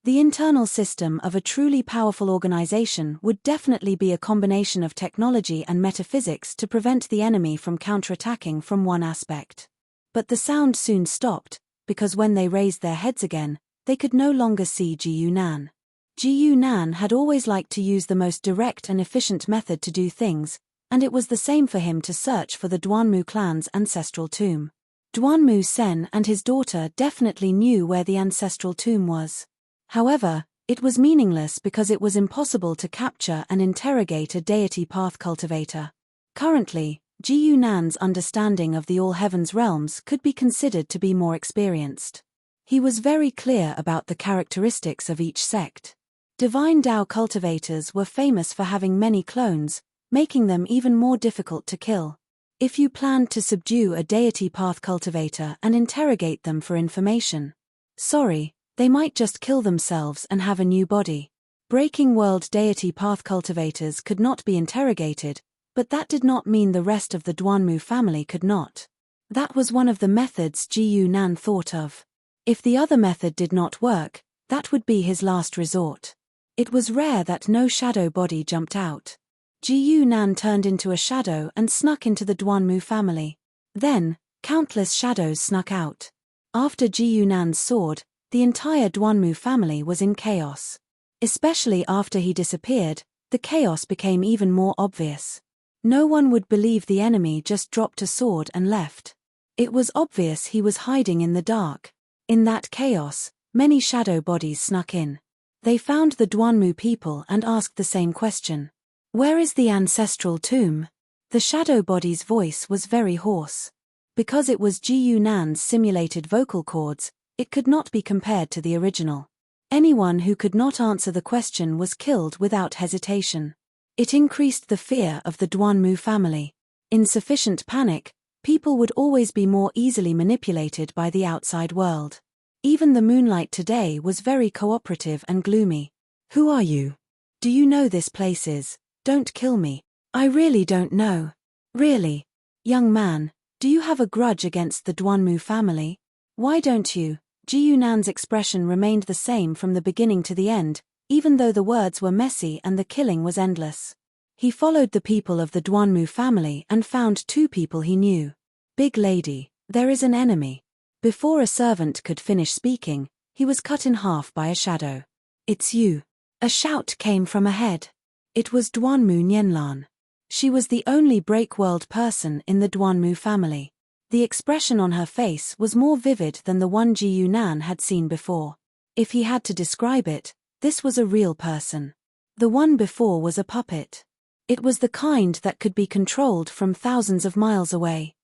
The internal system of a truly powerful organization would definitely be a combination of technology and metaphysics to prevent the enemy from counterattacking from one aspect. But the sound soon stopped, because when they raised their heads again, they could no longer see Ji Yunan. Ji Yunan had always liked to use the most direct and efficient method to do things, and it was the same for him to search for the Duanmu clan's ancestral tomb. Duanmu Sen and his daughter definitely knew where the ancestral tomb was. However, it was meaningless because it was impossible to capture and interrogate a deity path cultivator. Currently, Ji Yunan's understanding of the All Heavens realms could be considered to be more experienced. He was very clear about the characteristics of each sect. Divine Tao cultivators were famous for having many clones, making them even more difficult to kill. If you planned to subdue a deity path cultivator and interrogate them for information, sorry, they might just kill themselves and have a new body. Breaking world deity path cultivators could not be interrogated, but that did not mean the rest of the Duanmu family could not. That was one of the methods Ji Yunan thought of. If the other method did not work, that would be his last resort. It was rare that no shadow body jumped out. Ji Yunan turned into a shadow and snuck into the Duanmu family. Then, countless shadows snuck out. After Ji Yunan's sword, the entire Duanmu family was in chaos. Especially after he disappeared, the chaos became even more obvious. No one would believe the enemy just dropped a sword and left. It was obvious he was hiding in the dark. In that chaos, many shadow bodies snuck in. They found the Duanmu people and asked the same question. Where is the ancestral tomb? The shadow body's voice was very hoarse. Because it was Ji Yunan's simulated vocal cords, it could not be compared to the original. Anyone who could not answer the question was killed without hesitation. It increased the fear of the Duanmu family. In sufficient panic, people would always be more easily manipulated by the outside world. Even the moonlight today was very cooperative and gloomy. Who are you? Do you know this place is? Don't kill me. I really don't know. Really? Young man, do you have a grudge against the Duanmu family? Why don't you? Ji Yunan's expression remained the same from the beginning to the end, even though the words were messy and the killing was endless. He followed the people of the Duanmu family and found two people he knew. Big lady, there is an enemy. Before a servant could finish speaking, he was cut in half by a shadow. It's you. A shout came from ahead. It was Duanmu Nianlan. She was the only break-world person in the Duanmu family. The expression on her face was more vivid than the one Ji Yunan had seen before. If he had to describe it, this was a real person. The one before was a puppet. It was the kind that could be controlled from thousands of miles away.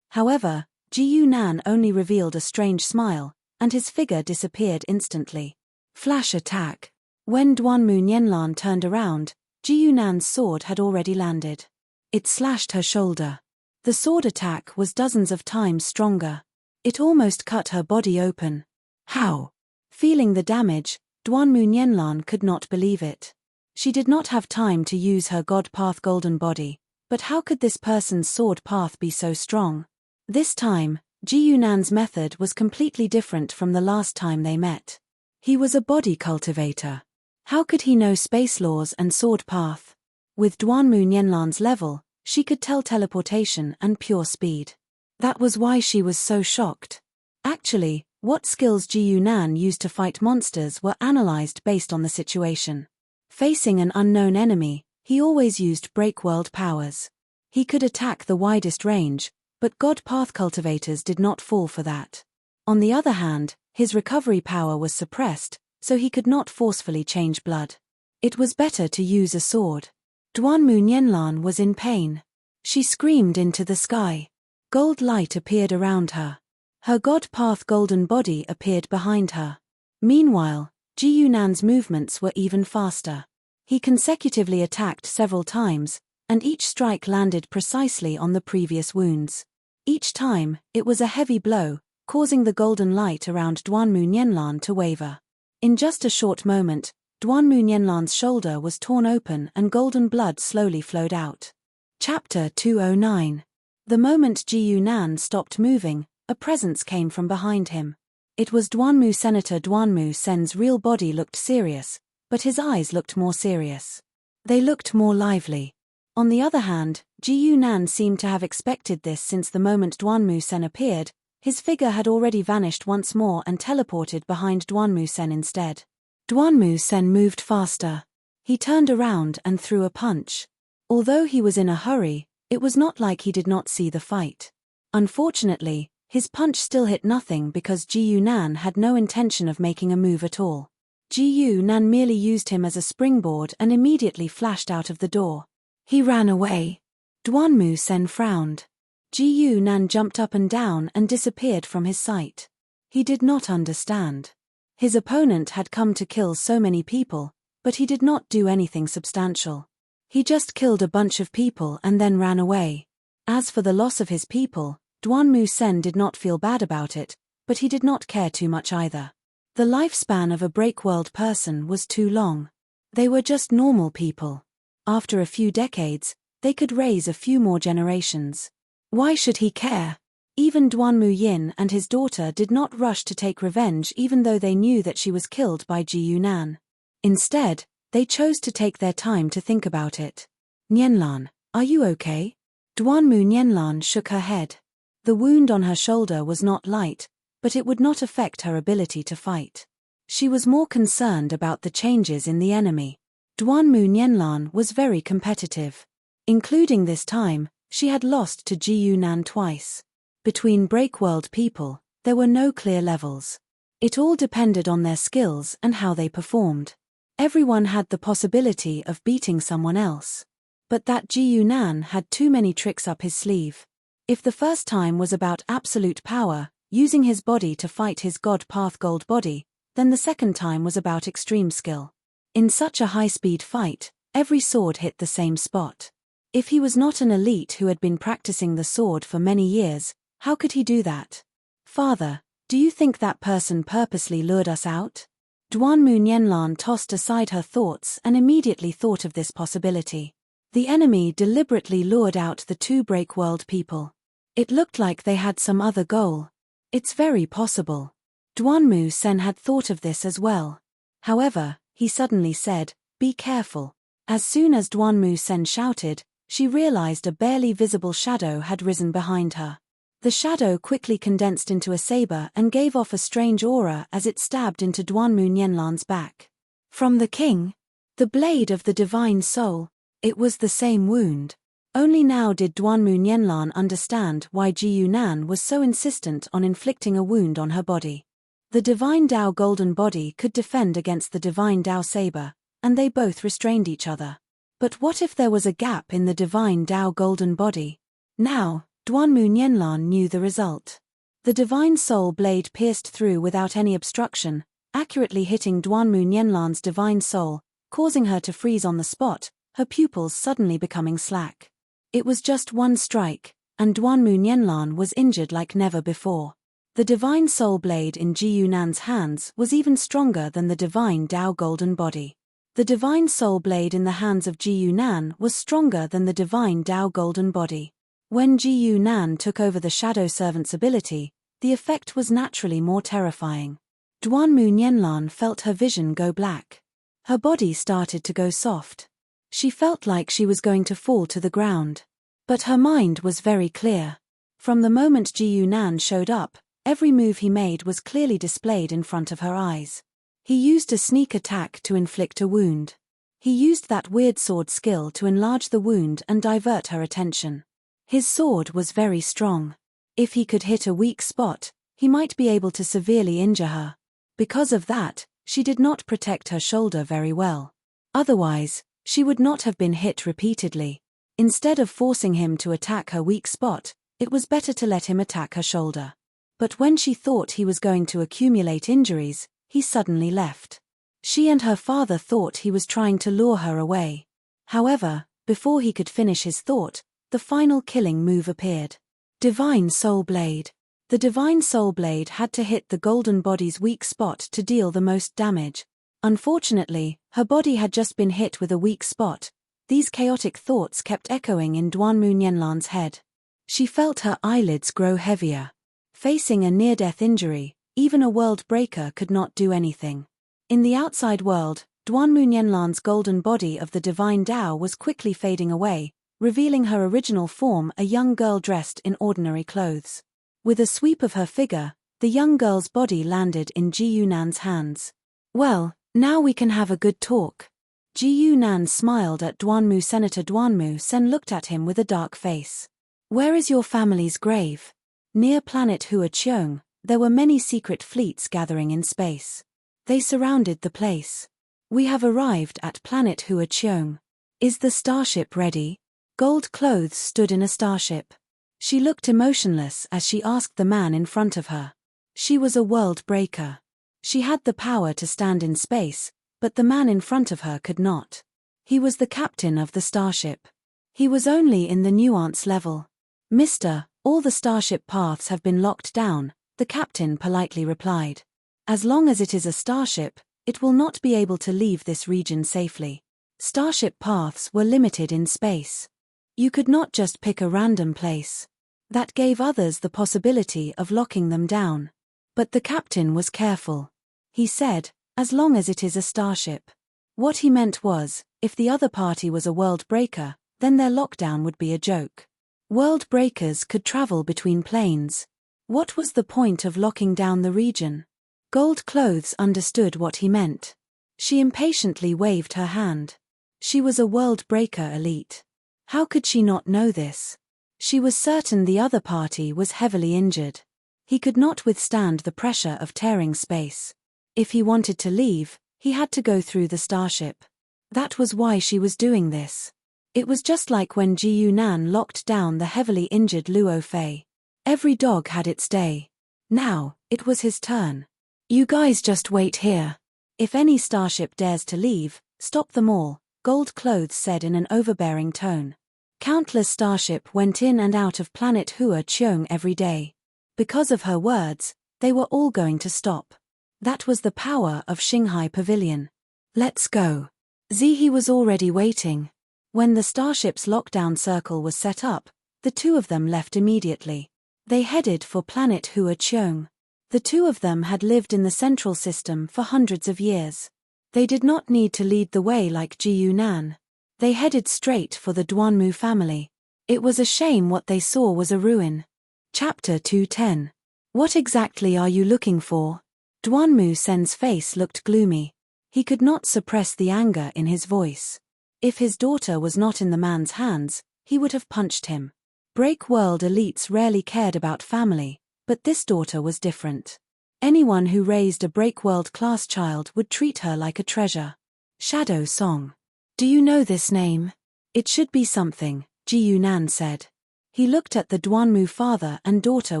However, Ji Yunan only revealed a strange smile, and his figure disappeared instantly. Flash attack. When Duanmu Nianlan turned around, Ji Yunan's sword had already landed. It slashed her shoulder. The sword attack was dozens of times stronger. It almost cut her body open. How? Feeling the damage, Duanmu Nianlan could not believe it. She did not have time to use her God Path golden body, but how could this person's sword path be so strong? This time, Ji Yunan's method was completely different from the last time they met. He was a body cultivator. How could he know space laws and sword path? With Duanmu Nianlan's level, she could tell teleportation and pure speed. That was why she was so shocked. Actually, what skills Ji Yunan used to fight monsters were analyzed based on the situation. Facing an unknown enemy, he always used break-world powers. He could attack the widest range, but God Path cultivators did not fall for that. On the other hand, his recovery power was suppressed, so he could not forcefully change blood. It was better to use a sword. Duanmu Nianlan was in pain. She screamed into the sky. Gold light appeared around her. Her God Path golden body appeared behind her. Meanwhile, Ji Yunan's movements were even faster. He consecutively attacked several times, and each strike landed precisely on the previous wounds. Each time, it was a heavy blow, causing the golden light around Duanmu Nianlan to waver. In just a short moment, Duanmu Nianlan's shoulder was torn open and golden blood slowly flowed out. Chapter 209. The moment Ji Yunan stopped moving, a presence came from behind him. It was Duanmu Senator Duanmu Sen's real body looked serious, but his eyes looked more serious. They looked more lively. On the other hand, Ji Yunan seemed to have expected this since the moment Duanmu Sen appeared, his figure had already vanished once more and teleported behind Duanmu Sen instead. Duanmu Sen moved faster. He turned around and threw a punch. Although he was in a hurry, it was not like he did not see the fight. Unfortunately, his punch still hit nothing because Ji Yunan had no intention of making a move at all. Ji Yunan merely used him as a springboard and immediately flashed out of the door. He ran away. Duanmu Sen frowned. Ji Yunan jumped up and down and disappeared from his sight. He did not understand. His opponent had come to kill so many people, but he did not do anything substantial. He just killed a bunch of people and then ran away. As for the loss of his people, Duanmu Sen did not feel bad about it, but he did not care too much either. The lifespan of a break-world person was too long. They were just normal people. After a few decades, they could raise a few more generations. Why should he care? Even Duanmu Yin and his daughter did not rush to take revenge even though they knew that she was killed by Ji Yunan. Instead, they chose to take their time to think about it. Nianlan, are you okay? Duanmu Nianlan shook her head. The wound on her shoulder was not light, but it would not affect her ability to fight. She was more concerned about the changes in the enemy. Duanmu Nianlan was very competitive. Including this time, she had lost to Ji Yunan twice. Between Breakworld people, there were no clear levels. It all depended on their skills and how they performed. Everyone had the possibility of beating someone else. But that Ji Yunan had too many tricks up his sleeve. If the first time was about absolute power, using his body to fight his God Path Gold body, then the second time was about extreme skill. In such a high-speed fight, every sword hit the same spot. If he was not an elite who had been practicing the sword for many years, how could he do that? Father, do you think that person purposely lured us out? Duanmu Nianlan tossed aside her thoughts and immediately thought of this possibility. The enemy deliberately lured out the two Breakworld people. It looked like they had some other goal. It's very possible. Duanmu Sen had thought of this as well. However, he suddenly said, "Be careful." As soon as Duanmu Sen shouted, she realized a barely visible shadow had risen behind her. The shadow quickly condensed into a saber and gave off a strange aura as it stabbed into Duanmu Nianlan's back. From the king? The blade of the divine soul. It was the same wound. Only now did Duanmu Nianlan understand why Ji Yunan was so insistent on inflicting a wound on her body. The divine Dao golden body could defend against the divine Dao saber, and they both restrained each other. But what if there was a gap in the divine Dao golden body? Now, Duanmu Nianlan knew the result. The divine soul blade pierced through without any obstruction, accurately hitting Duanmu Nianlan's divine soul, causing her to freeze on the spot, her pupils suddenly becoming slack. It was just one strike, and Duanmu Nianlan was injured like never before. The divine soul blade in Ji Yunan's hands was even stronger than the divine Dao golden body. The divine soul blade in the hands of Ji Yunan was stronger than the divine Dao golden body. When Ji Yunan took over the Shadow Servant's ability, the effect was naturally more terrifying. Duanmu Nianlan felt her vision go black. Her body started to go soft. She felt like she was going to fall to the ground. But her mind was very clear. From the moment Ji Yunan showed up, every move he made was clearly displayed in front of her eyes. He used a sneak attack to inflict a wound. He used that weird sword skill to enlarge the wound and divert her attention. His sword was very strong. If he could hit a weak spot, he might be able to severely injure her. Because of that, she did not protect her shoulder very well. Otherwise, she would not have been hit repeatedly. Instead of forcing him to attack her weak spot, it was better to let him attack her shoulder. But when she thought he was going to accumulate injuries, he suddenly left. She and her father thought he was trying to lure her away. However, before he could finish his thought, the final killing move appeared. Divine Soul Blade. The Divine Soul Blade had to hit the golden body's weak spot to deal the most damage. Unfortunately, her body had just been hit with a weak spot. These chaotic thoughts kept echoing in Duanmu Nianlan's head. She felt her eyelids grow heavier. Facing a near-death injury, even a world breaker could not do anything. In the outside world, Duanmu Nianlan's golden body of the divine Dao was quickly fading away, revealing her original form, a young girl dressed in ordinary clothes. With a sweep of her figure, the young girl's body landed in Ji Yunan's hands. "Well, now we can have a good talk." Ji Yunan smiled at Duanmu. Senator Duanmu Sen looked at him with a dark face. "Where is your family's grave?" Near planet Hua Cheong, there were many secret fleets gathering in space. They surrounded the place. "We have arrived at planet Hua Cheong. Is the starship ready?" Gold clothes stood in a starship. She looked emotionless as she asked the man in front of her. She was a world breaker. She had the power to stand in space, but the man in front of her could not. He was the captain of the starship. He was only in the nuance level. "Mister, all the starship paths have been locked down," the captain politely replied. "As long as it is a starship, it will not be able to leave this region safely. Starship paths were limited in space. You could not just pick a random place. That gave others the possibility of locking them down." But the captain was careful. He said, "As long as it is a starship." What he meant was, if the other party was a world breaker, then their lockdown would be a joke. World breakers could travel between planes. What was the point of locking down the region? Gold clothes understood what he meant. She impatiently waved her hand. She was a world breaker elite. How could she not know this? She was certain the other party was heavily injured. He could not withstand the pressure of tearing space. If he wanted to leave, he had to go through the starship. That was why she was doing this. It was just like when Ji Yunan locked down the heavily injured Luo Fei. Every dog had its day. Now, it was his turn. You guys just wait here. If any starship dares to leave, stop them all, Gold Clothes said in an overbearing tone. Countless starship went in and out of planet Hua Cheong every day. Because of her words, they were all going to stop. That was the power of Shanghai Pavilion. Let's go. Zihe was already waiting. When the starship's lockdown circle was set up, the two of them left immediately. They headed for planet Hua Cheong. The two of them had lived in the central system for hundreds of years. They did not need to lead the way like Ji Yunan. They headed straight for the Duanmu family. It was a shame what they saw was a ruin. Chapter 210. What exactly are you looking for? Duanmu Sen's face looked gloomy. He could not suppress the anger in his voice. If his daughter was not in the man's hands, he would have punched him. Break world elites rarely cared about family, but this daughter was different. Anyone who raised a break world class child would treat her like a treasure. Shadow Song. Do you know this name? It should be something, Ji Yunan said. He looked at the Duanmu father and daughter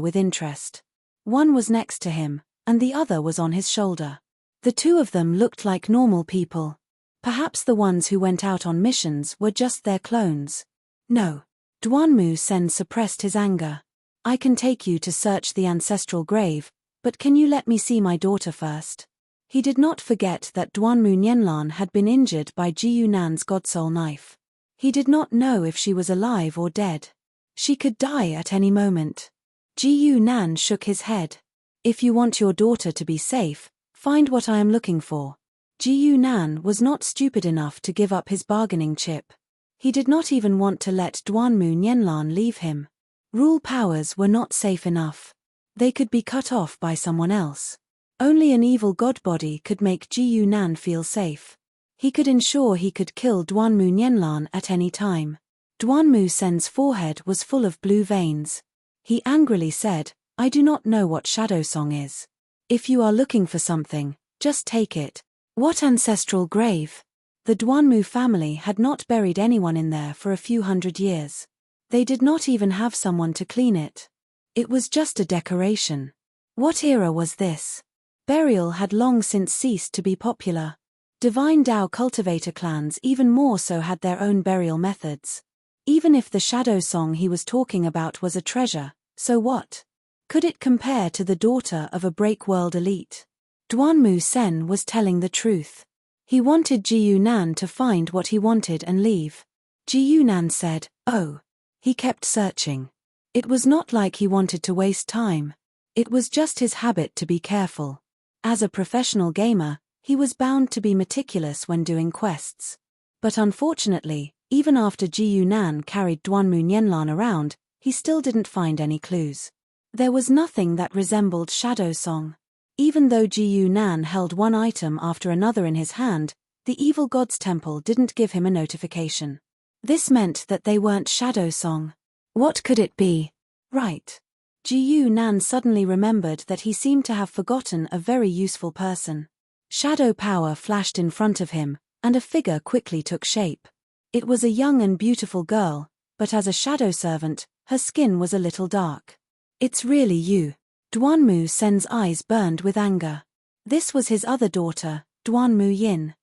with interest. One was next to him, and the other was on his shoulder. The two of them looked like normal people. Perhaps the ones who went out on missions were just their clones. No. Duanmu Sen suppressed his anger. I can take you to search the ancestral grave, but can you let me see my daughter first? He did not forget that Duanmu Nianlan had been injured by Ji Yunan's Godsoul knife. He did not know if she was alive or dead. She could die at any moment. Ji Yunan shook his head. If you want your daughter to be safe, find what I am looking for. Ji Yunan was not stupid enough to give up his bargaining chip. He did not even want to let Duanmu Nianlan leave him. Rule powers were not safe enough. They could be cut off by someone else. Only an evil god body could make Ji Yunan feel safe. He could ensure he could kill Duanmu Nianlan at any time. Duanmu Sen's forehead was full of blue veins. He angrily said, I do not know what Shadow Song is. If you are looking for something, just take it. What ancestral grave? The Duanmu family had not buried anyone in there for a few hundred years. They did not even have someone to clean it. It was just a decoration. What era was this? Burial had long since ceased to be popular. Divine Dao cultivator clans even more so had their own burial methods. Even if the Shadow Song he was talking about was a treasure, so what? Could it compare to the daughter of a break world elite? Duanmu Sen was telling the truth. He wanted Ji Yunan to find what he wanted and leave. Ji Yunan said, oh. He kept searching. It was not like he wanted to waste time. It was just his habit to be careful. As a professional gamer, he was bound to be meticulous when doing quests. But unfortunately, even after Ji Yunan carried Duanmu Nianlan around, he still didn't find any clues. There was nothing that resembled Shadow Song. Even though Ji Yunan held one item after another in his hand, the evil god's temple didn't give him a notification. This meant that they weren't Shadow Song. What could it be? Right. Ji Yunan suddenly remembered that he seemed to have forgotten a very useful person. Shadow power flashed in front of him, and a figure quickly took shape. It was a young and beautiful girl, but as a shadow servant, her skin was a little dark. It's really you. Duanmu Sen's eyes burned with anger. This was his other daughter, Duanmu Yin.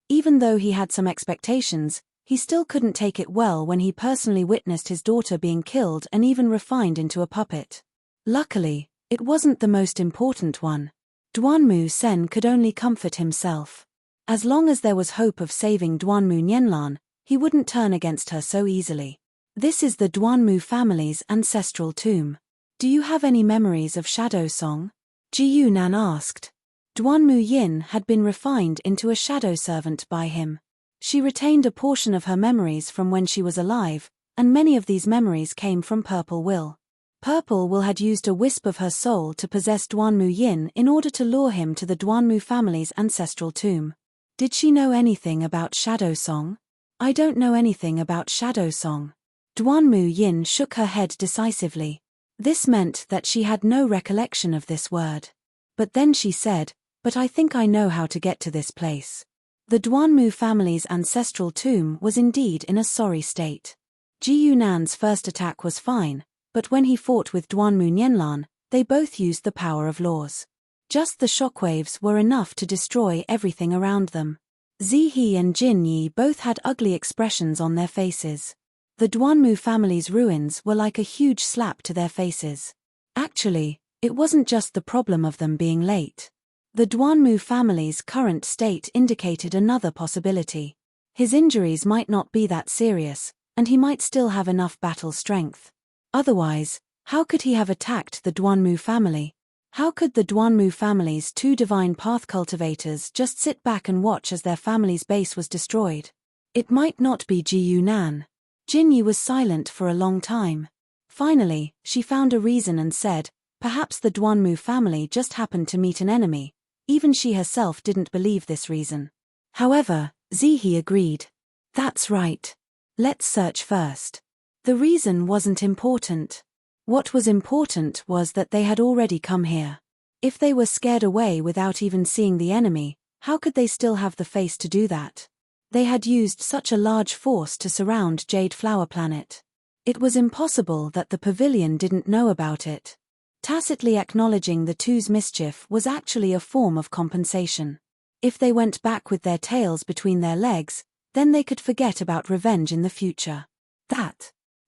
Even though he had some expectations, he still couldn't take it well when he personally witnessed his daughter being killed and even refined into a puppet. Luckily, it wasn't the most important one. Duanmu Sen could only comfort himself. As long as there was hope of saving Duanmu Nianlan, he wouldn't turn against her so easily. This is the Duanmu family's ancestral tomb. Do you have any memories of Shadow Song? Ji Yunan asked. Duanmu Yin had been refined into a shadow servant by him. She retained a portion of her memories from when she was alive, and many of these memories came from Purple Will. Purple Will had used a wisp of her soul to possess Duanmu Yin in order to lure him to the Duanmu family's ancestral tomb. Did she know anything about Shadow Song? I don't know anything about Shadow Song. Duanmu Yin shook her head decisively. This meant that she had no recollection of this word. But then she said, "But I think I know how to get to this place." The Duanmu family's ancestral tomb was indeed in a sorry state. Ji Yunan's first attack was fine, but when he fought with Duanmu Nianlan, they both used the power of laws. Just the shockwaves were enough to destroy everything around them. Zihe and Jin Yi both had ugly expressions on their faces. The Duanmu family's ruins were like a huge slap to their faces. Actually, it wasn't just the problem of them being late. The Duanmu family's current state indicated another possibility. His injuries might not be that serious, and he might still have enough battle strength. Otherwise, how could he have attacked the Duanmu family? How could the Duanmu family's two divine path cultivators just sit back and watch as their family's base was destroyed? It might not be Ji Yunan. Jin Yi was silent for a long time. Finally, she found a reason and said, "Perhaps the Duanmu family just happened to meet an enemy." Even she herself didn't believe this reason. However, Zihe agreed. "That's right. Let's search first." The reason wasn't important. What was important was that they had already come here. If they were scared away without even seeing the enemy, how could they still have the face to do that? They had used such a large force to surround Jade Flower Planet. It was impossible that the pavilion didn't know about it. Tacitly acknowledging the two's mischief was actually a form of compensation. If they went back with their tails between their legs, then they could forget about revenge in the future.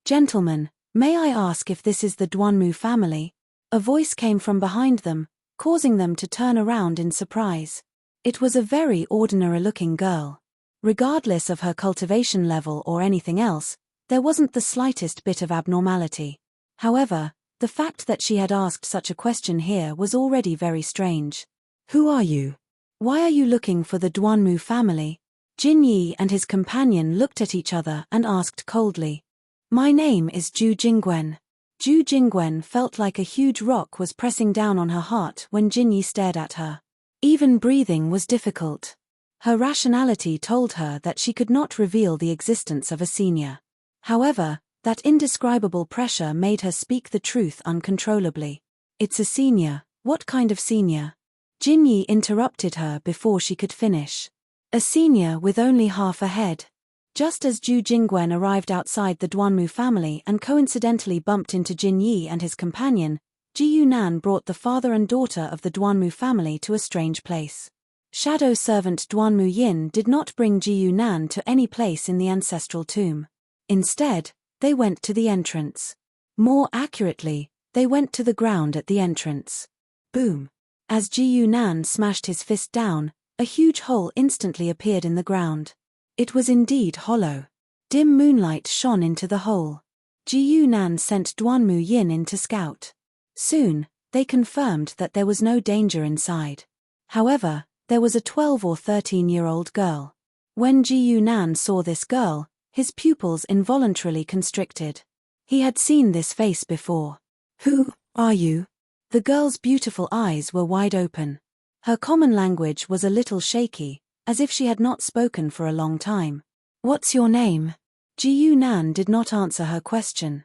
Gentlemen, may I ask if this is the Duanmu family?" A voice came from behind them, causing them to turn around in surprise. It was a very ordinary-looking girl. Regardless of her cultivation level or anything else, there wasn't the slightest bit of abnormality. However, the fact that she had asked such a question here was already very strange. "Who are you? Why are you looking for the Duanmu family?" Jin Yi and his companion looked at each other and asked coldly. "My name is Zhu Jingwen." Zhu Jingwen felt like a huge rock was pressing down on her heart when Jin Yi stared at her. Even breathing was difficult. Her rationality told her that she could not reveal the existence of a senior. However, that indescribable pressure made her speak the truth uncontrollably. "It's a senior. What kind of senior?" Jin Yi interrupted her before she could finish. "A senior with only half a head." Just as Zhu Jingwen arrived outside the Duanmu family and coincidentally bumped into Jin Yi and his companion, Ji Yunan brought the father and daughter of the Duanmu family to a strange place. Shadow servant Duanmu Yin did not bring Ji Yunan to any place in the ancestral tomb. Instead, they went to the entrance. More accurately, they went to the ground at the entrance. Boom! As Ji Yunan smashed his fist down, a huge hole instantly appeared in the ground. It was indeed hollow. Dim moonlight shone into the hole. Ji Yunan sent Duanmu Yin in to scout. Soon, they confirmed that there was no danger inside. However, there was a 12 or 13-year-old girl. When Ji Yunan saw this girl, his pupils involuntarily constricted. He had seen this face before. "Who are you?" The girl's beautiful eyes were wide open. Her common language was a little shaky, as if she had not spoken for a long time. "What's your name?" Ji Yunan did not answer her question.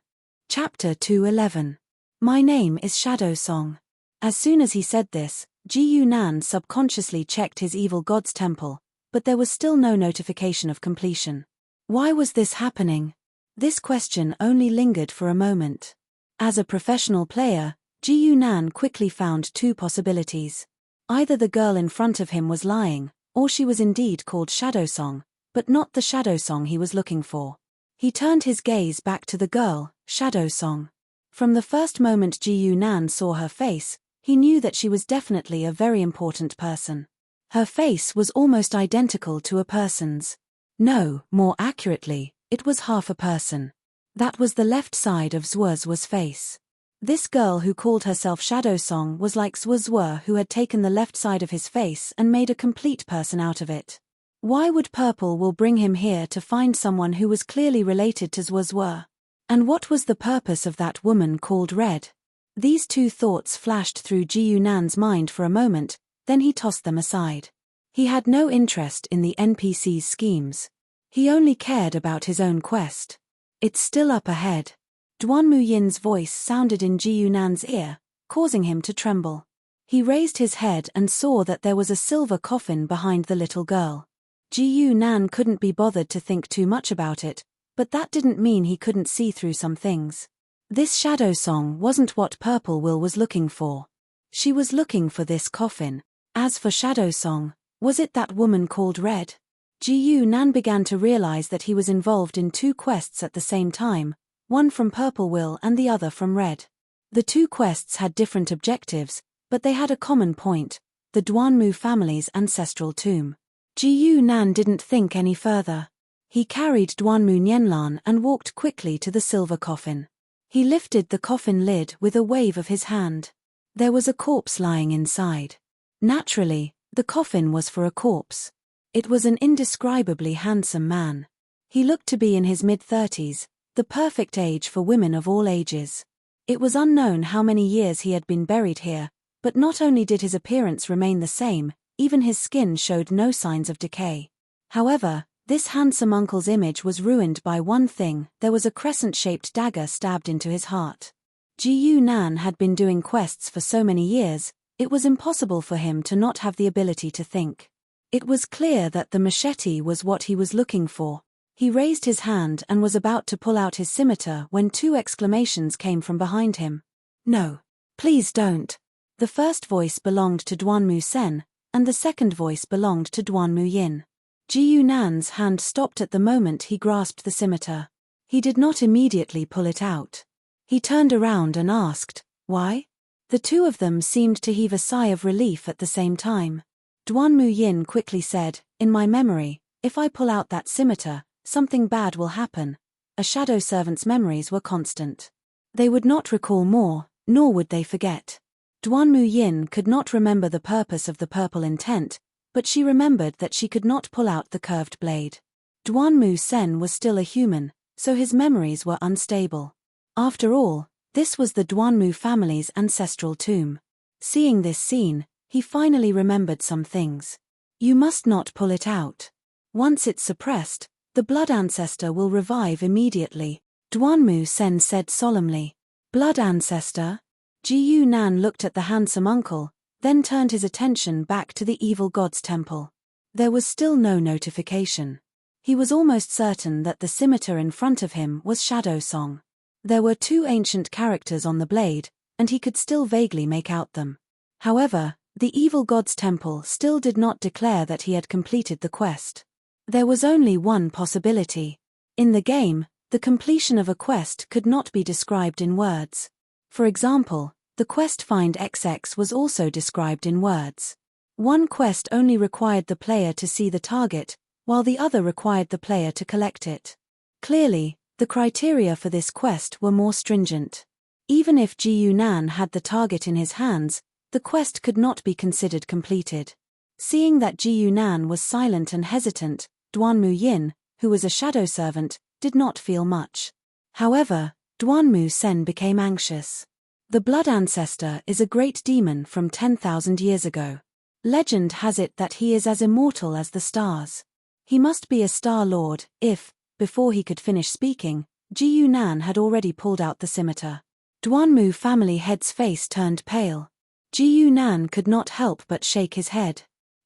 Chapter 211. My name is Shadow Song. As soon as he said this, Ji Yunan subconsciously checked his evil god's temple, but there was still no notification of completion. Why was this happening? This question only lingered for a moment. As a professional player, Ji Yunan quickly found two possibilities. Either the girl in front of him was lying, or she was indeed called Shadow Song, but not the Shadow Song he was looking for. He turned his gaze back to the girl, Shadow Song. From the first moment Ji Yunan saw her face, he knew that she was definitely a very important person. Her face was almost identical to a person's. No, more accurately, it was half a person. That was the left side of Zuozhua's face. This girl who called herself Shadow Song was like Zuozhua, who had taken the left side of his face and made a complete person out of it. Why would Purple will bring him here to find someone who was clearly related to Zuozhua? And what was the purpose of that woman called Red? These two thoughts flashed through Ji Yunan's mind for a moment, then he tossed them aside. He had no interest in the NPC's schemes. He only cared about his own quest. It's still up ahead. Duanmu Yin's voice sounded in Ji Yunan's ear, causing him to tremble. He raised his head and saw that there was a silver coffin behind the little girl. Ji Yunan couldn't be bothered to think too much about it, but that didn't mean he couldn't see through some things. This shadow song wasn't what Purple Will was looking for. She was looking for this coffin. As for Shadow Song, was it that woman called Red? Ji Yunan began to realize that he was involved in two quests at the same time, one from Purple Will and the other from Red. The two quests had different objectives, but they had a common point: the Duanmu family's ancestral tomb. Ji Yunan didn't think any further. He carried Duanmu Nianlan and walked quickly to the silver coffin. He lifted the coffin lid with a wave of his hand. There was a corpse lying inside. Naturally, the coffin was for a corpse. It was an indescribably handsome man. He looked to be in his mid-30s, the perfect age for women of all ages. It was unknown how many years he had been buried here, but not only did his appearance remain the same, even his skin showed no signs of decay. However, this handsome uncle's image was ruined by one thing: there was a crescent-shaped dagger stabbed into his heart. Ji Yunan had been doing quests for so many years, it was impossible for him to not have the ability to think. It was clear that the machete was what he was looking for. He raised his hand and was about to pull out his scimitar when two exclamations came from behind him. "No. Please don't." The first voice belonged to Duanmu Sen, and the second voice belonged to Duanmu Yin. Ji Yunan's hand stopped at the moment he grasped the scimitar. He did not immediately pull it out. He turned around and asked, "Why?" The two of them seemed to heave a sigh of relief at the same time. Duanmu Yin quickly said, "In my memory, if I pull out that scimitar, something bad will happen." A shadow servant's memories were constant. They would not recall more, nor would they forget. Duanmu Yin could not remember the purpose of the purple intent, but she remembered that she could not pull out the curved blade. Duanmu Sen was still a human, so his memories were unstable. After all, this was the Duanmu family's ancestral tomb. Seeing this scene, he finally remembered some things. You must not pull it out. Once it's suppressed, the blood ancestor will revive immediately, Duanmu Sen said solemnly. Blood ancestor? Ji Yunan looked at the handsome uncle, then turned his attention back to the evil god's temple. There was still no notification. He was almost certain that the scimitar in front of him was Shadow Song. There were two ancient characters on the blade, and he could still vaguely make out them. However, the evil god's temple still did not declare that he had completed the quest. There was only one possibility. In the game, the completion of a quest could not be described in words. For example, the quest Find XX was also described in words. One quest only required the player to see the target, while the other required the player to collect it. Clearly, the criteria for this quest were more stringent. Even if Ji Yunan had the target in his hands, the quest could not be considered completed. Seeing that Ji Yunan was silent and hesitant, Duanmu Yin, who was a shadow servant, did not feel much. However, Duanmu Sen became anxious. The blood ancestor is a great demon from 10,000 years ago. Legend has it that he is as immortal as the stars. He must be a star lord if, before he could finish speaking, Ji Yunan had already pulled out the scimitar. Duanmu family head's face turned pale. Ji Yunan could not help but shake his head.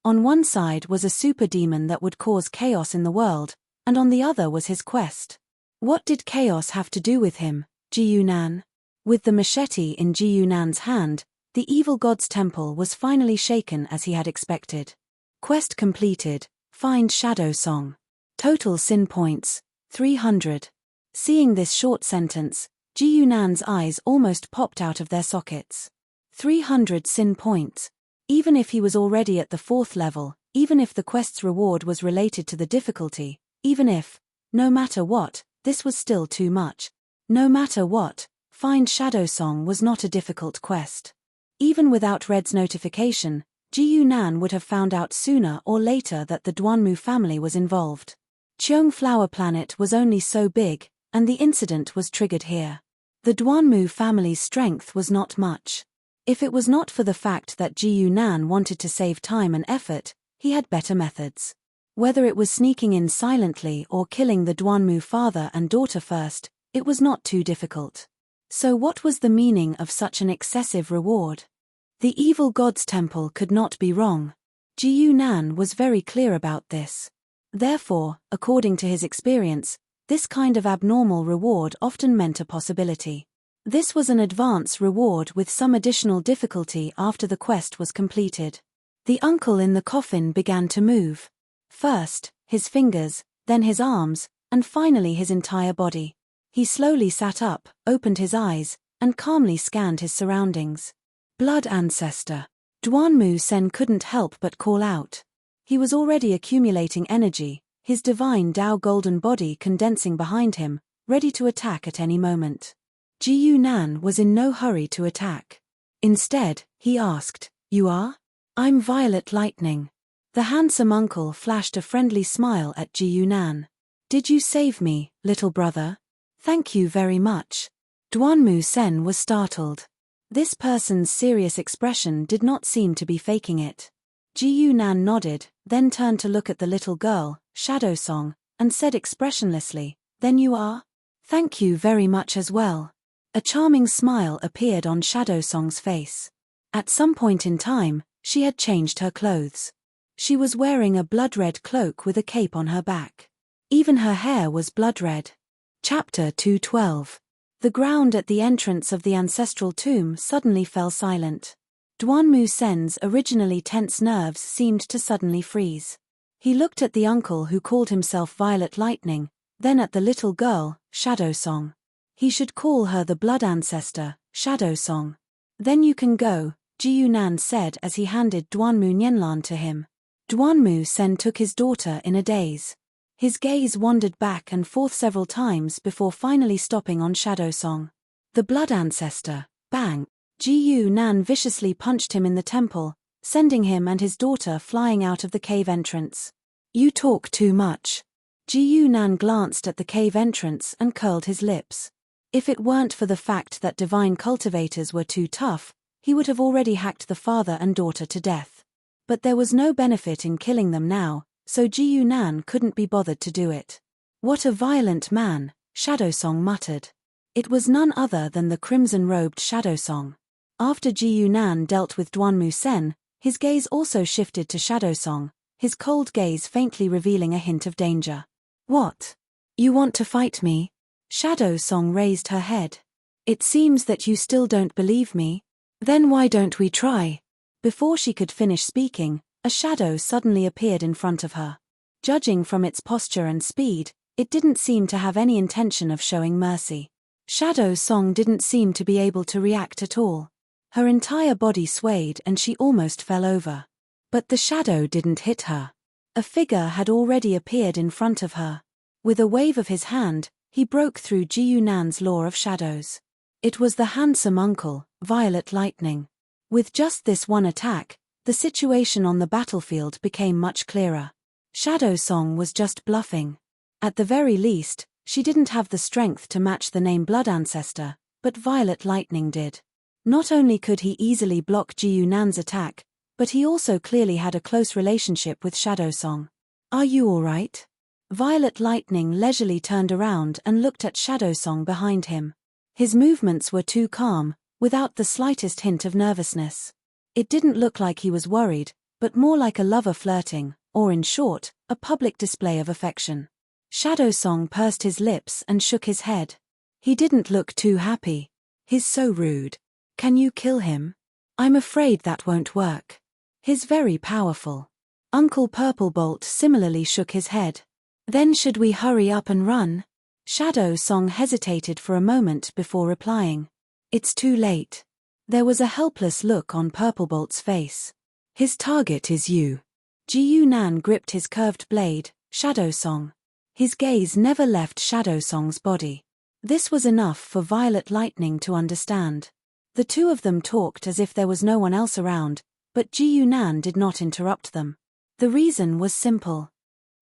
On one side was a super demon that would cause chaos in the world, and on the other was his quest. What did chaos have to do with him, Ji Yunan? With the machete in Ji Yunan's hand, the evil god's temple was finally shaken as he had expected. Quest completed, find Shadow Song. Total sin points, 300. Seeing this short sentence, Ji Yunan's eyes almost popped out of their sockets. 300 sin points. Even if he was already at the 4th level, even if the quest's reward was related to the difficulty, even if, no matter what, this was still too much. No matter what, Find Shadow Song was not a difficult quest. Even without Red's notification, Ji Yunan would have found out sooner or later that the Duanmu family was involved. Cheong Flower Planet was only so big, and the incident was triggered here. The Duanmu family's strength was not much. If it was not for the fact that Ji Yunan wanted to save time and effort, he had better methods. Whether it was sneaking in silently or killing the Duanmu father and daughter first, it was not too difficult. So what was the meaning of such an excessive reward? The evil god's temple could not be wrong. Ji Yunan was very clear about this. Therefore, according to his experience, this kind of abnormal reward often meant a possibility. This was an advance reward with some additional difficulty after the quest was completed. The uncle in the coffin began to move. First, his fingers, then his arms, and finally his entire body. He slowly sat up, opened his eyes, and calmly scanned his surroundings. Blood ancestor. Duanmu Sen couldn't help but call out. He was already accumulating energy, his divine Tao golden body condensing behind him, ready to attack at any moment. Ji Yunan was in no hurry to attack. Instead, he asked, "You are?" "I'm Violet Lightning." The handsome uncle flashed a friendly smile at Ji Yunan. "Did you save me, little brother?" "Thank you very much." Duanmu Sen was startled. This person's serious expression did not seem to be faking it. Ji Yunan nodded, then turned to look at the little girl, Shadow Song, and said expressionlessly, "Then you are?" "Thank you very much as well." A charming smile appeared on Shadow Song's face. At some point in time, she had changed her clothes. She was wearing a blood-red cloak with a cape on her back. Even her hair was blood-red. Chapter 212. The ground at the entrance of the ancestral tomb suddenly fell silent. Duanmu Sen's originally tense nerves seemed to suddenly freeze. He looked at the uncle who called himself Violet Lightning, then at the little girl, Shadow Song. He should call her the blood ancestor, Shadow Song. "Then you can go," Ji Yunan said as he handed Duanmu Nianlan to him. Duanmu Sen took his daughter in a daze. His gaze wandered back and forth several times before finally stopping on Shadow Song. "The blood ancestor, bang!" Ji Yunan viciously punched him in the temple, sending him and his daughter flying out of the cave entrance. "You talk too much." Ji Yunan glanced at the cave entrance and curled his lips. If it weren't for the fact that divine cultivators were too tough, he would have already hacked the father and daughter to death. But there was no benefit in killing them now, so Ji Yunan couldn't be bothered to do it. "What a violent man," Shadow Song muttered. It was none other than the crimson-robed Shadow Song. After Ji Yunan dealt with Duanmu Sen, his gaze also shifted to Shadow Song, his cold gaze faintly revealing a hint of danger. "What? You want to fight me?" Shadow Song raised her head. "It seems that you still don't believe me. Then why don't we try?" Before she could finish speaking, a shadow suddenly appeared in front of her. Judging from its posture and speed, it didn't seem to have any intention of showing mercy. Shadow Song didn't seem to be able to react at all. Her entire body swayed and she almost fell over. But the shadow didn't hit her. A figure had already appeared in front of her. With a wave of his hand, he broke through Ji Yunan's law of shadows. It was the handsome uncle, Violet Lightning. With just this one attack, the situation on the battlefield became much clearer. Shadow Song was just bluffing. At the very least, she didn't have the strength to match the name Blood Ancestor, but Violet Lightning did. Not only could he easily block Ji Yunan's attack, but he also clearly had a close relationship with Shadow Song. "Are you all right?" Violet Lightning leisurely turned around and looked at Shadow Song behind him. His movements were too calm, without the slightest hint of nervousness. It didn't look like he was worried, but more like a lover flirting, or in short, a public display of affection. Shadow Song pursed his lips and shook his head. He didn't look too happy. "He's so rude. Can you kill him?" "I'm afraid that won't work. He's very powerful." Uncle Purplebolt similarly shook his head. "Then should we hurry up and run?" Shadow Song hesitated for a moment before replying. "It's too late." There was a helpless look on Purplebolt's face. "His target is you." Ji Yunan gripped his curved blade, Shadow Song. His gaze never left Shadow Song's body. This was enough for Violet Lightning to understand. The two of them talked as if there was no one else around, but Ji Yunan did not interrupt them. The reason was simple.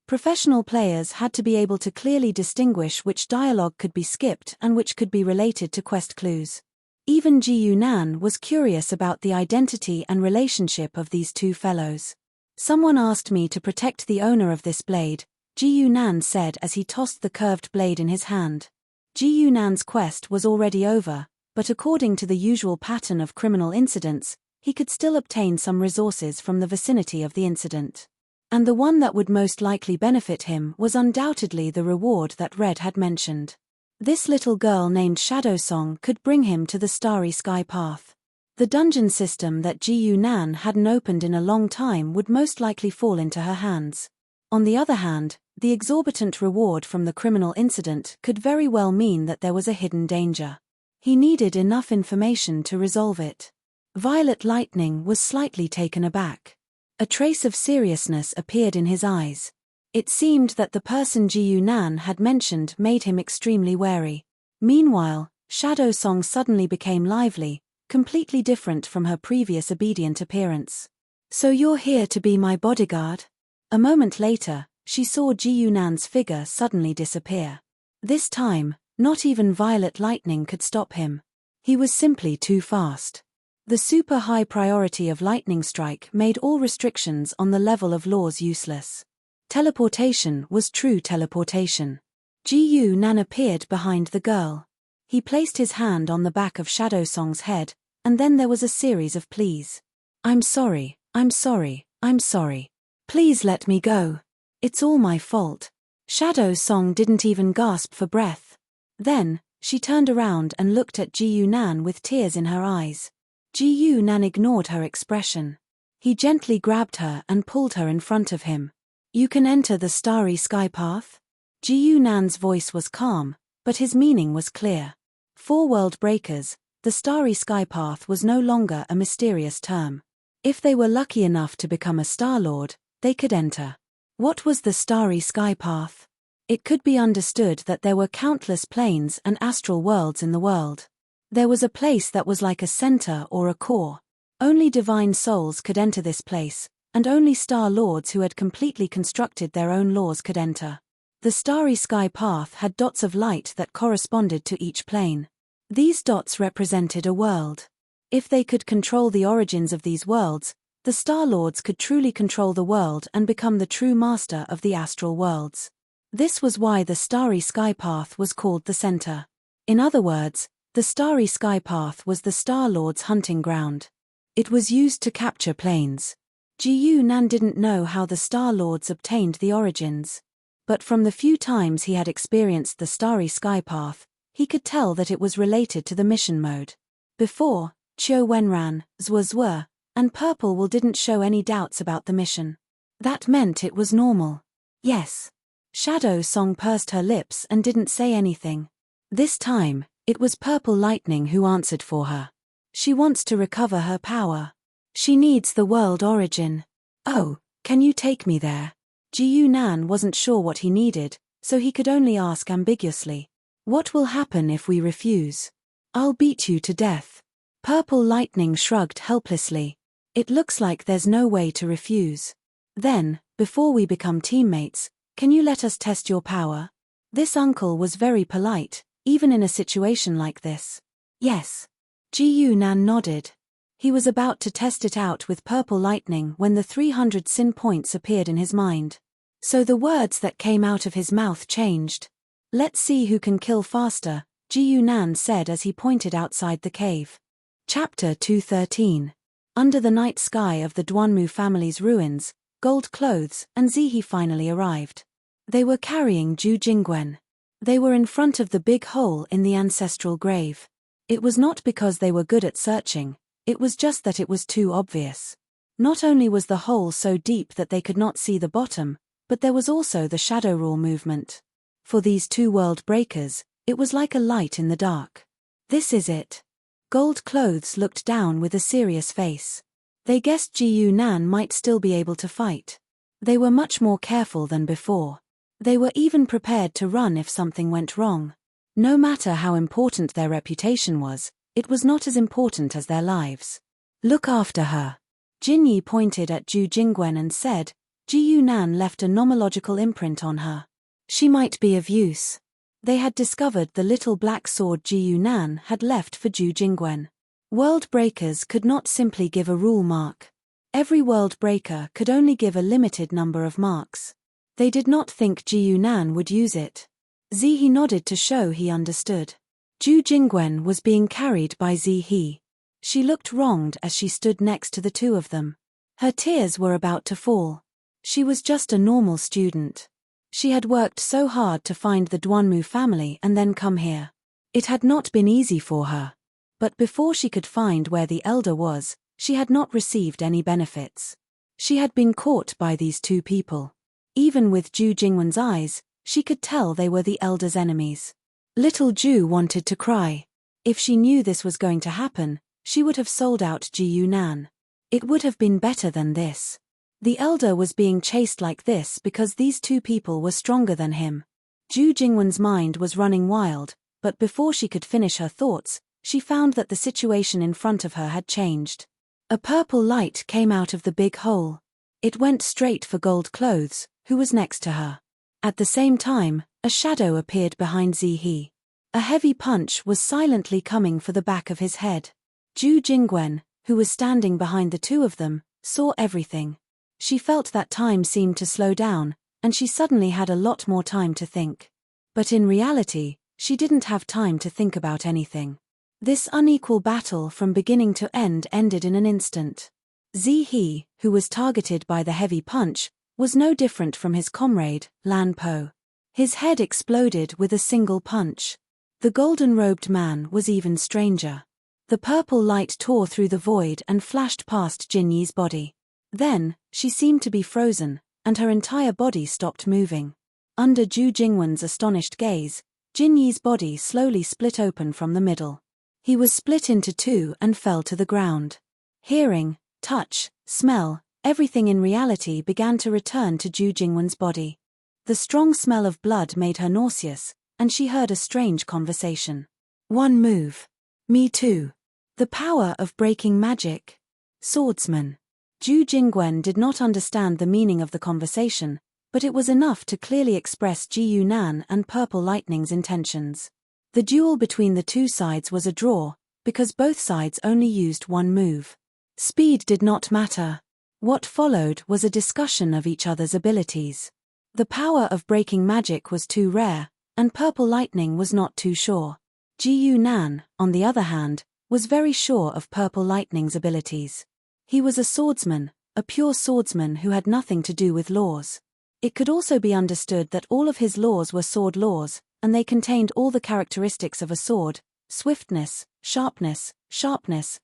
Professional players had to be able to clearly distinguish which dialogue could be skipped and which could be related to quest clues. Even Ji Yunan was curious about the identity and relationship of these two fellows. Someone asked me to protect the owner of this blade, Ji Yunan said as he tossed the curved blade in his hand. Ji Yunan's quest was already over, but according to the usual pattern of criminal incidents, he could still obtain some resources from the vicinity of the incident. And the one that would most likely benefit him was undoubtedly the reward that Red had mentioned. This little girl named Shadow Song could bring him to the Starry Sky Path. The dungeon system that Ji Yunan hadn't opened in a long time would most likely fall into her hands. On the other hand, the exorbitant reward from the criminal incident could very well mean that there was a hidden danger. He needed enough information to resolve it. Violet Lightning was slightly taken aback. A trace of seriousness appeared in his eyes. It seemed that the person Ji Yunan had mentioned made him extremely wary. Meanwhile, Shadow Song suddenly became lively, completely different from her previous obedient appearance. "So you're here to be my bodyguard?" A moment later, she saw Ji Yunan's figure suddenly disappear. This time, not even Violet Lightning could stop him. He was simply too fast. The super high priority of Lightning Strike made all restrictions on the level of laws useless. Teleportation was true teleportation. Ji Yunan appeared behind the girl. He placed his hand on the back of Shadow Song's head, and then there was a series of pleas. "I'm sorry, I'm sorry, I'm sorry. Please let me go. It's all my fault." Shadow Song didn't even gasp for breath. Then, she turned around and looked at Ji Yunan with tears in her eyes. Ji Yunan ignored her expression. He gently grabbed her and pulled her in front of him. "You can enter the Starry Sky Path?" Ji Yunan's voice was calm, but his meaning was clear. For world breakers, the Starry Sky Path was no longer a mysterious term. If they were lucky enough to become a Star Lord, they could enter. What was the Starry Sky Path? It could be understood that there were countless planes and astral worlds in the world. There was a place that was like a center or a core. Only divine souls could enter this place, and only Star Lords who had completely constructed their own laws could enter. The Starry Sky Path had dots of light that corresponded to each plane. These dots represented a world. If they could control the origins of these worlds, the Star Lords could truly control the world and become the true master of the astral worlds. This was why the Starry Sky Path was called the Center. In other words, the Starry Sky Path was the Star Lord's hunting ground. It was used to capture planes. Ji Yunan didn't know how the Star Lords obtained the origins. But from the few times he had experienced the Starry Sky Path, he could tell that it was related to the mission mode. Before, Qiu Wenran, Zhuozhuo, and Purple Wool didn't show any doubts about the mission. That meant it was normal. Yes. Shadow Song pursed her lips and didn't say anything. This time, it was Purple Lightning who answered for her. She wants to recover her power. She needs the world origin. "Oh, can you take me there?" Ji Yunan wasn't sure what he needed, so he could only ask ambiguously. "What will happen if we refuse?" "I'll beat you to death." Purple Lightning shrugged helplessly. "It looks like there's no way to refuse." "Then, before we become teammates, can you let us test your power?" This uncle was very polite, even in a situation like this. "Yes." Ji Yunan nodded. He was about to test it out with Purple Lightning when the 300 sin points appeared in his mind. So the words that came out of his mouth changed. "Let's see who can kill faster," Ji Yunan said as he pointed outside the cave. Chapter 213. Under the night sky of the Duanmu family's ruins, Gold Clothes and Zihi finally arrived. They were carrying Zhu Jingwen. They were in front of the big hole in the ancestral grave. It was not because they were good at searching. It was just that it was too obvious. Not only was the hole so deep that they could not see the bottom, but there was also the shadow rule movement. For these two world breakers, it was like a light in the dark. "This is it." Gold Clothes looked down with a serious face. They guessed Ji Yunan might still be able to fight. They were much more careful than before. They were even prepared to run if something went wrong. No matter how important their reputation was, it was not as important as their lives. "Look after her." Jinyi pointed at Zhu Jingwen and said, "Ji Yunan left a nomological imprint on her. She might be of use." They had discovered the little black sword Ji Yunan had left for Zhu Jingwen. World breakers could not simply give a rule mark. Every world breaker could only give a limited number of marks. They did not think Ji Yunan would use it. Zihe nodded to show he understood. Zhu Jingwen was being carried by Zihe. She looked wronged as she stood next to the two of them. Her tears were about to fall. She was just a normal student. She had worked so hard to find the Duanmu family and then come here. It had not been easy for her. But before she could find where the elder was, she had not received any benefits. She had been caught by these two people. Even with Zhu Jingwen's eyes, she could tell they were the elder's enemies. Little Zhu wanted to cry. If she knew this was going to happen, she would have sold out Ji Yunan. It would have been better than this. The elder was being chased like this because these two people were stronger than him. Zhu Jingwen's mind was running wild, but before she could finish her thoughts, she found that the situation in front of her had changed. A purple light came out of the big hole. It went straight for Gold Clothes, who was next to her. At the same time, a shadow appeared behind Zihe. A heavy punch was silently coming for the back of his head. Zhu Jingwen, who was standing behind the two of them, saw everything. She felt that time seemed to slow down, and she suddenly had a lot more time to think. But in reality, she didn't have time to think about anything. This unequal battle from beginning to end ended in an instant. Zihe, who was targeted by the heavy punch, was no different from his comrade, Lan Po. His head exploded with a single punch. The golden-robed man was even stranger. The purple light tore through the void and flashed past Jinyi's body. Then, she seemed to be frozen, and her entire body stopped moving. Under Zhu Jingwen's astonished gaze, Jinyi's body slowly split open from the middle. He was split into two and fell to the ground. Hearing, touch, smell, everything in reality began to return to Zhu Jingwen's body. The strong smell of blood made her nauseous, and she heard a strange conversation. One move. Me too. The power of breaking magic. Swordsman. Zhu Jingwen did not understand the meaning of the conversation, but it was enough to clearly express Ji Yunan and Purple Lightning's intentions. The duel between the two sides was a draw, because both sides only used one move. Speed did not matter. What followed was a discussion of each other's abilities. The power of breaking magic was too rare, and Purple Lightning was not too sure. Ji Yunan, on the other hand, was very sure of Purple Lightning's abilities. He was a swordsman, a pure swordsman who had nothing to do with laws. It could also be understood that all of his laws were sword laws, and they contained all the characteristics of a sword: swiftness, sharpness,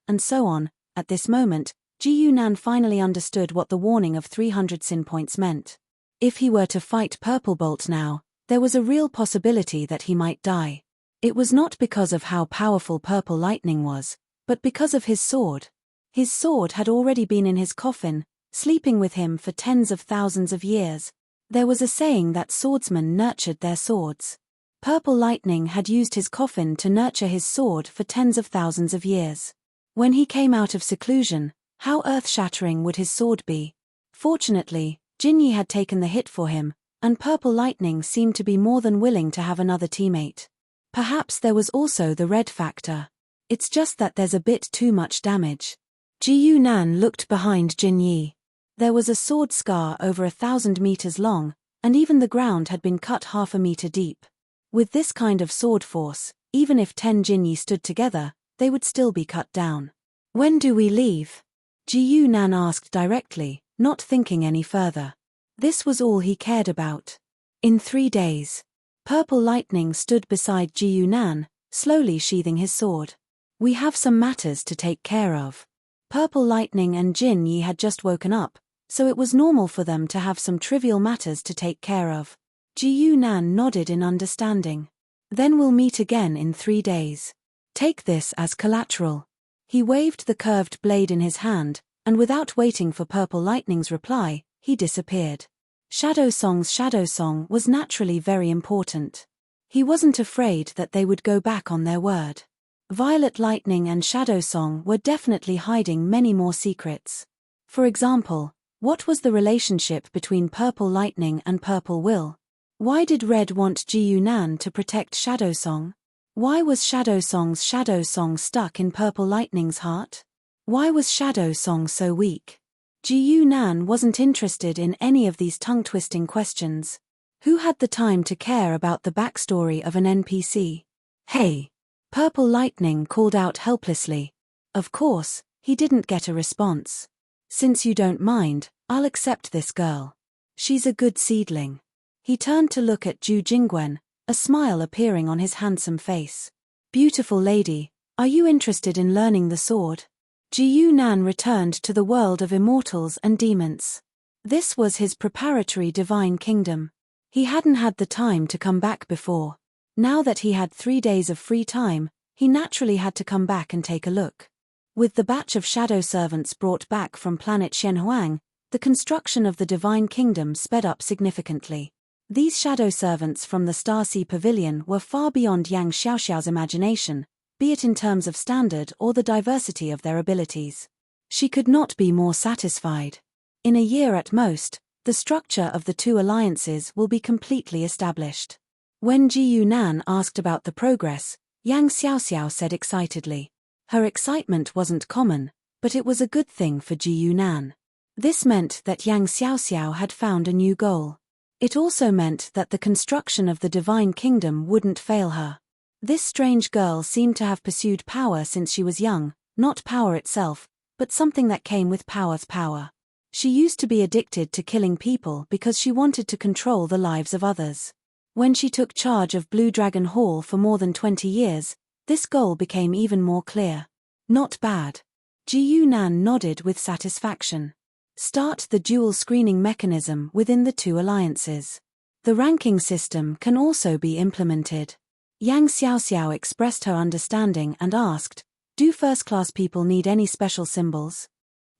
and so on. At this moment, Ji Yunan finally understood what the warning of 300 sin points meant. If he were to fight Purple Bolt now, there was a real possibility that he might die. It was not because of how powerful Purple Lightning was, but because of his sword. His sword had already been in his coffin, sleeping with him for tens of thousands of years. There was a saying that swordsmen nurtured their swords. Purple Lightning had used his coffin to nurture his sword for tens of thousands of years. When he came out of seclusion, how earth-shattering would his sword be? Fortunately, Jinyi had taken the hit for him, and Purple Lightning seemed to be more than willing to have another teammate. Perhaps there was also the red factor. It's just that there's a bit too much damage. Ji Yunan looked behind Jinyi. There was a sword scar over 1,000 meters long, and even the ground had been cut half a meter deep. With this kind of sword force, even if 10 Jinyi stood together, they would still be cut down. When do we leave? Ji Yunan asked directly, not thinking any further. This was all he cared about. In 3 days. Purple Lightning stood beside Ji Yunan, slowly sheathing his sword. We have some matters to take care of. Purple Lightning and Jinyi had just woken up, so it was normal for them to have some trivial matters to take care of. Ji Yunan nodded in understanding. Then we'll meet again in 3 days. Take this as collateral. He waved the curved blade in his hand, and without waiting for Purple Lightning's reply, he disappeared. Shadow Song was naturally very important. He wasn't afraid that they would go back on their word. Violet Lightning and Shadow Song were definitely hiding many more secrets. For example, what was the relationship between Purple Lightning and Purple Will? Why did Red want Ji Yunan to protect Shadow Song? Why was Shadow Song stuck in Purple Lightning's heart? Why was Shadow Song so weak? Ji Nan wasn't interested in any of these tongue-twisting questions. Who had the time to care about the backstory of an NPC? Hey! Purple Lightning called out helplessly. Of course, he didn't get a response. Since you don't mind, I'll accept this girl. She's a good seedling. He turned to look at Zhu Jingwen, a smile appearing on his handsome face. Beautiful lady, are you interested in learning the sword? Ji Nan returned to the world of immortals and demons. This was his preparatory divine kingdom. He hadn't had the time to come back before. Now that he had 3 days of free time, he naturally had to come back and take a look. With the batch of shadow servants brought back from planet Shenhuang, the construction of the divine kingdom sped up significantly. These shadow servants from the Starsea Pavilion were far beyond Yang Xiaoxiao's imagination, be it in terms of standard or the diversity of their abilities. She could not be more satisfied. In a year at most, the structure of the two alliances will be completely established. When Ji Nan asked about the progress, Yang Xiaoxiao said excitedly. Her excitement wasn't common, but it was a good thing for Ji Nan. This meant that Yang Xiaoxiao had found a new goal. It also meant that the construction of the divine kingdom wouldn't fail her. This strange girl seemed to have pursued power since she was young, not power itself, but something that came with power's power. She used to be addicted to killing people because she wanted to control the lives of others. When she took charge of Blue Dragon Hall for more than 20 years, this goal became even more clear. Not bad. Ji Nan nodded with satisfaction. Start the dual screening mechanism within the two alliances. The ranking system can also be implemented. Yang Xiaoxiao expressed her understanding and asked, do first-class people need any special symbols?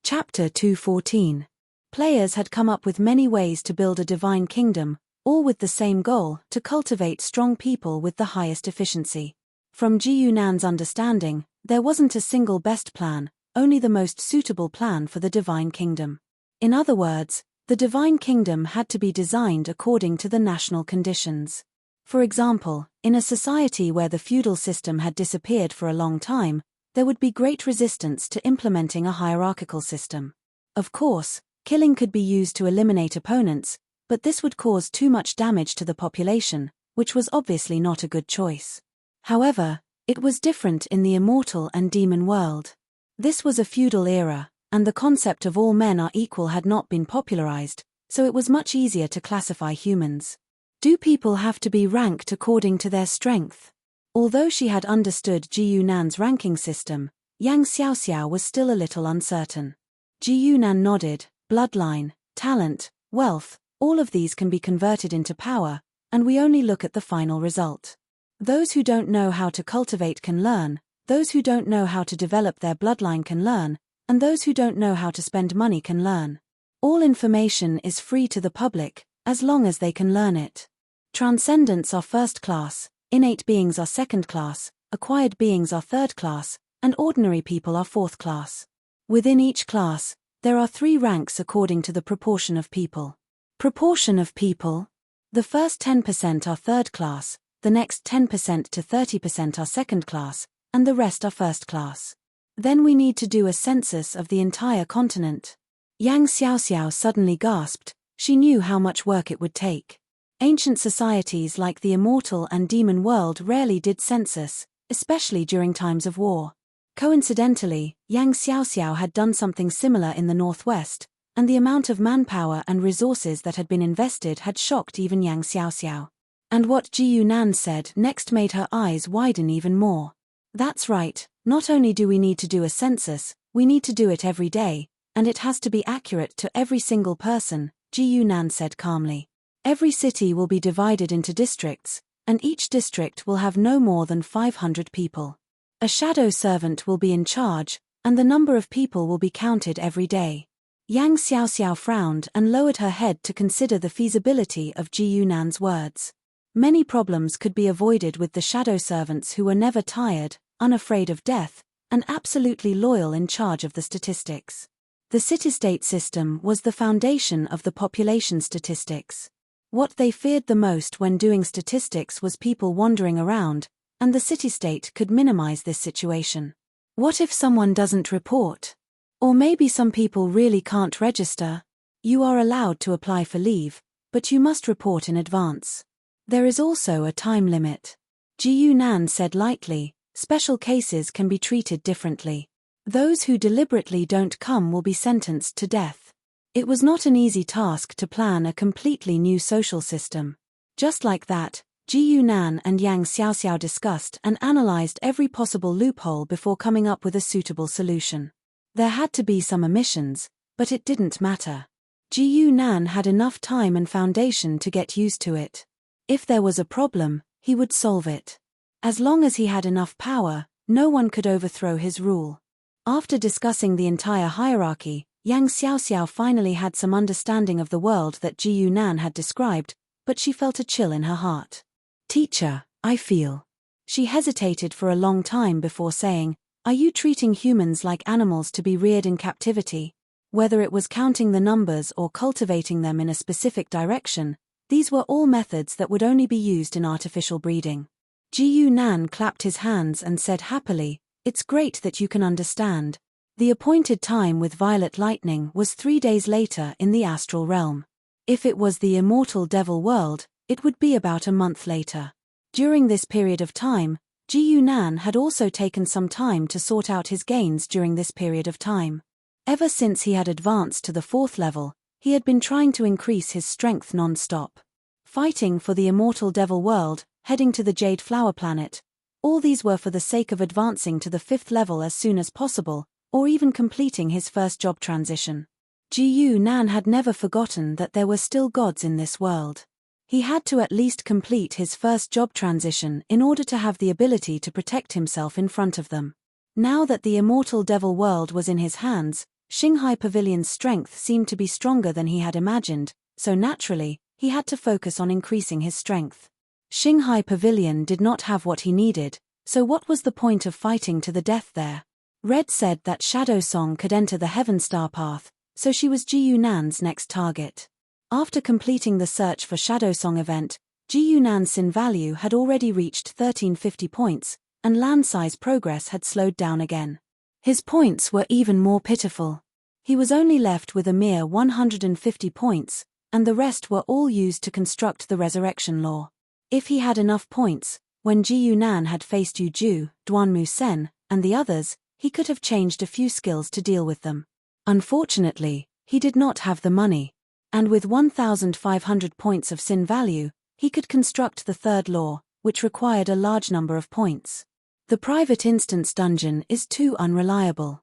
Chapter 214. Players had come up with many ways to build a divine kingdom, all with the same goal, to cultivate strong people with the highest efficiency. From Ji Nan's understanding, there wasn't a single best plan, only the most suitable plan for the divine kingdom. In other words, the divine kingdom had to be designed according to the national conditions. For example, in a society where the feudal system had disappeared for a long time, there would be great resistance to implementing a hierarchical system. Of course, killing could be used to eliminate opponents, but this would cause too much damage to the population, which was obviously not a good choice. However, it was different in the immortal and demon world. This was a feudal era, and the concept of all men are equal had not been popularized, so it was much easier to classify humans. Do people have to be ranked according to their strength? Although she had understood Ji Nan's ranking system, Yang Xiaoxiao was still a little uncertain. Ji Nan nodded. Bloodline, talent, wealth, all of these can be converted into power, and we only look at the final result. Those who don't know how to cultivate can learn, those who don't know how to develop their bloodline can learn, and those who don't know how to spend money can learn. All information is free to the public, as long as they can learn it. Transcendents are first class, innate beings are second class, acquired beings are third class, and ordinary people are fourth class. Within each class, there are 3 ranks according to the proportion of people. Proportion of people? The first 10% are third class, the next 10% to 30% are second class, and the rest are first class. Then we need to do a census of the entire continent. Yang Xiaoxiao suddenly gasped. She knew how much work it would take. Ancient societies like the immortal and demon world rarely did census, especially during times of war. Coincidentally, Yang Xiaoxiao had done something similar in the northwest, and the amount of manpower and resources that had been invested had shocked even Yang Xiaoxiao. And what Ji Nan said next made her eyes widen even more. That's right, not only do we need to do a census, we need to do it every day, and it has to be accurate to every single person, Ji Nan said calmly. Every city will be divided into districts, and each district will have no more than 500 people. A shadow servant will be in charge, and the number of people will be counted every day. Yang Xiaoxiao frowned and lowered her head to consider the feasibility of Ji Nan's words. Many problems could be avoided with the shadow servants who were never tired, unafraid of death, and absolutely loyal in charge of the statistics. The city-state system was the foundation of the population statistics. What they feared the most when doing statistics was people wandering around, and the city-state could minimize this situation. What if someone doesn't report? Or maybe some people really can't register. You are allowed to apply for leave, but you must report in advance. There is also a time limit. Ji Yunan said lightly, special cases can be treated differently. Those who deliberately don't come will be sentenced to death. It was not an easy task to plan a completely new social system. Just like that, Ji Yunan and Yang Xiaoxiao discussed and analyzed every possible loophole before coming up with a suitable solution. There had to be some omissions, but it didn't matter. Ji Yunan had enough time and foundation to get used to it. If there was a problem, he would solve it. As long as he had enough power, no one could overthrow his rule. After discussing the entire hierarchy, Yang Xiaoxiao finally had some understanding of the world that Ji Yunan had described, but she felt a chill in her heart. Teacher, I feel. She hesitated for a long time before saying, are you treating humans like animals to be reared in captivity? Whether it was counting the numbers or cultivating them in a specific direction, these were all methods that would only be used in artificial breeding. Ji Yunan clapped his hands and said happily, it's great that you can understand. The appointed time with Violet Lightning was 3 days later in the astral realm. If it was the immortal devil world, it would be about a month later. During this period of time, Ji Yunan had also taken some time to sort out his gains during this period of time. Ever since he had advanced to the 4th level, he had been trying to increase his strength non-stop. Fighting for the immortal devil world, heading to the Jade Flower Planet, all these were for the sake of advancing to the 5th level as soon as possible, or even completing his first job transition. Ji Yunan had never forgotten that there were still gods in this world. He had to at least complete his first job transition in order to have the ability to protect himself in front of them. Now that the immortal devil world was in his hands, Shanghai Pavilion's strength seemed to be stronger than he had imagined, so naturally, he had to focus on increasing his strength. Shanghai Pavilion did not have what he needed, so what was the point of fighting to the death there? Red said that Shadow Song could enter the Heaven Star path, so she was Ji Yunan's next target. After completing the search for Shadow Song event, Ji Yunan's sin value had already reached 1350 points, and land size progress had slowed down again. His points were even more pitiful. He was only left with a mere 150 points, and the rest were all used to construct the resurrection law. If he had enough points, when Ji Yunan had faced Yu Ju, Duanmu Sen, and the others, he could have changed a few skills to deal with them. Unfortunately, he did not have the money. And with 1,500 points of sin value, he could construct the 3rd law, which required a large number of points. The private instance dungeon is too unreliable.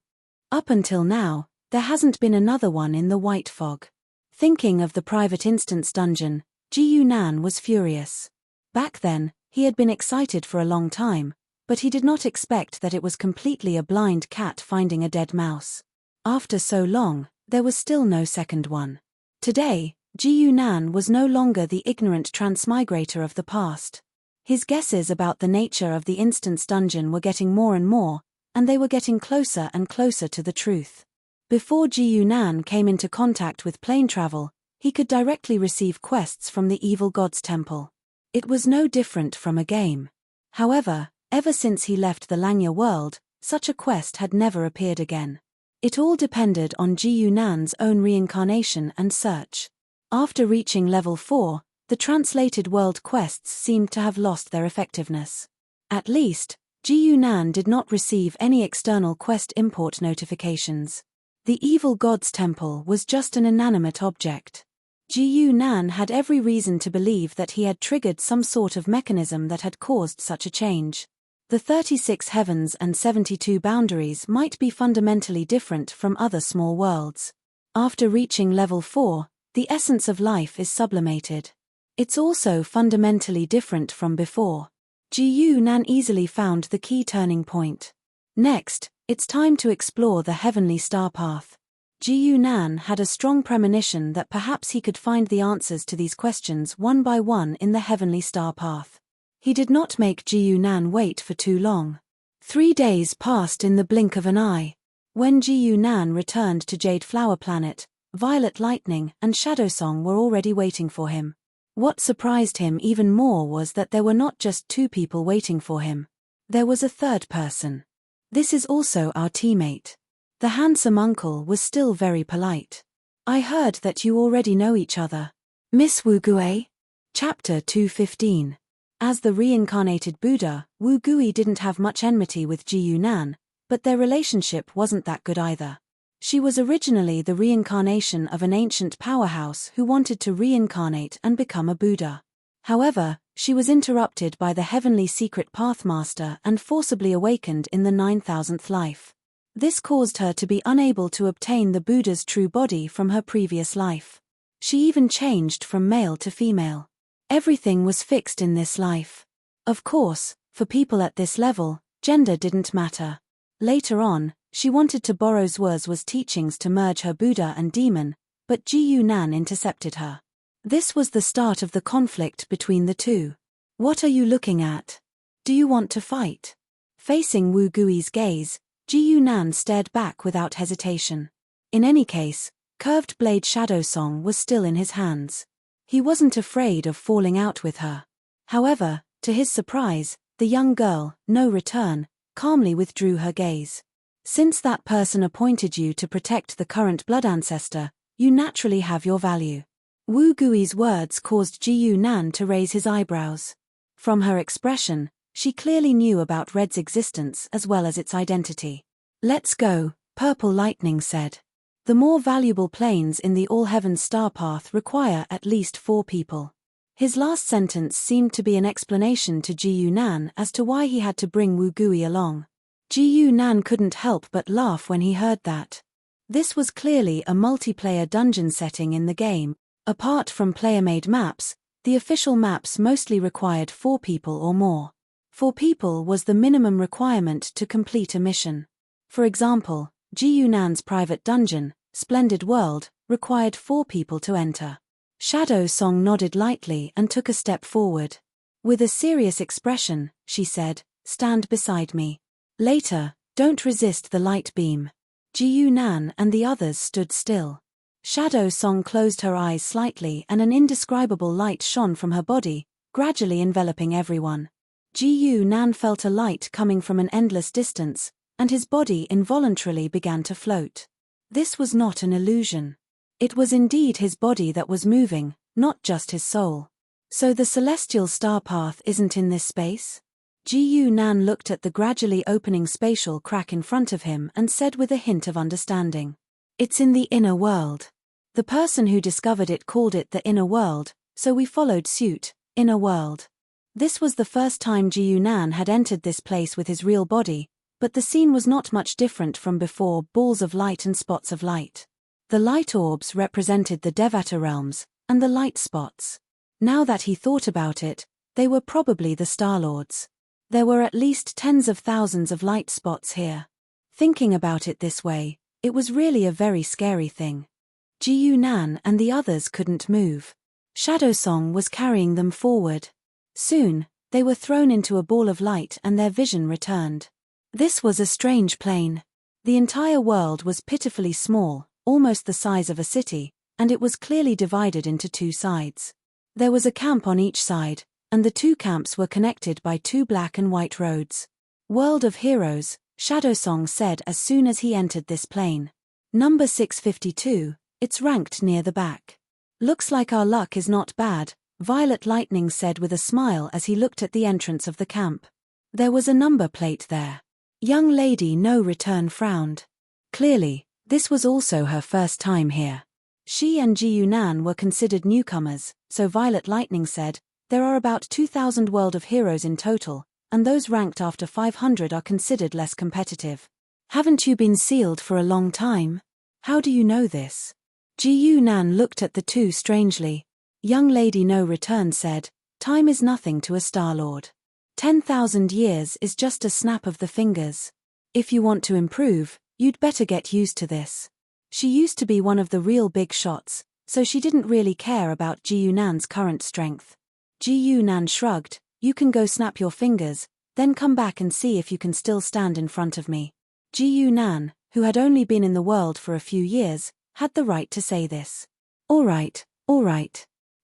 Up until now, there hasn't been another one in the White Fog. Thinking of the private instance dungeon, Ji Yunan was furious. Back then, he had been excited for a long time, but he did not expect that it was completely a blind cat finding a dead mouse. After so long, there was still no second one. Today, Ji Yunan was no longer the ignorant transmigrator of the past. His guesses about the nature of the instance dungeon were getting more and more, and they were getting closer and closer to the truth. Before Ji Yunan came into contact with plane travel, he could directly receive quests from the evil god's temple. It was no different from a game. However, ever since he left the Langya world, such a quest had never appeared again. It all depended on Ji Yunan's own reincarnation and search. After reaching level 4, the translated world quests seemed to have lost their effectiveness. At least, Ji Yunan did not receive any external quest import notifications. The evil god's temple was just an inanimate object. Ji Yunan had every reason to believe that he had triggered some sort of mechanism that had caused such a change. The 36 heavens and 72 boundaries might be fundamentally different from other small worlds. After reaching level 4, the essence of life is sublimated. It's also fundamentally different from before. Ji Yunan easily found the key turning point. Next, it's time to explore the heavenly star path. Ji Yunan had a strong premonition that perhaps he could find the answers to these questions one by one in the heavenly star path. He did not make Ji Yunan wait for too long. 3 days passed in the blink of an eye. When Ji Yunan returned to Jade Flower Planet, Violet Lightning and Shadow Song were already waiting for him. What surprised him even more was that there were not just 2 people waiting for him. There was a 3rd person. This is also our teammate. The handsome uncle was still very polite. I heard that you already know each other. Miss Wu Gui? Chapter 215. As the reincarnated Buddha, Wu Gui didn't have much enmity with Ji Yunan, but their relationship wasn't that good either. She was originally the reincarnation of an ancient powerhouse who wanted to reincarnate and become a Buddha. However, she was interrupted by the heavenly secret pathmaster and forcibly awakened in the 9,000th life. This caused her to be unable to obtain the Buddha's true body from her previous life. She even changed from male to female. Everything was fixed in this life. Of course, for people at this level, gender didn't matter. Later on, she wanted to borrow Zhuo's teachings to merge her Buddha and demon, but Ji Yunan intercepted her. This was the start of the conflict between the two. What are you looking at? Do you want to fight? Facing Wu Gui's gaze, Ji Yunan stared back without hesitation. In any case, curved blade Shadow Song was still in his hands. He wasn't afraid of falling out with her. However, to his surprise, the young girl, No Return, calmly withdrew her gaze. Since that person appointed you to protect the current blood ancestor, you naturally have your value. Wu Gui's words caused Ji Yunan to raise his eyebrows. From her expression, she clearly knew about Red's existence as well as its identity. Let's go, Purple Lightning said. The more valuable planes in the All-Heavens star path require at least 4 people. His last sentence seemed to be an explanation to Ji Yunan as to why he had to bring Wu Gui along. Ji Yunan couldn't help but laugh when he heard that. This was clearly a multiplayer dungeon setting in the game. Apart from player-made maps, the official maps mostly required 4 people or more. 4 people was the minimum requirement to complete a mission. For example, Ji Yunan's private dungeon, Splendid World, required 4 people to enter. Shadow Song nodded lightly and took a step forward. With a serious expression, she said, "Stand beside me. Later, don't resist the light beam." Ji Yunan and the others stood still. Shadow Song closed her eyes slightly and an indescribable light shone from her body, gradually enveloping everyone. Ji Yunan felt a light coming from an endless distance, and his body involuntarily began to float. This was not an illusion. It was indeed his body that was moving, not just his soul. So the celestial star path isn't in this space? Ji Yunan looked at the gradually opening spatial crack in front of him and said with a hint of understanding. It's in the inner world. The person who discovered it called it the inner world, so we followed suit, inner world. This was the first time Ji Yunan had entered this place with his real body, but the scene was not much different from before: balls of light and spots of light. The light orbs represented the Devata realms, and the light spots. Now that he thought about it, they were probably the Star Lords. There were at least tens of thousands of light spots here. Thinking about it this way, it was really a very scary thing. Ji Yunan and the others couldn't move. Shadow Song was carrying them forward. Soon, they were thrown into a ball of light and their vision returned. This was a strange plane. The entire world was pitifully small, almost the size of a city, and it was clearly divided into 2 sides. There was a camp on each side, and the 2 camps were connected by 2 black and white roads. World of Heroes, Shadow Song said as soon as he entered this plane. Number 652. It's ranked near the back. Looks like our luck is not bad, Violet Lightning said with a smile as he looked at the entrance of the camp. There was a number plate there. Young lady No Return frowned. Clearly, this was also her first time here. She and Ji Yunan were considered newcomers, so Violet Lightning said, there are about 2,000 World of Heroes in total, and those ranked after 500 are considered less competitive. Haven't you been sealed for a long time? How do you know this? Ji Yunan looked at the 2 strangely. Young lady No Return said, time is nothing to a Star Lord. 10,000 years is just a snap of the fingers. If you want to improve, you'd better get used to this. She used to be one of the real big shots, so she didn't really care about Ji Yunan's current strength. Ji Yunan shrugged, you can go snap your fingers, then come back and see if you can still stand in front of me. Ji Yunan, who had only been in the world for a few years, had the right to say this. All right.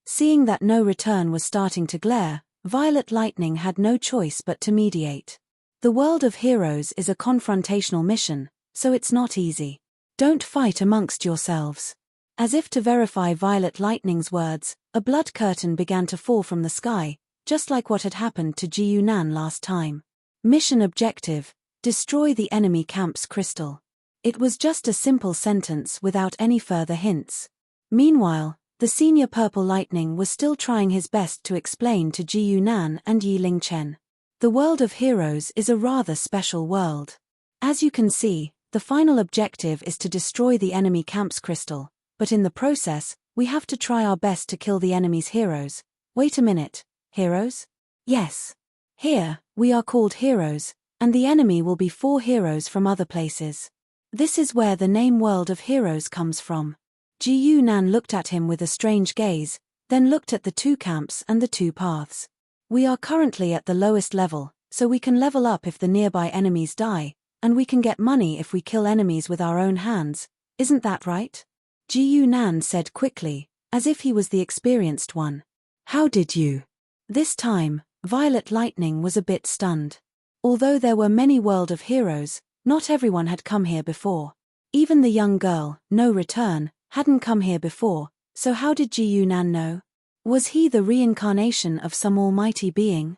Seeing that No Return was starting to glare, Violet Lightning had no choice but to mediate. The World of Heroes is a confrontational mission, so it's not easy. Don't fight amongst yourselves. As if to verify Violet Lightning's words, a blood curtain began to fall from the sky, just like what had happened to Ji Yunan last time. Mission objective: destroy the enemy camp's crystal. It was just a simple sentence without any further hints. Meanwhile, the senior Purple Lightning was still trying his best to explain to Ji Yunan and Yi Ling Chen. The world of heroes is a rather special world. As you can see, the final objective is to destroy the enemy camp's crystal, but in the process, we have to try our best to kill the enemy's heroes. Wait a minute, heroes? Yes. Here, we are called heroes, and the enemy will be 4 heroes from other places. This is where the name World of Heroes comes from. Ji Yunan looked at him with a strange gaze, then looked at the 2 camps and the 2 paths. We are currently at the lowest level, so we can level up if the nearby enemies die, and we can get money if we kill enemies with our own hands, isn't that right? Ji Yunan said quickly, as if he was the experienced one. How did you? This time, Violet Lightning was a bit stunned. Although there were many World of Heroes, not everyone had come here before. Even the young girl, No Return, hadn't come here before, so how did Ji Yunan know? Was he the reincarnation of some almighty being?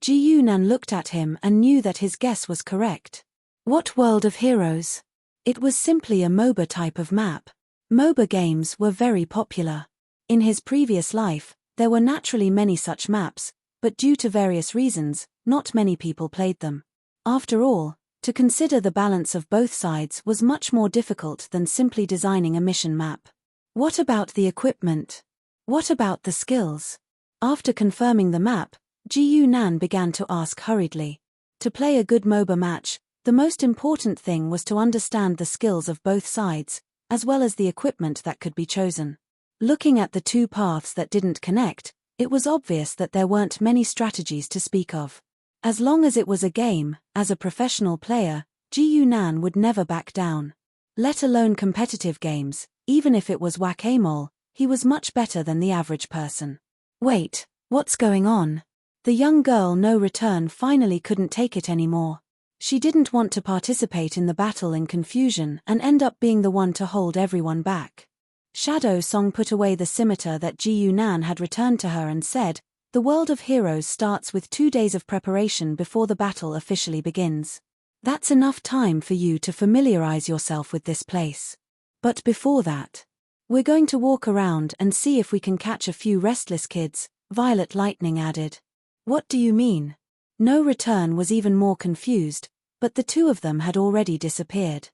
Ji Yunan looked at him and knew that his guess was correct. What World of Heroes? It was simply a MOBA type of map. MOBA games were very popular. In his previous life, there were naturally many such maps, but due to various reasons, not many people played them. After all, to consider the balance of both sides was much more difficult than simply designing a mission map. What about the equipment? What about the skills? After confirming the map, Ji Yunan began to ask hurriedly. To play a good MOBA match, the most important thing was to understand the skills of both sides, as well as the equipment that could be chosen. Looking at the 2 paths that didn't connect, it was obvious that there weren't many strategies to speak of. As long as it was a game, as a professional player, Ji Yunan would never back down. Let alone competitive games, even if it was whack-a-mole, he was much better than the average person. Wait, what's going on? The young girl No Return finally couldn't take it anymore. She didn't want to participate in the battle in confusion and end up being the one to hold everyone back. Shadow Song put away the scimitar that Ji Yunan had returned to her and said, "The World of Heroes starts with 2 days of preparation before the battle officially begins. That's enough time for you to familiarize yourself with this place. But before that, we're going to walk around and see if we can catch a few restless kids," Violet Lightning added. What do you mean? No Return was even more confused, but the 2 of them had already disappeared.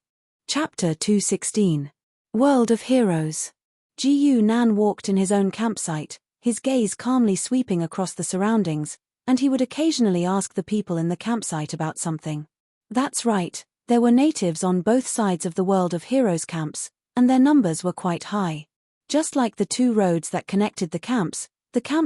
Chapter 216. World of Heroes. Ji Yunan walked in his own campsite, his gaze calmly sweeping across the surroundings, and he would occasionally ask the people in the campsite about something. That's right, there were natives on both sides of the World of Heroes camps, and their numbers were quite high. Just like the 2 roads that connected the camps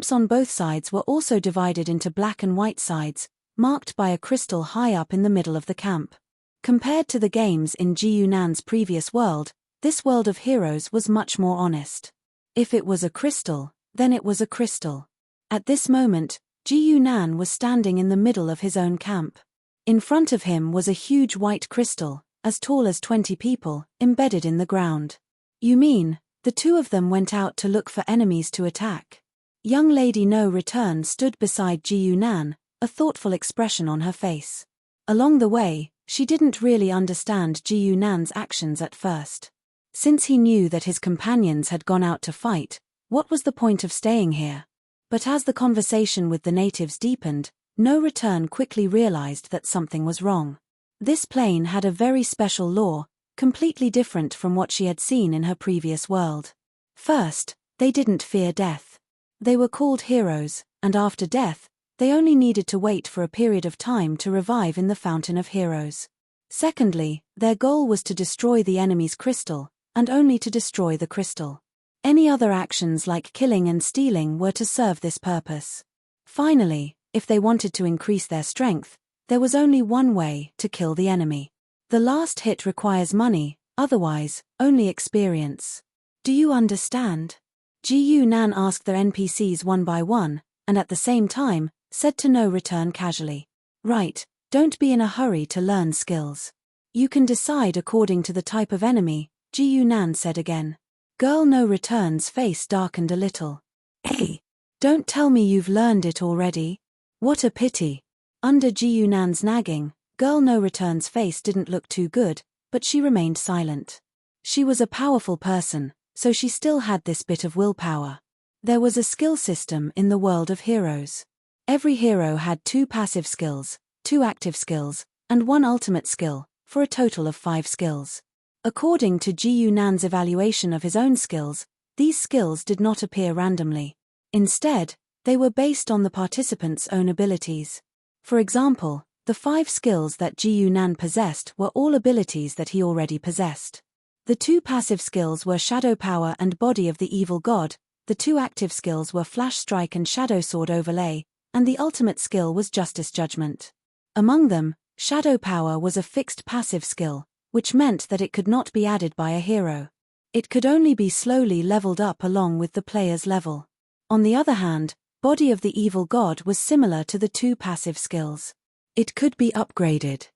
on both sides were also divided into black and white sides, marked by a crystal high up in the middle of the camp. Compared to the games in Ji Yunan's previous world, this World of Heroes was much more honest. If it was a crystal, then it was a crystal. At this moment, Ji Yunan was standing in the middle of his own camp. In front of him was a huge white crystal, as tall as 20 people, embedded in the ground. You mean, the 2 of them went out to look for enemies to attack? Young Lady No Return stood beside Ji Yunan, a thoughtful expression on her face. Along the way, she didn't really understand Ji Yunan's actions at first. Since he knew that his companions had gone out to fight, what was the point of staying here? But as the conversation with the natives deepened, No Return quickly realized that something was wrong. This plane had a very special law, completely different from what she had seen in her previous world. First, they didn't fear death. They were called heroes, and after death, they only needed to wait for a period of time to revive in the Fountain of Heroes. Secondly, their goal was to destroy the enemy's crystal, and only to destroy the crystal. Any other actions like killing and stealing were to serve this purpose. Finally, if they wanted to increase their strength, there was only one way: to kill the enemy. The last hit requires money, otherwise, only experience. Do you understand? Ji Yunan asked the NPCs one by one, and at the same time, said to No Return casually. Right, don't be in a hurry to learn skills. You can decide according to the type of enemy, Ji Nan said again. Girl No Return's face darkened a little. Hey, don't tell me you've learned it already. What a pity. Under Ji Nan's nagging, Girl No Return's face didn't look too good, but she remained silent. She was a powerful person, so she still had this bit of willpower. There was a skill system in the world of heroes. Every hero had 2 passive skills, 2 active skills, and 1 ultimate skill, for a total of 5 skills. According to Ji Nan's evaluation of his own skills, these skills did not appear randomly. Instead, they were based on the participants' own abilities. For example, the 5 skills that Ji Nan possessed were all abilities that he already possessed. The 2 passive skills were Shadow Power and Body of the Evil God, the 2 active skills were Flash Strike and Shadow Sword Overlay, and the ultimate skill was Justice Judgment. Among them, Shadow Power was a fixed passive skill, which meant that it could not be added by a hero. It could only be slowly leveled up along with the player's level. On the other hand, Body of the Evil God was similar to the 2 passive skills. It could be upgraded.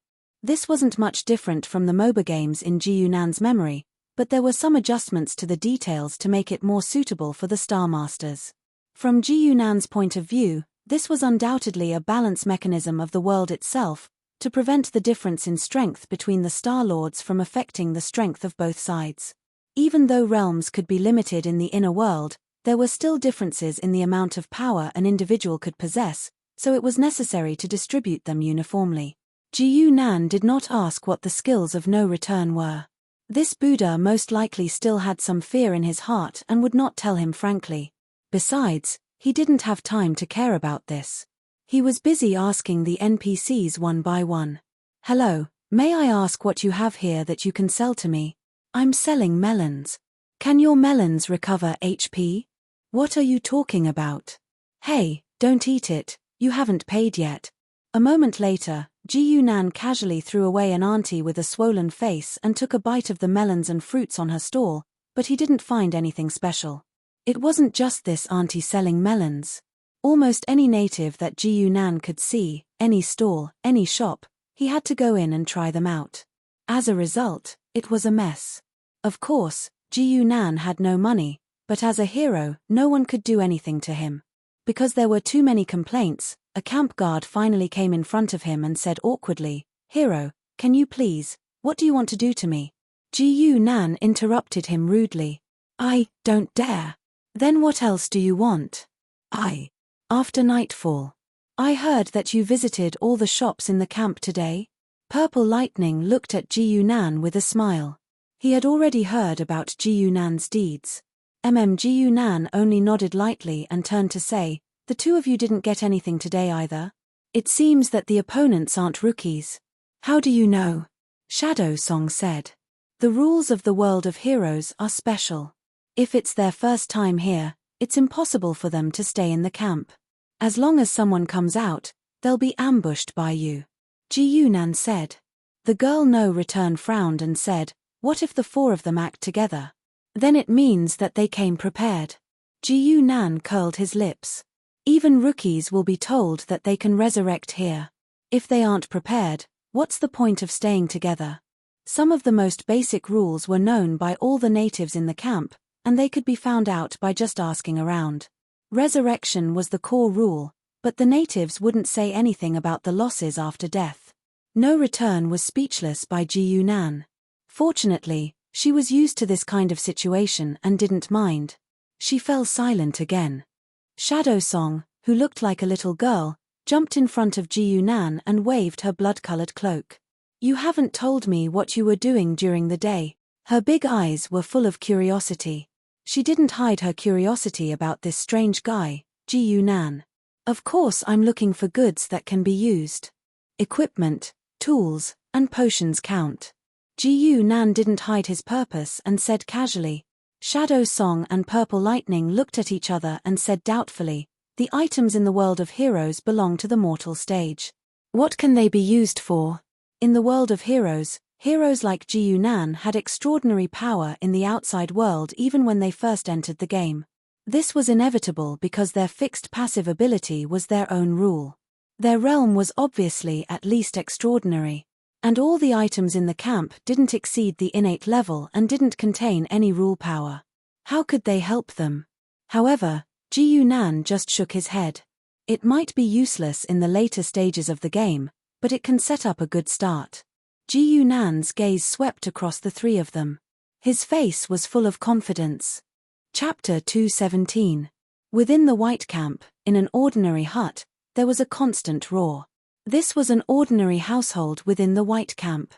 This wasn't much different from the MOBA games in Ji Nan's memory, but there were some adjustments to the details to make it more suitable for the Star Masters. From Ji Nan's point of view, this was undoubtedly a balance mechanism of the world itself, to prevent the difference in strength between the Star Lords from affecting the strength of both sides. Even though realms could be limited in the inner world, there were still differences in the amount of power an individual could possess, so it was necessary to distribute them uniformly. Ji Nan did not ask what the skills of no return were. This Buddha most likely still had some fear in his heart and would not tell him frankly. Besides, he didn't have time to care about this. He was busy asking the NPCs one by one. Hello, may I ask what you have here that you can sell to me? I'm selling melons. Can your melons recover HP? What are you talking about? Hey, don't eat it, you haven't paid yet. A moment later, Ji Nan casually threw away an auntie with a swollen face and took a bite of the melons and fruits on her stall, but he didn't find anything special. It wasn't just this auntie selling melons. Almost any native that Ji Nan could see, any stall, any shop, he had to go in and try them out. As a result, it was a mess. Of course, Ji Nan had no money, but as a hero, no one could do anything to him. Because there were too many complaints, a camp guard finally came in front of him and said awkwardly, "Hero, can you please, what do you want to do to me?" Ji Nan interrupted him rudely. "I don't dare. Then what else do you want?" After nightfall. I heard that you visited all the shops in the camp today." Purple Lightning looked at Ji Nan with a smile. He had already heard about Ji Nan's deeds. Ji Nan only nodded lightly and turned to say, "The 2 of you didn't get anything today either? It seems that the opponents aren't rookies." "How do you know?" Shadow Song said. "The rules of the world of heroes are special. If it's their first time here, it's impossible for them to stay in the camp. As long as someone comes out, they'll be ambushed by you," Ji Nan said. The girl No Return frowned and said, "What if the 4 of them act together? Then it means that they came prepared." Ji Nan curled his lips. "Even rookies will be told that they can resurrect here. If they aren't prepared, what's the point of staying together?" Some of the most basic rules were known by all the natives in the camp, and they could be found out by just asking around. Resurrection was the core rule, but the natives wouldn't say anything about the losses after death. No Return was speechless by Ji Nan. Fortunately, she was used to this kind of situation and didn't mind. She fell silent again. Shadow Song, who looked like a little girl, jumped in front of Ji Nan and waved her blood-colored cloak. "You haven't told me what you were doing during the day." Her big eyes were full of curiosity. She didn't hide her curiosity about this strange guy, Ji Nan. "Of course I'm looking for goods that can be used. Equipment, tools, and potions count." Ji Nan didn't hide his purpose and said casually. Shadow Song and Purple Lightning looked at each other and said doubtfully, "The items in the world of heroes belong to the mortal stage. What can they be used for?" In the world of heroes, heroes like Ji Nan had extraordinary power in the outside world even when they first entered the game. This was inevitable because their fixed passive ability was their own rule. Their realm was obviously at least extraordinary. And all the items in the camp didn't exceed the innate level and didn't contain any rule power. How could they help them? However, Ji Yunan just shook his head. It might be useless in the later stages of the game, but it can set up a good start. Ji Yunan's gaze swept across the three of them. His face was full of confidence. Chapter 217. Within the White Camp, in an ordinary hut, there was a constant roar. This was an ordinary household within the White Camp.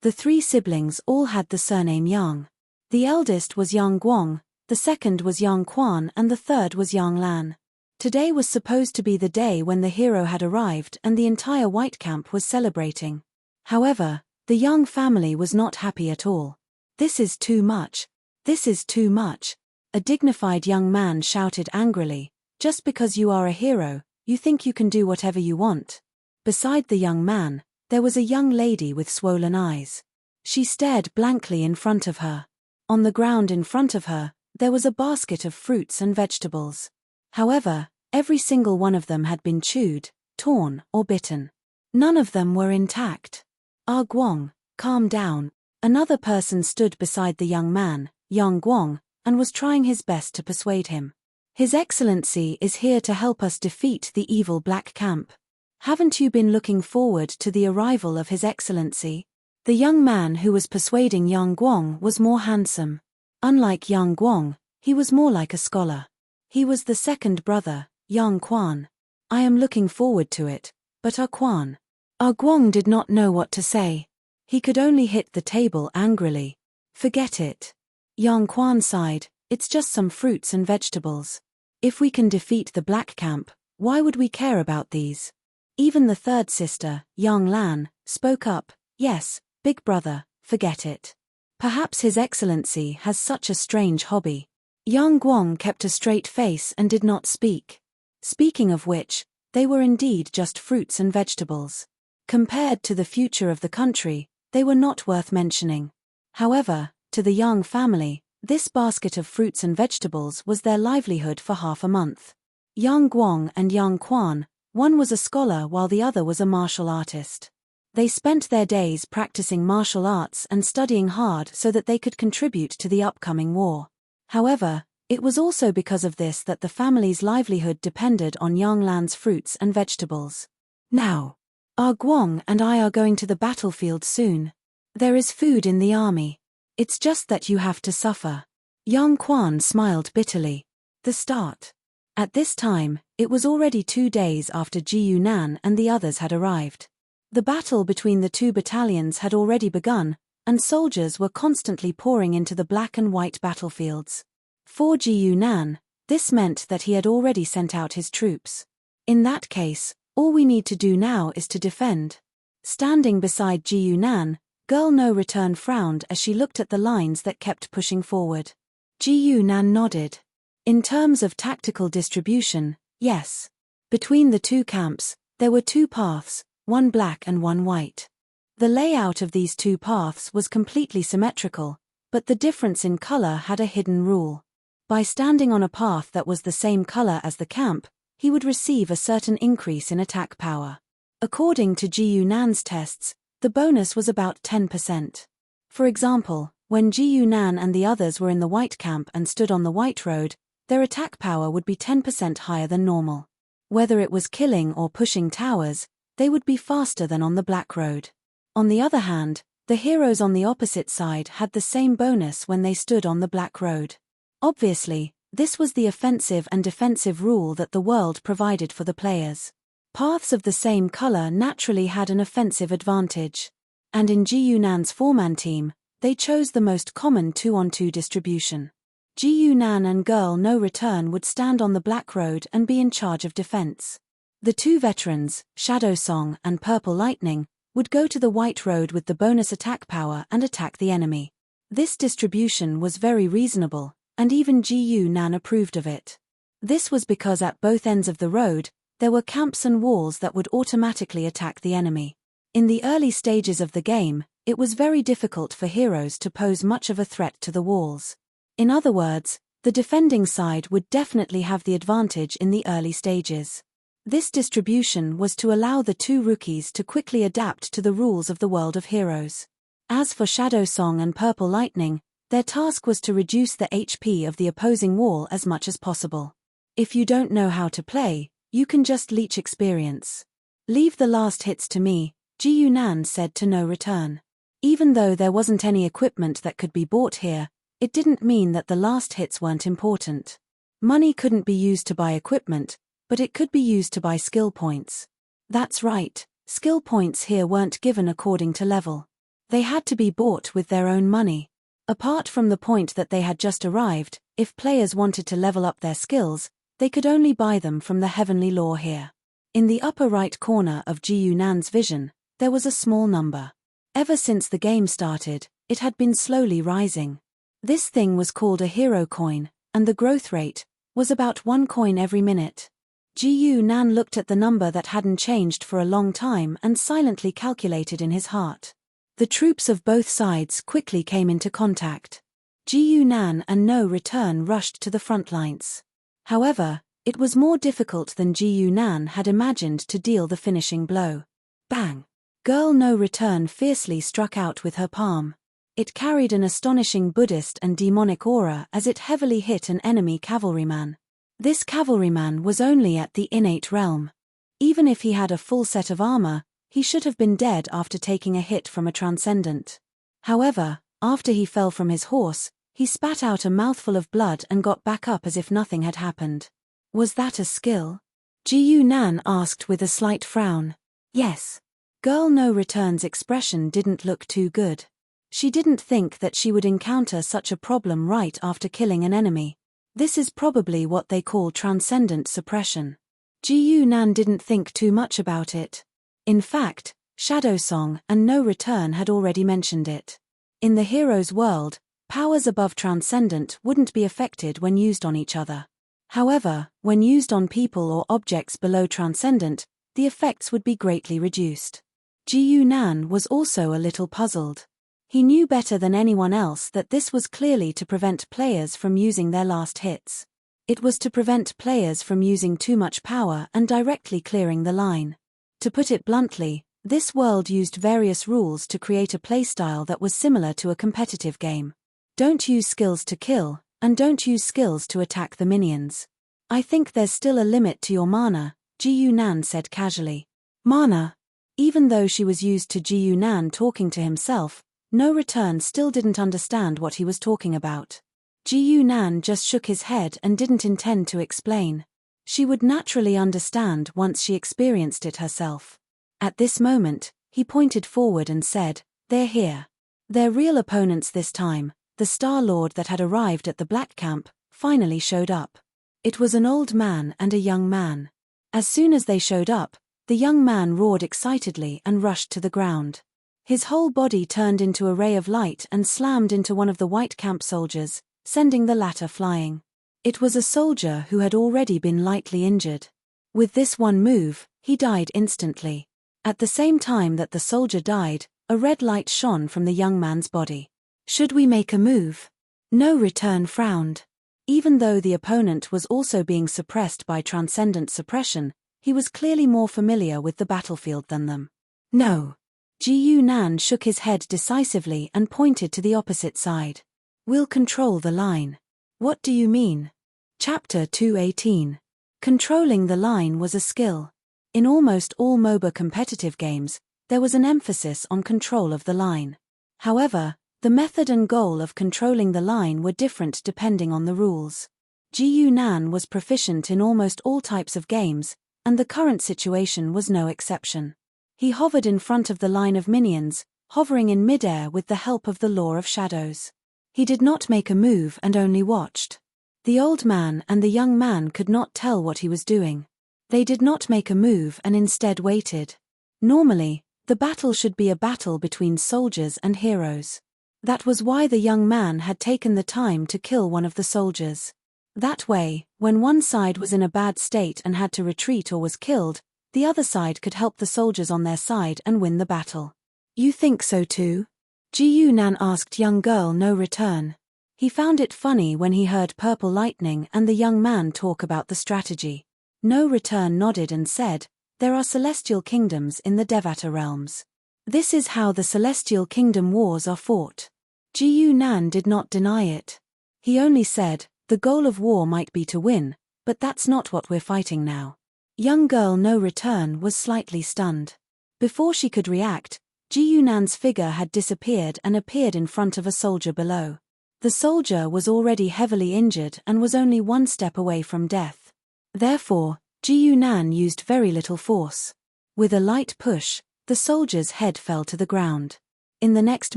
The three siblings all had the surname Yang. The eldest was Yang Guang, the second was Yang Quan, and the third was Yang Lan. Today was supposed to be the day when the hero had arrived and the entire White Camp was celebrating. However, the Yang family was not happy at all. "This is too much. This is too much," a dignified young man shouted angrily. "Just because you are a hero, you think you can do whatever you want." Beside the young man, there was a young lady with swollen eyes. She stared blankly in front of her. On the ground in front of her, there was a basket of fruits and vegetables. However, every single one of them had been chewed, torn, or bitten. None of them were intact. "Ah Guang, calm down." Another person stood beside the young man, Yang Guang, and was trying his best to persuade him. "His Excellency is here to help us defeat the evil Black Camp. Haven't you been looking forward to the arrival of His Excellency?" The young man who was persuading Yang Guang was more handsome. Unlike Yang Guang, he was more like a scholar. He was the second brother, Yang Quan. "I am looking forward to it, but Quan." Guang did not know what to say. He could only hit the table angrily. "Forget it." Yang Quan sighed, "It's just some fruits and vegetables. If we can defeat the Black Camp, why would we care about these?" Even the third sister, Yang Lan, spoke up, "Yes, big brother, forget it. Perhaps His Excellency has such a strange hobby." Yang Guang kept a straight face and did not speak. Speaking of which, they were indeed just fruits and vegetables. Compared to the future of the country, they were not worth mentioning. However, to the Yang family, this basket of fruits and vegetables was their livelihood for half a month. Yang Guang and Yang Quan, one was a scholar while the other was a martial artist. They spent their days practicing martial arts and studying hard so that they could contribute to the upcoming war. However, it was also because of this that the family's livelihood depended on Yang Lan's fruits and vegetables. "Now, Guang and I are going to the battlefield soon. There is food in the army. It's just that you have to suffer." Yang Quan smiled bitterly. The start. At this time, it was already 2 days after Ji Yunan and the others had arrived. The battle between the two battalions had already begun, and soldiers were constantly pouring into the black and white battlefields. For Ji Yunan, this meant that he had already sent out his troops. In that case, all we need to do now is to defend. Standing beside Ji Yunan, Girl No Return frowned as she looked at the lines that kept pushing forward. Ji Yunan nodded. In terms of tactical distribution, yes. Between the two camps, there were 2 paths, one black and one white. The layout of these 2 paths was completely symmetrical, but the difference in color had a hidden rule. By standing on a path that was the same color as the camp, he would receive a certain increase in attack power. According to Ji Yunan's tests, the bonus was about 10%. For example, when Ji Yunan and the others were in the white camp and stood on the white road, their attack power would be 10% higher than normal. Whether it was killing or pushing towers, they would be faster than on the black road. On the other hand, the heroes on the opposite side had the same bonus when they stood on the black road. Obviously, this was the offensive and defensive rule that the world provided for the players. Paths of the same color naturally had an offensive advantage. And in Ji Yunan's 4-man team, they chose the most common 2-on-2 distribution. Ji Yunan and Girl No Return would stand on the black road and be in charge of defense. The 2 veterans, Shadow Song and Purple Lightning, would go to the white road with the bonus attack power and attack the enemy. This distribution was very reasonable, and even Ji Yunan approved of it. This was because at both ends of the road, there were camps and walls that would automatically attack the enemy. In the early stages of the game, it was very difficult for heroes to pose much of a threat to the walls. In other words, the defending side would definitely have the advantage in the early stages. This distribution was to allow the two rookies to quickly adapt to the rules of the world of heroes. As for Shadow Song and Purple Lightning, their task was to reduce the HP of the opposing wall as much as possible. If you don't know how to play, you can just leech experience. Leave the last hits to me, Ji Yunan said to No Return. Even though there wasn't any equipment that could be bought here, it didn't mean that the last hits weren't important. Money couldn't be used to buy equipment, but it could be used to buy skill points. That's right, skill points here weren't given according to level. They had to be bought with their own money. Apart from the point that they had just arrived, if players wanted to level up their skills, they could only buy them from the heavenly lore here. In the upper right corner of Ji Yunan's vision, there was a small number. Ever since the game started, it had been slowly rising. This thing was called a hero coin, and the growth rate was about 1 coin every minute. Ji Yunan looked at the number that hadn't changed for a long time and silently calculated in his heart. The troops of both sides quickly came into contact. Ji Yunan and No Return rushed to the front lines. However, it was more difficult than Ji Yunan had imagined to deal the finishing blow. Bang! Girl No Return fiercely struck out with her palm. It carried an astonishing Buddhist and demonic aura as it heavily hit an enemy cavalryman. This cavalryman was only at the innate realm. Even if he had a full set of armor, he should have been dead after taking a hit from a transcendent. However, after he fell from his horse, he spat out a mouthful of blood and got back up as if nothing had happened. Was that a skill? Ji Yunan asked with a slight frown. Yes. Girl No Return's expression didn't look too good. She didn't think that she would encounter such a problem right after killing an enemy. This is probably what they call transcendent suppression. Ji Yunan didn't think too much about it. In fact, Shadow Song and No Return had already mentioned it. In the hero's world, powers above transcendent wouldn't be affected when used on each other. However, when used on people or objects below transcendent, the effects would be greatly reduced. Ji Yunan was also a little puzzled. He knew better than anyone else that this was clearly to prevent players from using their last hits. It was to prevent players from using too much power and directly clearing the line. To put it bluntly, this world used various rules to create a playstyle that was similar to a competitive game. Don't use skills to kill, and don't use skills to attack the minions. I think there's still a limit to your mana, Ji Yunan said casually. Mana? Even though she was used to Ji Yunan talking to himself, No Return still didn't understand what he was talking about. Ji Yunan just shook his head and didn't intend to explain. She would naturally understand once she experienced it herself. At this moment, he pointed forward and said, "They're here." Their real opponents this time, the Star Lord that had arrived at the Black Camp, finally showed up. It was an old man and a young man. As soon as they showed up, the young man roared excitedly and rushed to the ground. His whole body turned into a ray of light and slammed into one of the White Camp soldiers, sending the latter flying. It was a soldier who had already been lightly injured. With this one move, he died instantly. At the same time that the soldier died, a red light shone from the young man's body. Should we make a move? No Return frowned. Even though the opponent was also being suppressed by transcendent suppression, he was clearly more familiar with the battlefield than them. No. Ji Yunan shook his head decisively and pointed to the opposite side. We'll control the line. What do you mean? Chapter 218. Controlling the line was a skill. In almost all MOBA competitive games, there was an emphasis on control of the line. However, the method and goal of controlling the line were different depending on the rules. Ji Yunan was proficient in almost all types of games, and the current situation was no exception. He hovered in front of the line of minions, hovering in midair with the help of the Law of Shadows. He did not make a move and only watched. The old man and the young man could not tell what he was doing. They did not make a move and instead waited. Normally, the battle should be a battle between soldiers and heroes. That was why the young man had taken the time to kill one of the soldiers. That way, when one side was in a bad state and had to retreat or was killed, the other side could help the soldiers on their side and win the battle. You think so too? Ji Yunan asked young girl No Return. He found it funny when he heard Purple Lightning and the young man talk about the strategy. No Return nodded and said, "There are celestial kingdoms in the Devata realms. This is how the celestial kingdom wars are fought." Ji Nan did not deny it. He only said, "The goal of war might be to win, but that's not what we're fighting now." Young girl No Return was slightly stunned. Before she could react, Ji Nan's figure had disappeared and appeared in front of a soldier below. The soldier was already heavily injured and was only one step away from death. Therefore, Ji Nan used very little force. With a light push, the soldier's head fell to the ground. In the next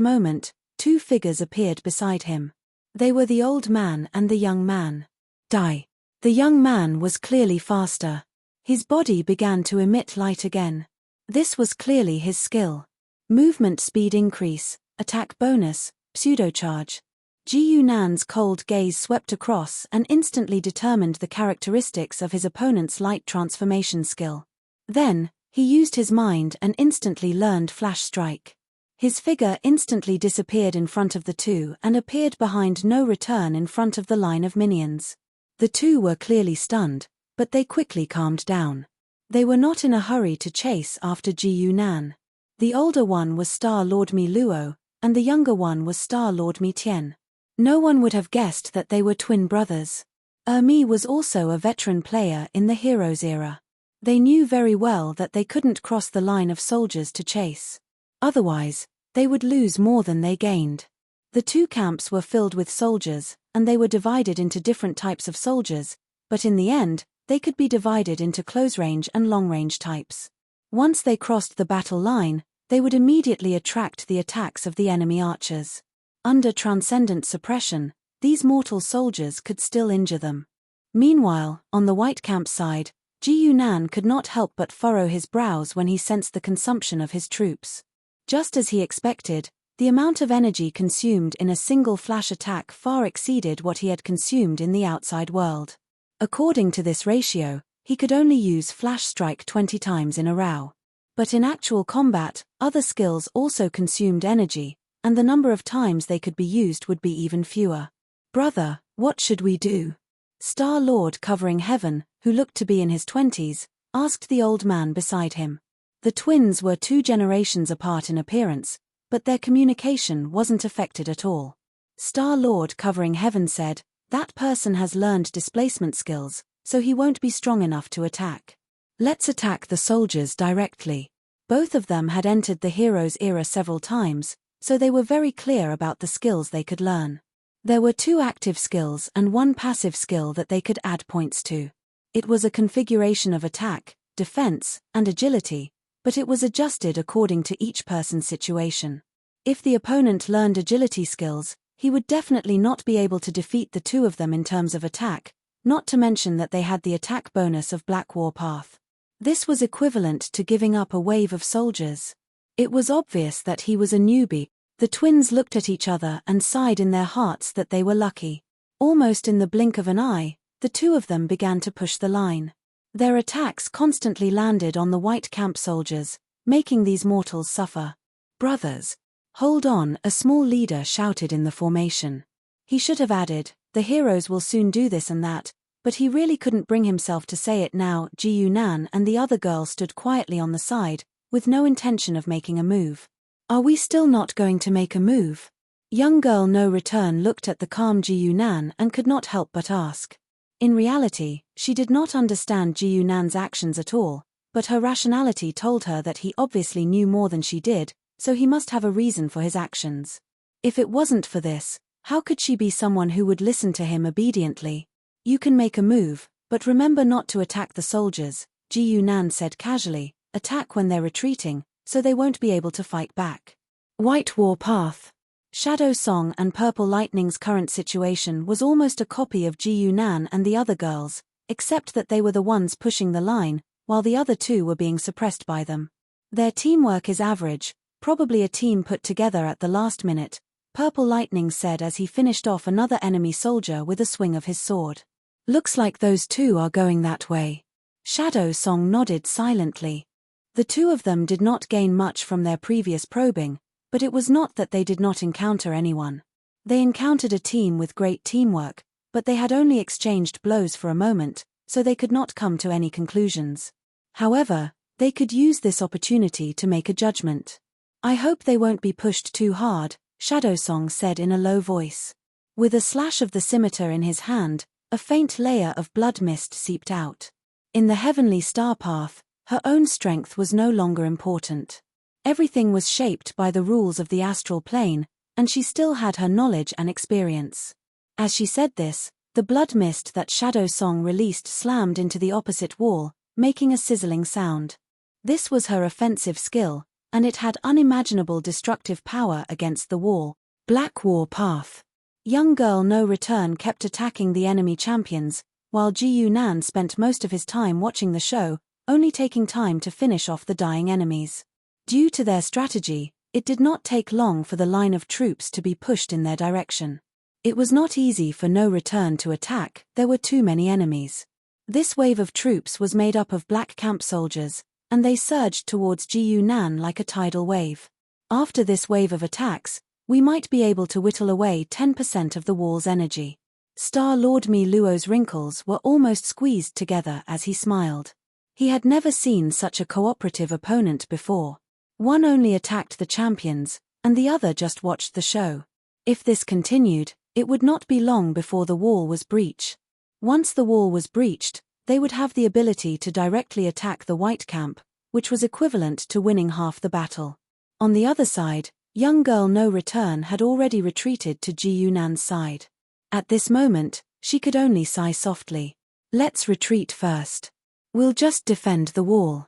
moment, two figures appeared beside him. They were the old man and the young man. Die. The young man was clearly faster. His body began to emit light again. This was clearly his skill. Movement speed increase, attack bonus, pseudocharge. Ji Nan's cold gaze swept across and instantly determined the characteristics of his opponent's light transformation skill. Then, he used his mind and instantly learned Flash Strike. His figure instantly disappeared in front of the two and appeared behind No Return in front of the line of minions. The two were clearly stunned, but they quickly calmed down. They were not in a hurry to chase after Ji Nan. The older one was Star Lord Mi Luo, and the younger one was Star Lord Mi Tian. No one would have guessed that they were twin brothers. Mi was also a veteran player in the Heroes era. They knew very well that they couldn't cross the line of soldiers to chase. Otherwise, they would lose more than they gained. The two camps were filled with soldiers, and they were divided into different types of soldiers, but in the end, they could be divided into close-range and long-range types. Once they crossed the battle line, they would immediately attract the attacks of the enemy archers. Under transcendent suppression, these mortal soldiers could still injure them. Meanwhile, on the white camp side, Ji Nan could not help but furrow his brows when he sensed the consumption of his troops. Just as he expected, the amount of energy consumed in a single flash attack far exceeded what he had consumed in the outside world. According to this ratio, he could only use Flash Strike 20 times in a row. But in actual combat, other skills also consumed energy, and the number of times they could be used would be even fewer. "Brother, what should we do?" Star Lord Covering Heaven, who looked to be in his 20s, asked the old man beside him. The twins were 2 generations apart in appearance, but their communication wasn't affected at all. Star Lord Covering Heaven said, "That person has learned displacement skills, so he won't be strong enough to attack. Let's attack the soldiers directly." Both of them had entered the Heroes era several times, so they were very clear about the skills they could learn. There were 2 active skills and 1 passive skill that they could add points to. It was a configuration of attack, defense, and agility, but it was adjusted according to each person's situation. If the opponent learned agility skills, he would definitely not be able to defeat the 2 of them in terms of attack, not to mention that they had the attack bonus of Black Warpath. This was equivalent to giving up a wave of soldiers. It was obvious that he was a newbie. The twins looked at each other and sighed in their hearts that they were lucky. Almost in the blink of an eye, the 2 of them began to push the line. Their attacks constantly landed on the white camp soldiers, making these mortals suffer. "Brothers, hold on," a small leader shouted in the formation. He should have added, "The heroes will soon do this and that," but he really couldn't bring himself to say it now. Ji Nan and the other girl stood quietly on the side, with no intention of making a move. "Are we still not going to make a move?" Young girl No Return looked at the calm Ji Nan and could not help but ask. In reality, she did not understand Ji Nan's actions at all, but her rationality told her that he obviously knew more than she did, so he must have a reason for his actions. If it wasn't for this, how could she be someone who would listen to him obediently? "You can make a move, but remember not to attack the soldiers," Ji Nan said casually. "Attack when they're retreating, so they won't be able to fight back." White War Path. Shadow Song and Purple Lightning's current situation was almost a copy of Ji Nan and the other girls, except that they were the ones pushing the line, while the other 2 were being suppressed by them. Their teamwork is average, probably a team put together at the last minute, Purple Lightning said as he finished off another enemy soldier with a swing of his sword. "Looks like those 2 are going that way." Shadow Song nodded silently. The 2 of them did not gain much from their previous probing, but it was not that they did not encounter anyone. They encountered a team with great teamwork, but they had only exchanged blows for a moment, so they could not come to any conclusions. However, they could use this opportunity to make a judgment. "I hope they won't be pushed too hard," Shadowsong said in a low voice. With a slash of the scimitar in his hand, a faint layer of blood mist seeped out. In the heavenly star path, her own strength was no longer important. Everything was shaped by the rules of the astral plane, and she still had her knowledge and experience. As she said this, the blood mist that Shadowsong released slammed into the opposite wall, making a sizzling sound. This was her offensive skill, and it had unimaginable destructive power against the wall. Black War Path. Young girl No Return kept attacking the enemy champions, while Ji Yunan spent most of his time watching the show, only taking time to finish off the dying enemies. Due to their strategy, it did not take long for the line of troops to be pushed in their direction. It was not easy for No Return to attack, there were too many enemies. This wave of troops was made up of black camp soldiers, and they surged towards Ji Yunan like a tidal wave. After this wave of attacks, we might be able to whittle away 10% of the wall's energy. Star-Lord Mi Luo's wrinkles were almost squeezed together as he smiled. He had never seen such a cooperative opponent before. One only attacked the champions, and the other just watched the show. If this continued, it would not be long before the wall was breached. Once the wall was breached, they would have the ability to directly attack the white camp, which was equivalent to winning half the battle. On the other side, young girl No Return had already retreated to Ji Yunan's side. At this moment, she could only sigh softly. "Let's retreat first. We'll just defend the wall."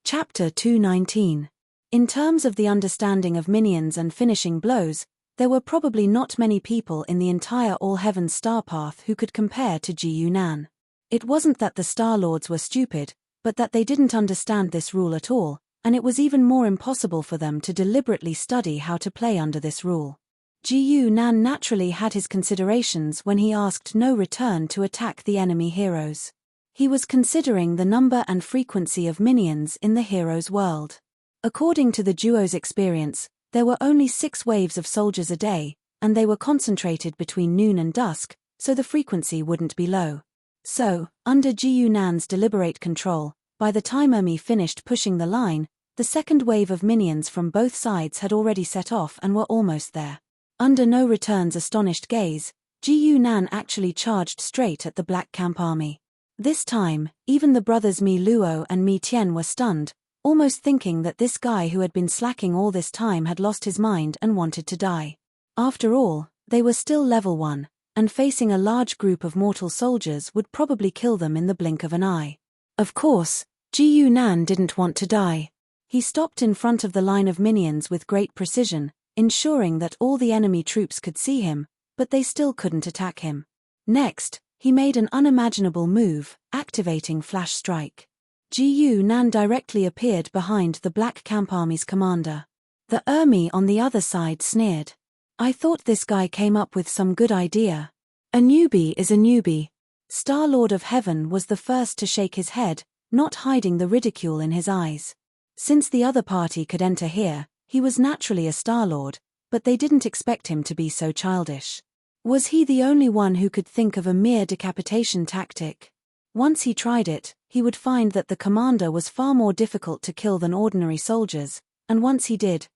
Chapter 219. In terms of the understanding of minions and finishing blows, there were probably not many people in the entire All-Heaven Star Path who could compare to Ji Yunan. It wasn't that the Star-Lords were stupid, but that they didn't understand this rule at all, and it was even more impossible for them to deliberately study how to play under this rule. Ji Yunan naturally had his considerations when he asked No Return to attack the enemy heroes. He was considering the number and frequency of minions in the heroes' world. According to the duo's experience, there were only 6 waves of soldiers a day, and they were concentrated between noon and dusk, so the frequency wouldn't be low. So, under Ji Yunan's deliberate control, by the time Mi finished pushing the line, the second wave of minions from both sides had already set off and were almost there. Under No Return's astonished gaze, Ji Yunan actually charged straight at the Black Camp army. This time, even the brothers Mi Luo and Mi Tian were stunned, almost thinking that this guy who had been slacking all this time had lost his mind and wanted to die. After all, they were still level 1, and facing a large group of mortal soldiers would probably kill them in the blink of an eye. Of course, Ji Yunan didn't want to die. He stopped in front of the line of minions with great precision, ensuring that all the enemy troops could see him, but they still couldn't attack him. Next, he made an unimaginable move, activating Flash Strike. Ji Yunan directly appeared behind the Black Camp Army's commander. The army on the other side sneered. "I thought this guy came up with some good idea. A newbie is a newbie." Star-Lord of Heaven was the first to shake his head, not hiding the ridicule in his eyes. Since the other party could enter here, he was naturally a Star-Lord, but they didn't expect him to be so childish. Was he the only one who could think of a mere decapitation tactic? Once he tried it, he would find that the commander was far more difficult to kill than ordinary soldiers, and once he did,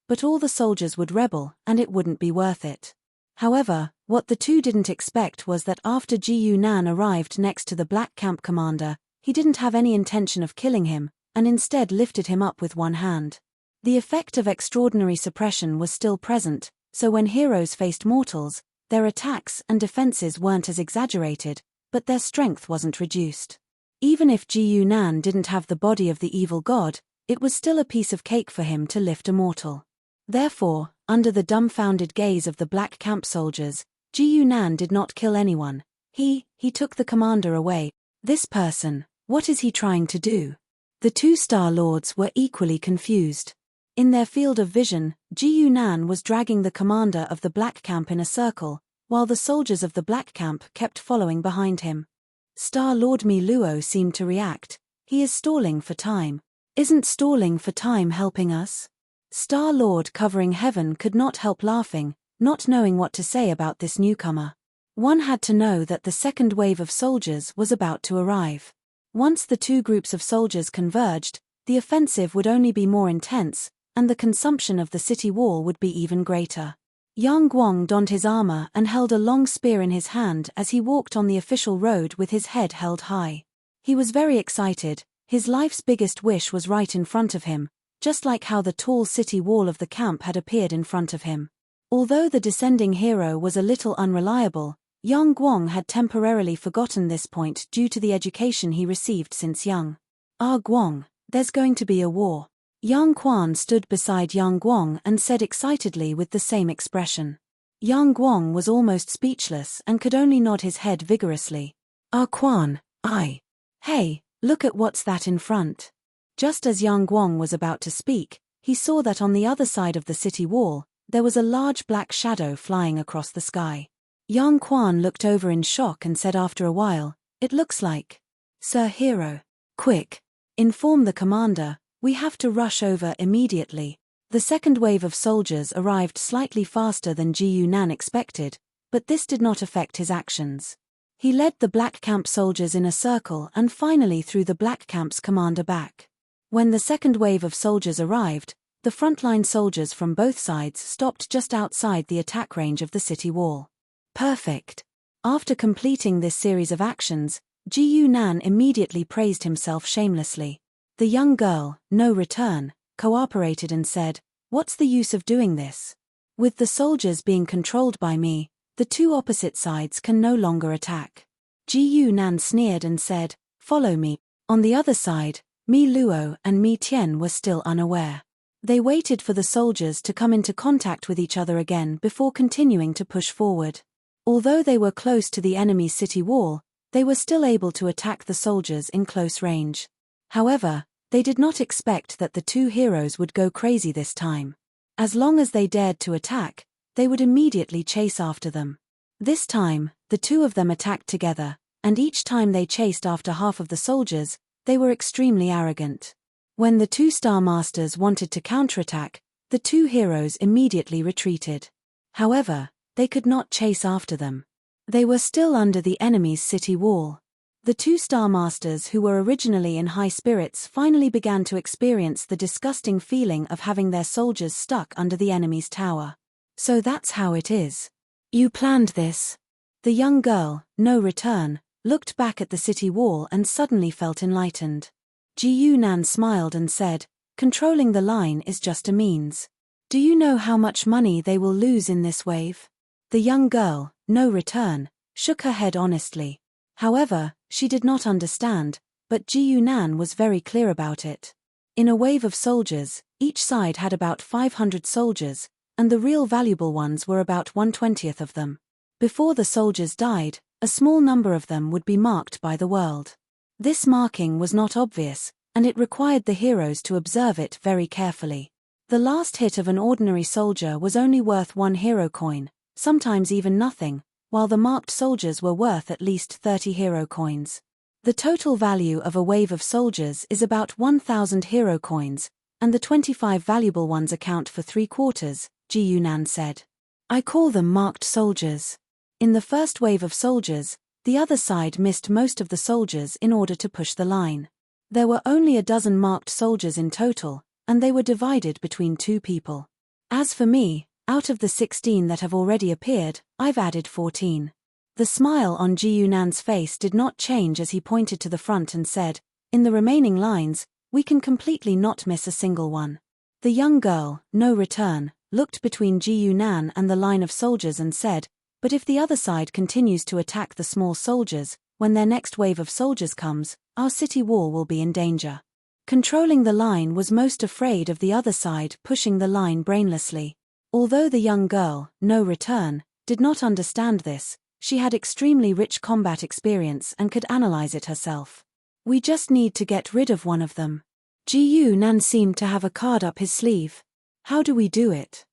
but all the soldiers would rebel, and it wouldn't be worth it. However, what the two didn't expect was that after Ji Yunan arrived next to the Black Camp commander, he didn't have any intention of killing him, and instead lifted him up with one hand. The effect of extraordinary suppression was still present, so when heroes faced mortals, their attacks and defenses weren't as exaggerated, but their strength wasn't reduced. Even if Ji Yunan didn't have the body of the evil god, it was still a piece of cake for him to lift a mortal. Therefore, under the dumbfounded gaze of the Black Camp soldiers, Ji Yunan did not kill anyone. He took the commander away. This person, what is he trying to do? The two Star-Lords were equally confused. In their field of vision, Ji Yunan was dragging the commander of the Black Camp in a circle, while the soldiers of the Black Camp kept following behind him. Star-Lord Mi Luo seemed to react. He is stalling for time. Isn't stalling for time helping us? Star-Lord covering heaven could not help laughing, not knowing what to say about this newcomer. One had to know that the second wave of soldiers was about to arrive. Once the two groups of soldiers converged, the offensive would only be more intense, and the consumption of the city wall would be even greater. Yang Guang donned his armor and held a long spear in his hand as he walked on the official road with his head held high. He was very excited. His life's biggest wish was right in front of him, just like how the tall city wall of the camp had appeared in front of him. Although the descending hero was a little unreliable, Yang Guang had temporarily forgotten this point due to the education he received since young. Guang, there's going to be a war. Yang Quan stood beside Yang Guang and said excitedly with the same expression. Yang Guang was almost speechless and could only nod his head vigorously. Quan, I. Hey, look at what's that in front. Just as Yang Guang was about to speak, he saw that on the other side of the city wall, there was a large black shadow flying across the sky. Yang Quan looked over in shock and said after a while, "It looks like Sir Hero. Quick! Inform the commander, we have to rush over immediately." The second wave of soldiers arrived slightly faster than Ji Yunan expected, but this did not affect his actions. He led the Black Camp soldiers in a circle and finally threw the Black Camp's commander back. When the second wave of soldiers arrived, the frontline soldiers from both sides stopped just outside the attack range of the city wall. Perfect. After completing this series of actions, Ji Yunan immediately praised himself shamelessly. The young girl, no return, cooperated and said, "What's the use of doing this? With the soldiers being controlled by me, the two opposite sides can no longer attack." Ji Yunan sneered and said, "Follow me." On the other side, Mi Luo and Mi Tian were still unaware. They waited for the soldiers to come into contact with each other again before continuing to push forward. Although they were close to the enemy's city wall, they were still able to attack the soldiers in close range. However, they did not expect that the two heroes would go crazy this time. As long as they dared to attack, they would immediately chase after them. This time, the two of them attacked together, and each time they chased after half of the soldiers, they were extremely arrogant. When the two Star Masters wanted to counterattack, the two heroes immediately retreated. However, they could not chase after them. They were still under the enemy's city wall. The two Star Masters who were originally in high spirits finally began to experience the disgusting feeling of having their soldiers stuck under the enemy's tower. So that's how it is. You planned this. The young girl, no return, looked back at the city wall and suddenly felt enlightened. Ji Yunan smiled and said, "Controlling the line is just a means. Do you know how much money they will lose in this wave?" The young girl, no return, shook her head honestly. However, she did not understand, but Ji Yunan was very clear about it. In a wave of soldiers, each side had about 500 soldiers, and the real valuable ones were about 1/20 of them. Before the soldiers died, a small number of them would be marked by the world. This marking was not obvious, and it required the heroes to observe it very carefully. The last hit of an ordinary soldier was only worth 1 hero coin, sometimes even nothing, while the marked soldiers were worth at least 30 hero coins. The total value of a wave of soldiers is about 1,000 hero coins, and the 25 valuable ones account for 3/4, Ji Yunan said. "I call them marked soldiers." In the first wave of soldiers, the other side missed most of the soldiers in order to push the line. There were only a dozen marked soldiers in total, and they were divided between 2 people. As for me, out of the 16 that have already appeared, I've added 14. The smile on Ji Yunan's face did not change as he pointed to the front and said, "In the remaining lines, we can completely not miss a single one." The young girl, no return, looked between Ji Yunan and the line of soldiers and said, "But if the other side continues to attack the small soldiers, when their next wave of soldiers comes, our city wall will be in danger." Controlling the line was most afraid of the other side pushing the line brainlessly. Although the young girl, no return, did not understand this, she had extremely rich combat experience and could analyze it herself. "We just need to get rid of one of them." Ji Yunan seemed to have a card up his sleeve. How do we do it?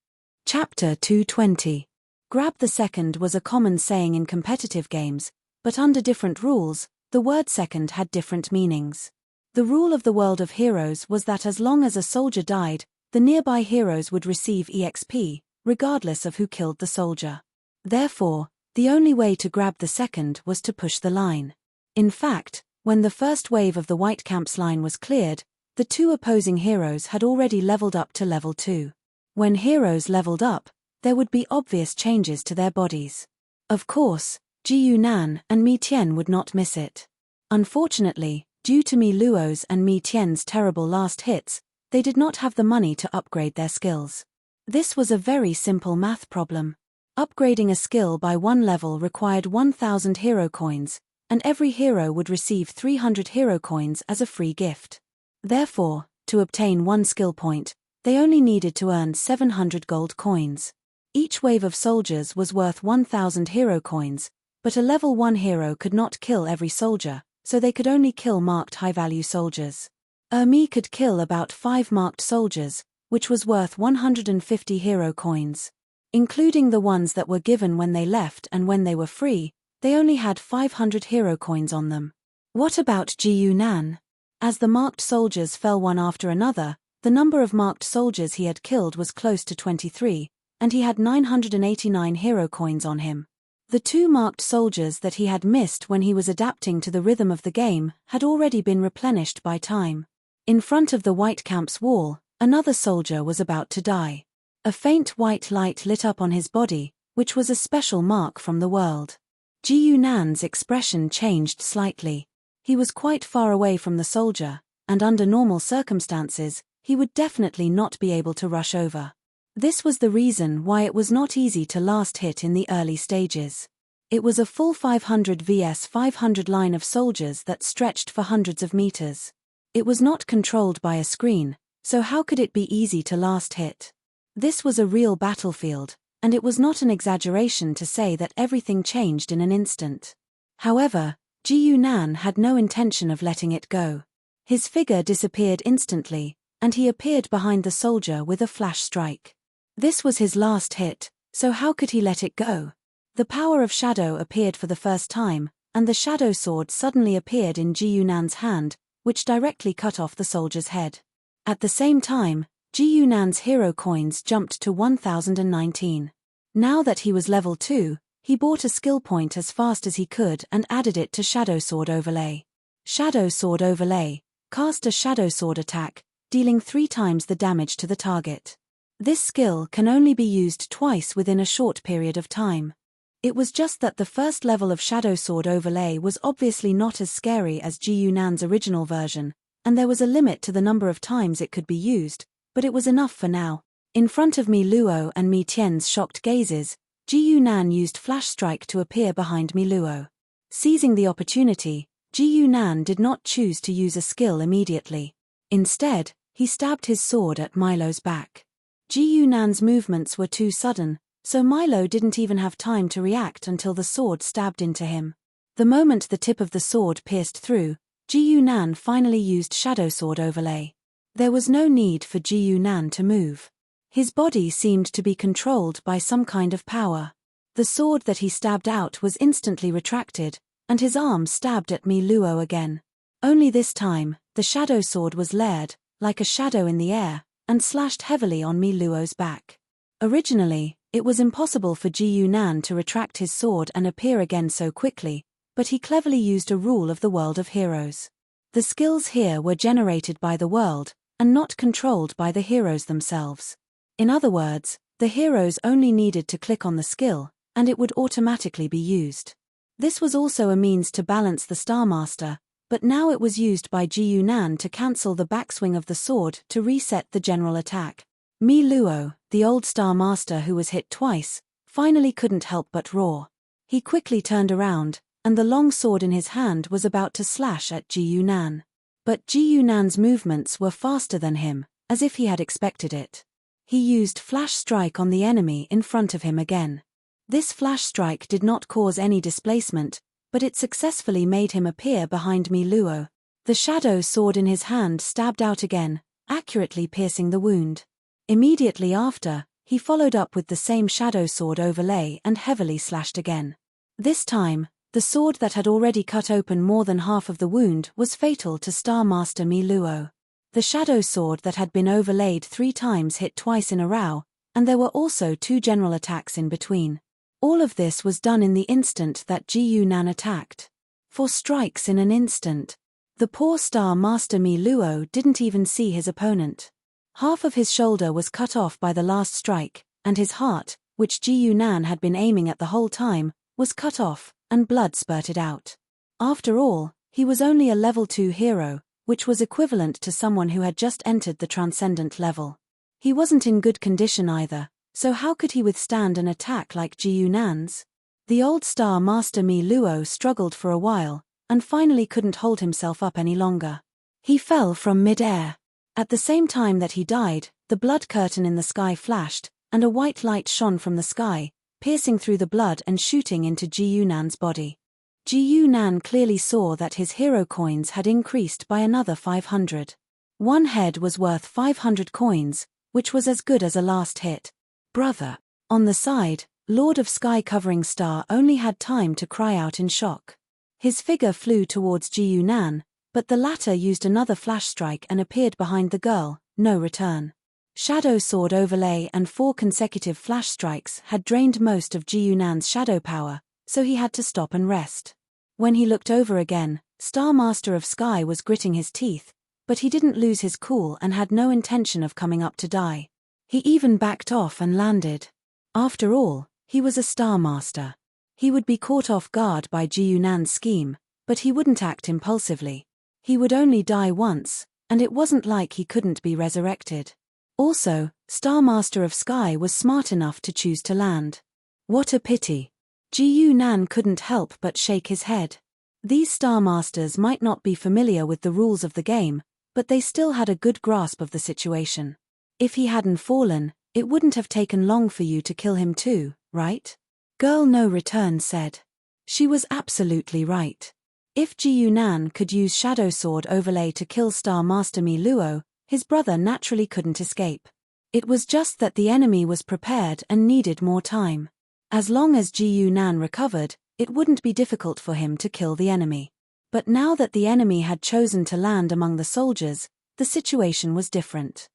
Chapter 220. Grab the second was a common saying in competitive games, but under different rules, the word second had different meanings. The rule of the world of heroes was that as long as a soldier died, the nearby heroes would receive EXP, regardless of who killed the soldier. Therefore, The only way to grab the second was to push the line. In fact, when the first wave of the white camp's line was cleared, the two opposing heroes had already leveled up to level 2. When heroes leveled up, there would be obvious changes to their bodies. Of course, Ji Yunan and Mi Tian would not miss it. Unfortunately, due to Mi Luo's and Mi Tian's terrible last hits, they did not have the money to upgrade their skills. This was a very simple math problem. Upgrading a skill by one level required 1,000 hero coins, and every hero would receive 300 hero coins as a free gift. Therefore, to obtain one skill point, they only needed to earn 700 gold coins. Each wave of soldiers was worth 1,000 hero coins, but a level 1 hero could not kill every soldier, so they could only kill marked high-value soldiers. Mi could kill about 5 marked soldiers, which was worth 150 hero coins. Including the ones that were given when they left and when they were free, they only had 500 hero coins on them. What about Ji Yunan? As the marked soldiers fell one after another, the number of marked soldiers he had killed was close to 23, and he had 989 hero coins on him. The 2 marked soldiers that he had missed when he was adapting to the rhythm of the game had already been replenished by time. In front of the white camp's wall, another soldier was about to die. A faint white light lit up on his body, which was a special mark from the world. Ji Yunan's expression changed slightly. He was quite far away from the soldier, and under normal circumstances, he would definitely not be able to rush over. This was the reason why it was not easy to last hit in the early stages. It was a full 500 vs 500 line of soldiers that stretched for hundreds of meters. It was not controlled by a screen, so how could it be easy to last hit? This was a real battlefield, and it was not an exaggeration to say that everything changed in an instant. However, Ji Yunan had no intention of letting it go. His figure disappeared instantly, and he appeared behind the soldier with a flash strike. This was his last hit, so how could he let it go? The power of shadow appeared for the first time, and the shadow sword suddenly appeared in Ji Yunan's hand, which directly cut off the soldier's head. At the same time, Ji Yunan's hero coins jumped to 1,019. Now that he was level 2, he bought a skill point as fast as he could and added it to Shadow Sword Overlay. Shadow Sword Overlay. Cast a Shadow Sword attack, dealing 3 times the damage to the target. This skill can only be used twice within a short period of time. It was just that the first level of Shadow Sword Overlay was obviously not as scary as Ji Yunan's original version, and there was a limit to the number of times it could be used, but it was enough for now. In front of Mi Luo and Mi Tian's shocked gazes, Ji Yunan used Flash Strike to appear behind Mi Luo. Seizing the opportunity, Ji Yunan did not choose to use a skill immediately. Instead, he stabbed his sword at Milo's back. Ji Yunan's movements were too sudden, so Milo didn't even have time to react until the sword stabbed into him. The moment the tip of the sword pierced through, Ji Yunan finally used Shadow Sword Overlay. There was no need for Ji Yunan to move. His body seemed to be controlled by some kind of power. The sword that he stabbed out was instantly retracted, and his arm stabbed at Mi Luo again. Only this time, the shadow sword was layered, like a shadow in the air, and slashed heavily on Mi Luo's back. Originally, it was impossible for Ji Yunan to retract his sword and appear again so quickly, but he cleverly used a rule of the world of heroes. The skills here were generated by the world, and not controlled by the heroes themselves. In other words, the heroes only needed to click on the skill, and it would automatically be used. This was also a means to balance the Star Master, but now it was used by Ji Yunan to cancel the backswing of the sword to reset the general attack. Mi Luo, the old Star Master who was hit twice, finally couldn't help but roar. He quickly turned around, and the long sword in his hand was about to slash at Ji Yunan. But Ji Yunan's movements were faster than him, as if he had expected it. He used Flash Strike on the enemy in front of him again. This Flash Strike did not cause any displacement, but it successfully made him appear behind Mi Luo. The shadow sword in his hand stabbed out again, accurately piercing the wound. Immediately after, he followed up with the same Shadow Sword Overlay and heavily slashed again. This time, the sword that had already cut open more than half of the wound was fatal to Star Master Mi Luo. The shadow sword that had been overlaid 3 times hit twice in a row, and there were also 2 general attacks in between. All of this was done in the instant that Ji Yunan attacked. 4 strikes in an instant. The poor Star Master Mi Luo didn't even see his opponent. Half of his shoulder was cut off by the last strike, and his heart, which Ji Yunan had been aiming at the whole time, was cut off, and blood spurted out. After all, he was only a level 2 hero, which was equivalent to someone who had just entered the transcendent level. He wasn't in good condition either, so how could he withstand an attack like Ji Yunan's? The old Star Master Mi Luo struggled for a while, and finally couldn't hold himself up any longer. He fell from mid-air. At the same time that he died, the blood curtain in the sky flashed, and a white light shone from the sky, piercing through the blood and shooting into Ji Yunan's body. Ji Yunan clearly saw that his hero coins had increased by another 500. One head was worth 500 coins, which was as good as a last hit. Brother. On the side, Lord of Sky Covering Star only had time to cry out in shock. His figure flew towards Ji Yunan, but the latter used another flash strike and appeared behind the girl, no return. Shadow Sword overlay and 4 consecutive flash strikes had drained most of Ji Yunan's shadow power, so he had to stop and rest. When he looked over again, Star Master of Sky was gritting his teeth, but he didn't lose his cool and had no intention of coming up to die. He even backed off and landed. After all, he was a Star Master. He would be caught off guard by Ji Yunan's scheme, but he wouldn't act impulsively. He would only die once, and it wasn't like he couldn't be resurrected. Also, Star Master of Sky was smart enough to choose to land. What a pity. Ji Yunan couldn't help but shake his head. These Star Masters might not be familiar with the rules of the game, but they still had a good grasp of the situation. If he hadn't fallen, it wouldn't have taken long for you to kill him too, right? Girl No Return said. She was absolutely right. If Ji Yunan could use Shadow Sword overlay to kill Star Master Mi Luo, his brother naturally couldn't escape. It was just that the enemy was prepared and needed more time. As long as Ji Yunan recovered, it wouldn't be difficult for him to kill the enemy. But now that the enemy had chosen to land among the soldiers, the situation was different.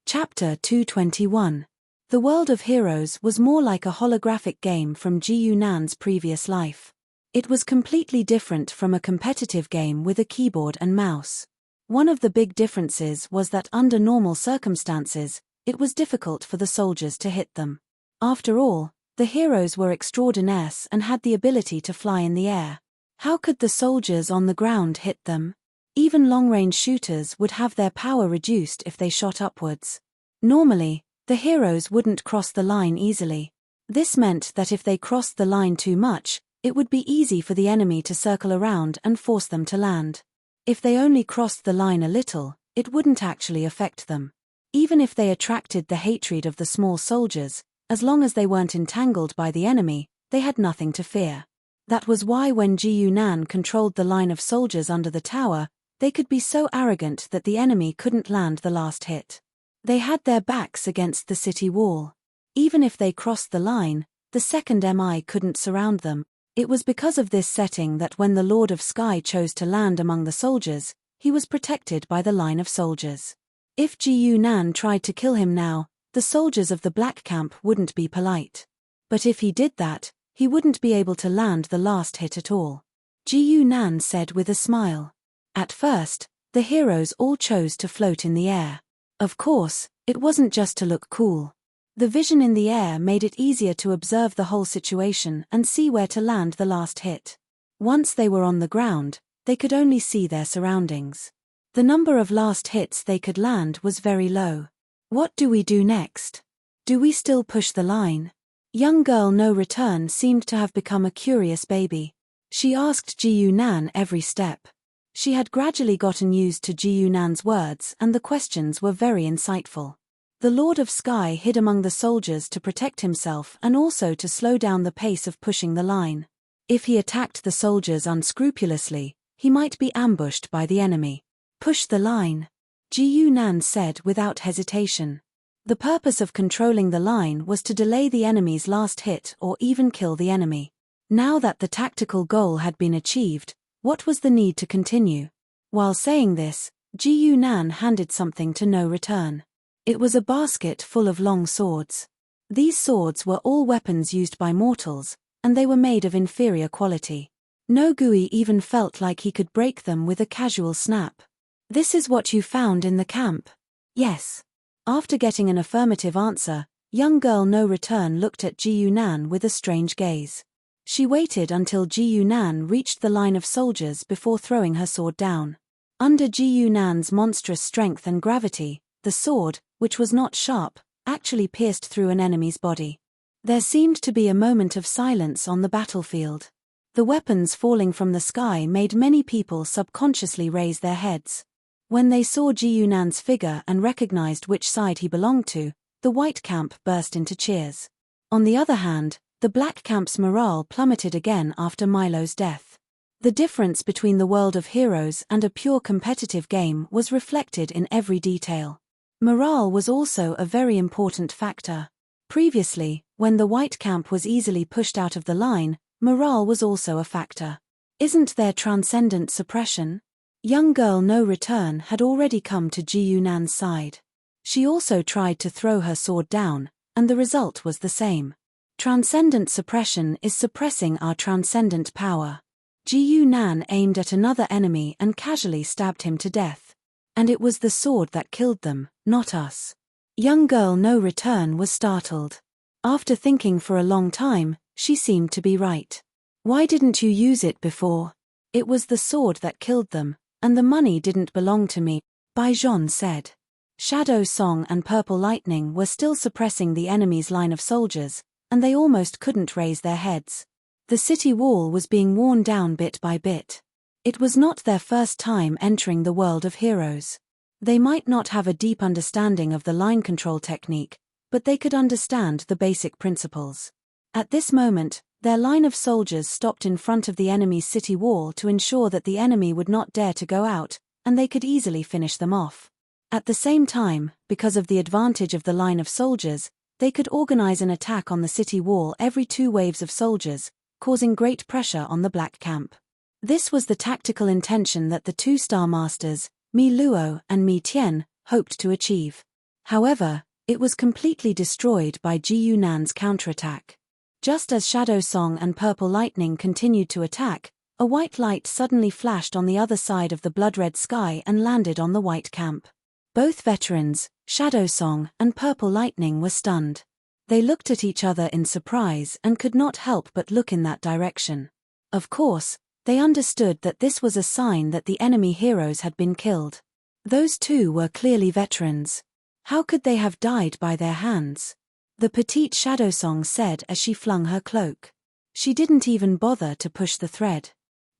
Chapter 221. The World of Heroes was more like a holographic game from Ji Yunan's previous life. It was completely different from a competitive game with a keyboard and mouse. One of the big differences was that under normal circumstances, it was difficult for the soldiers to hit them. After all, the heroes were extraordinaires and had the ability to fly in the air. How could the soldiers on the ground hit them? Even long-range shooters would have their power reduced if they shot upwards. Normally, the heroes wouldn't cross the line easily. This meant that if they crossed the line too much, it would be easy for the enemy to circle around and force them to land. If they only crossed the line a little, it wouldn't actually affect them. Even if they attracted the hatred of the small soldiers, as long as they weren't entangled by the enemy, they had nothing to fear. That was why when Ji Yunan controlled the line of soldiers under the tower, they could be so arrogant that the enemy couldn't land the last hit. They had their backs against the city wall. Even if they crossed the line, the second MI couldn't surround them. It was because of this setting that when the Lord of Sky chose to land among the soldiers, he was protected by the line of soldiers. If Ji Yunan tried to kill him now, the soldiers of the Black Camp wouldn't be polite. But if he did that, he wouldn't be able to land the last hit at all. Ji Yunan said with a smile. At first, the heroes all chose to float in the air. Of course, it wasn't just to look cool. The vision in the air made it easier to observe the whole situation and see where to land the last hit. Once they were on the ground, they could only see their surroundings. The number of last hits they could land was very low. What do we do next? Do we still push the line? Young girl No Return seemed to have become a curious baby. She asked Ji Yunan every step. She had gradually gotten used to Ji Yunan's words and the questions were very insightful. The Lord of Sky hid among the soldiers to protect himself and also to slow down the pace of pushing the line. If he attacked the soldiers unscrupulously, he might be ambushed by the enemy. Push the line, Ji Yunan said without hesitation. The purpose of controlling the line was to delay the enemy's last hit or even kill the enemy. Now that the tactical goal had been achieved, what was the need to continue? While saying this, Ji Yunan handed something to No Return. It was a basket full of long swords. These swords were all weapons used by mortals, and they were made of inferior quality. No Gui even felt like he could break them with a casual snap. "This is what you found in the camp?" "Yes." After getting an affirmative answer, young girl No Return looked at Ji Yunan with a strange gaze. She waited until Ji Yunan reached the line of soldiers before throwing her sword down. Under Ji Yunan's monstrous strength and gravity, the sword, which was not sharp, actually pierced through an enemy's body. There seemed to be a moment of silence on the battlefield. The weapons falling from the sky made many people subconsciously raise their heads. When they saw Ji Yunan's figure and recognized which side he belonged to, the white camp burst into cheers. On the other hand, the black camp's morale plummeted again after Milo's death. The difference between the world of heroes and a pure competitive game was reflected in every detail. Morale was also a very important factor. Previously, when the white camp was easily pushed out of the line, morale was also a factor. Isn't there transcendent suppression? Young girl No Return had already come to Ji Yunan's side. She also tried to throw her sword down, and the result was the same. Transcendent suppression is suppressing our transcendent power. Ji Yunan aimed at another enemy and casually stabbed him to death. And it was the sword that killed them, not us. Young girl No Return was startled. After thinking for a long time, she seemed to be right. "Why didn't you use it before?" "It was the sword that killed them, and the money didn't belong to me," Baijon said. Shadow Song and Purple Lightning were still suppressing the enemy's line of soldiers, and they almost couldn't raise their heads. The city wall was being worn down bit by bit. It was not their first time entering the world of heroes. They might not have a deep understanding of the line control technique, but they could understand the basic principles. At this moment, their line of soldiers stopped in front of the enemy's city wall to ensure that the enemy would not dare to go out, and they could easily finish them off. At the same time, because of the advantage of the line of soldiers, they could organize an attack on the city wall every 2 waves of soldiers, causing great pressure on the black camp. This was the tactical intention that the 2 Star Masters, Mi Luo and Mi Tian, hoped to achieve. However, it was completely destroyed by Ji Yunan's counterattack. Just as Shadow Song and Purple Lightning continued to attack, a white light suddenly flashed on the other side of the blood-red sky and landed on the white camp. Both veterans, Shadow Song and Purple Lightning, were stunned. They looked at each other in surprise and could not help but look in that direction. Of course, they understood that this was a sign that the enemy heroes had been killed. Those 2 were clearly veterans. How could they have died by their hands? The petite Shadow Song said as she flung her cloak. She didn't even bother to push the thread.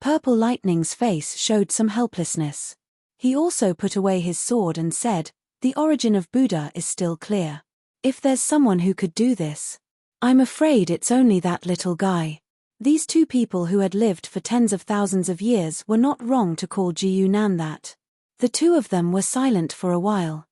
Purple Lightning's face showed some helplessness. He also put away his sword and said, "The origin of Buddha is still clear. If there's someone who could do this, I'm afraid it's only that little guy." These 2 people who had lived for tens of thousands of years were not wrong to call Ji Yunan that. The 2 of them were silent for a while.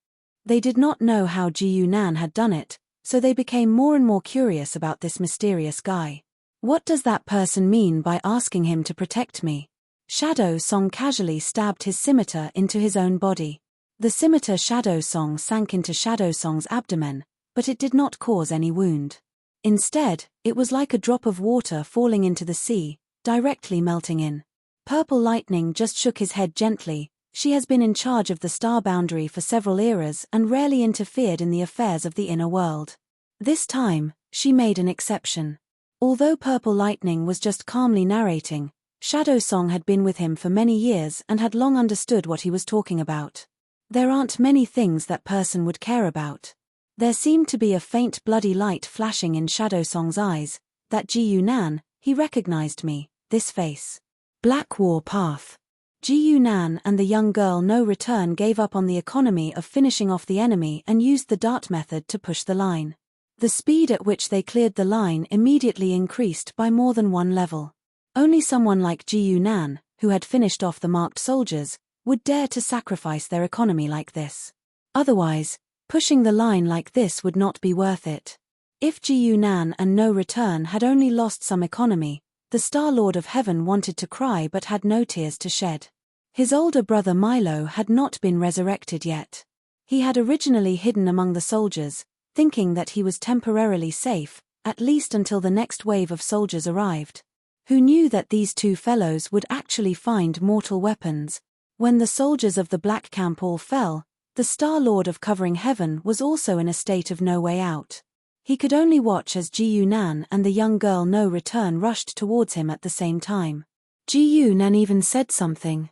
They did not know how Ji Yunan had done it, so they became more and more curious about this mysterious guy. "What does that person mean by asking him to protect me?" Shadow Song casually stabbed his scimitar into his own body. The scimitar Shadow Song sank into Shadow Song's abdomen, but it did not cause any wound. Instead, it was like a drop of water falling into the sea, directly melting in. Purple Lightning just shook his head gently. She has been in charge of the star boundary for several eras and rarely interfered in the affairs of the inner world. This time, she made an exception. Although Purple Lightning was just calmly narrating, Shadow Song had been with him for many years and had long understood what he was talking about. There aren't many things that person would care about. There seemed to be a faint bloody light flashing in Shadow Song's eyes. "That Ji Yunan, he recognized me, this face. Black War Path." Ji Yunan and the young girl No Return gave up on the economy of finishing off the enemy and used the dart method to push the line. The speed at which they cleared the line immediately increased by more than 1 level. Only someone like Ji Yunan, who had finished off the marked soldiers, would dare to sacrifice their economy like this. Otherwise, pushing the line like this would not be worth it. If Ji Yunan and No Return had only lost some economy, the Star Lord of Heaven wanted to cry but had no tears to shed. His older brother Milo had not been resurrected yet. He had originally hidden among the soldiers, thinking that he was temporarily safe, at least until the next wave of soldiers arrived. Who knew that these two fellows would actually find mortal weapons? When the soldiers of the Black Camp all fell, the Star-Lord of Covering Heaven was also in a state of no way out. He could only watch as Ji Nan and the young girl No Return rushed towards him at the same time. Ji Nan even said something,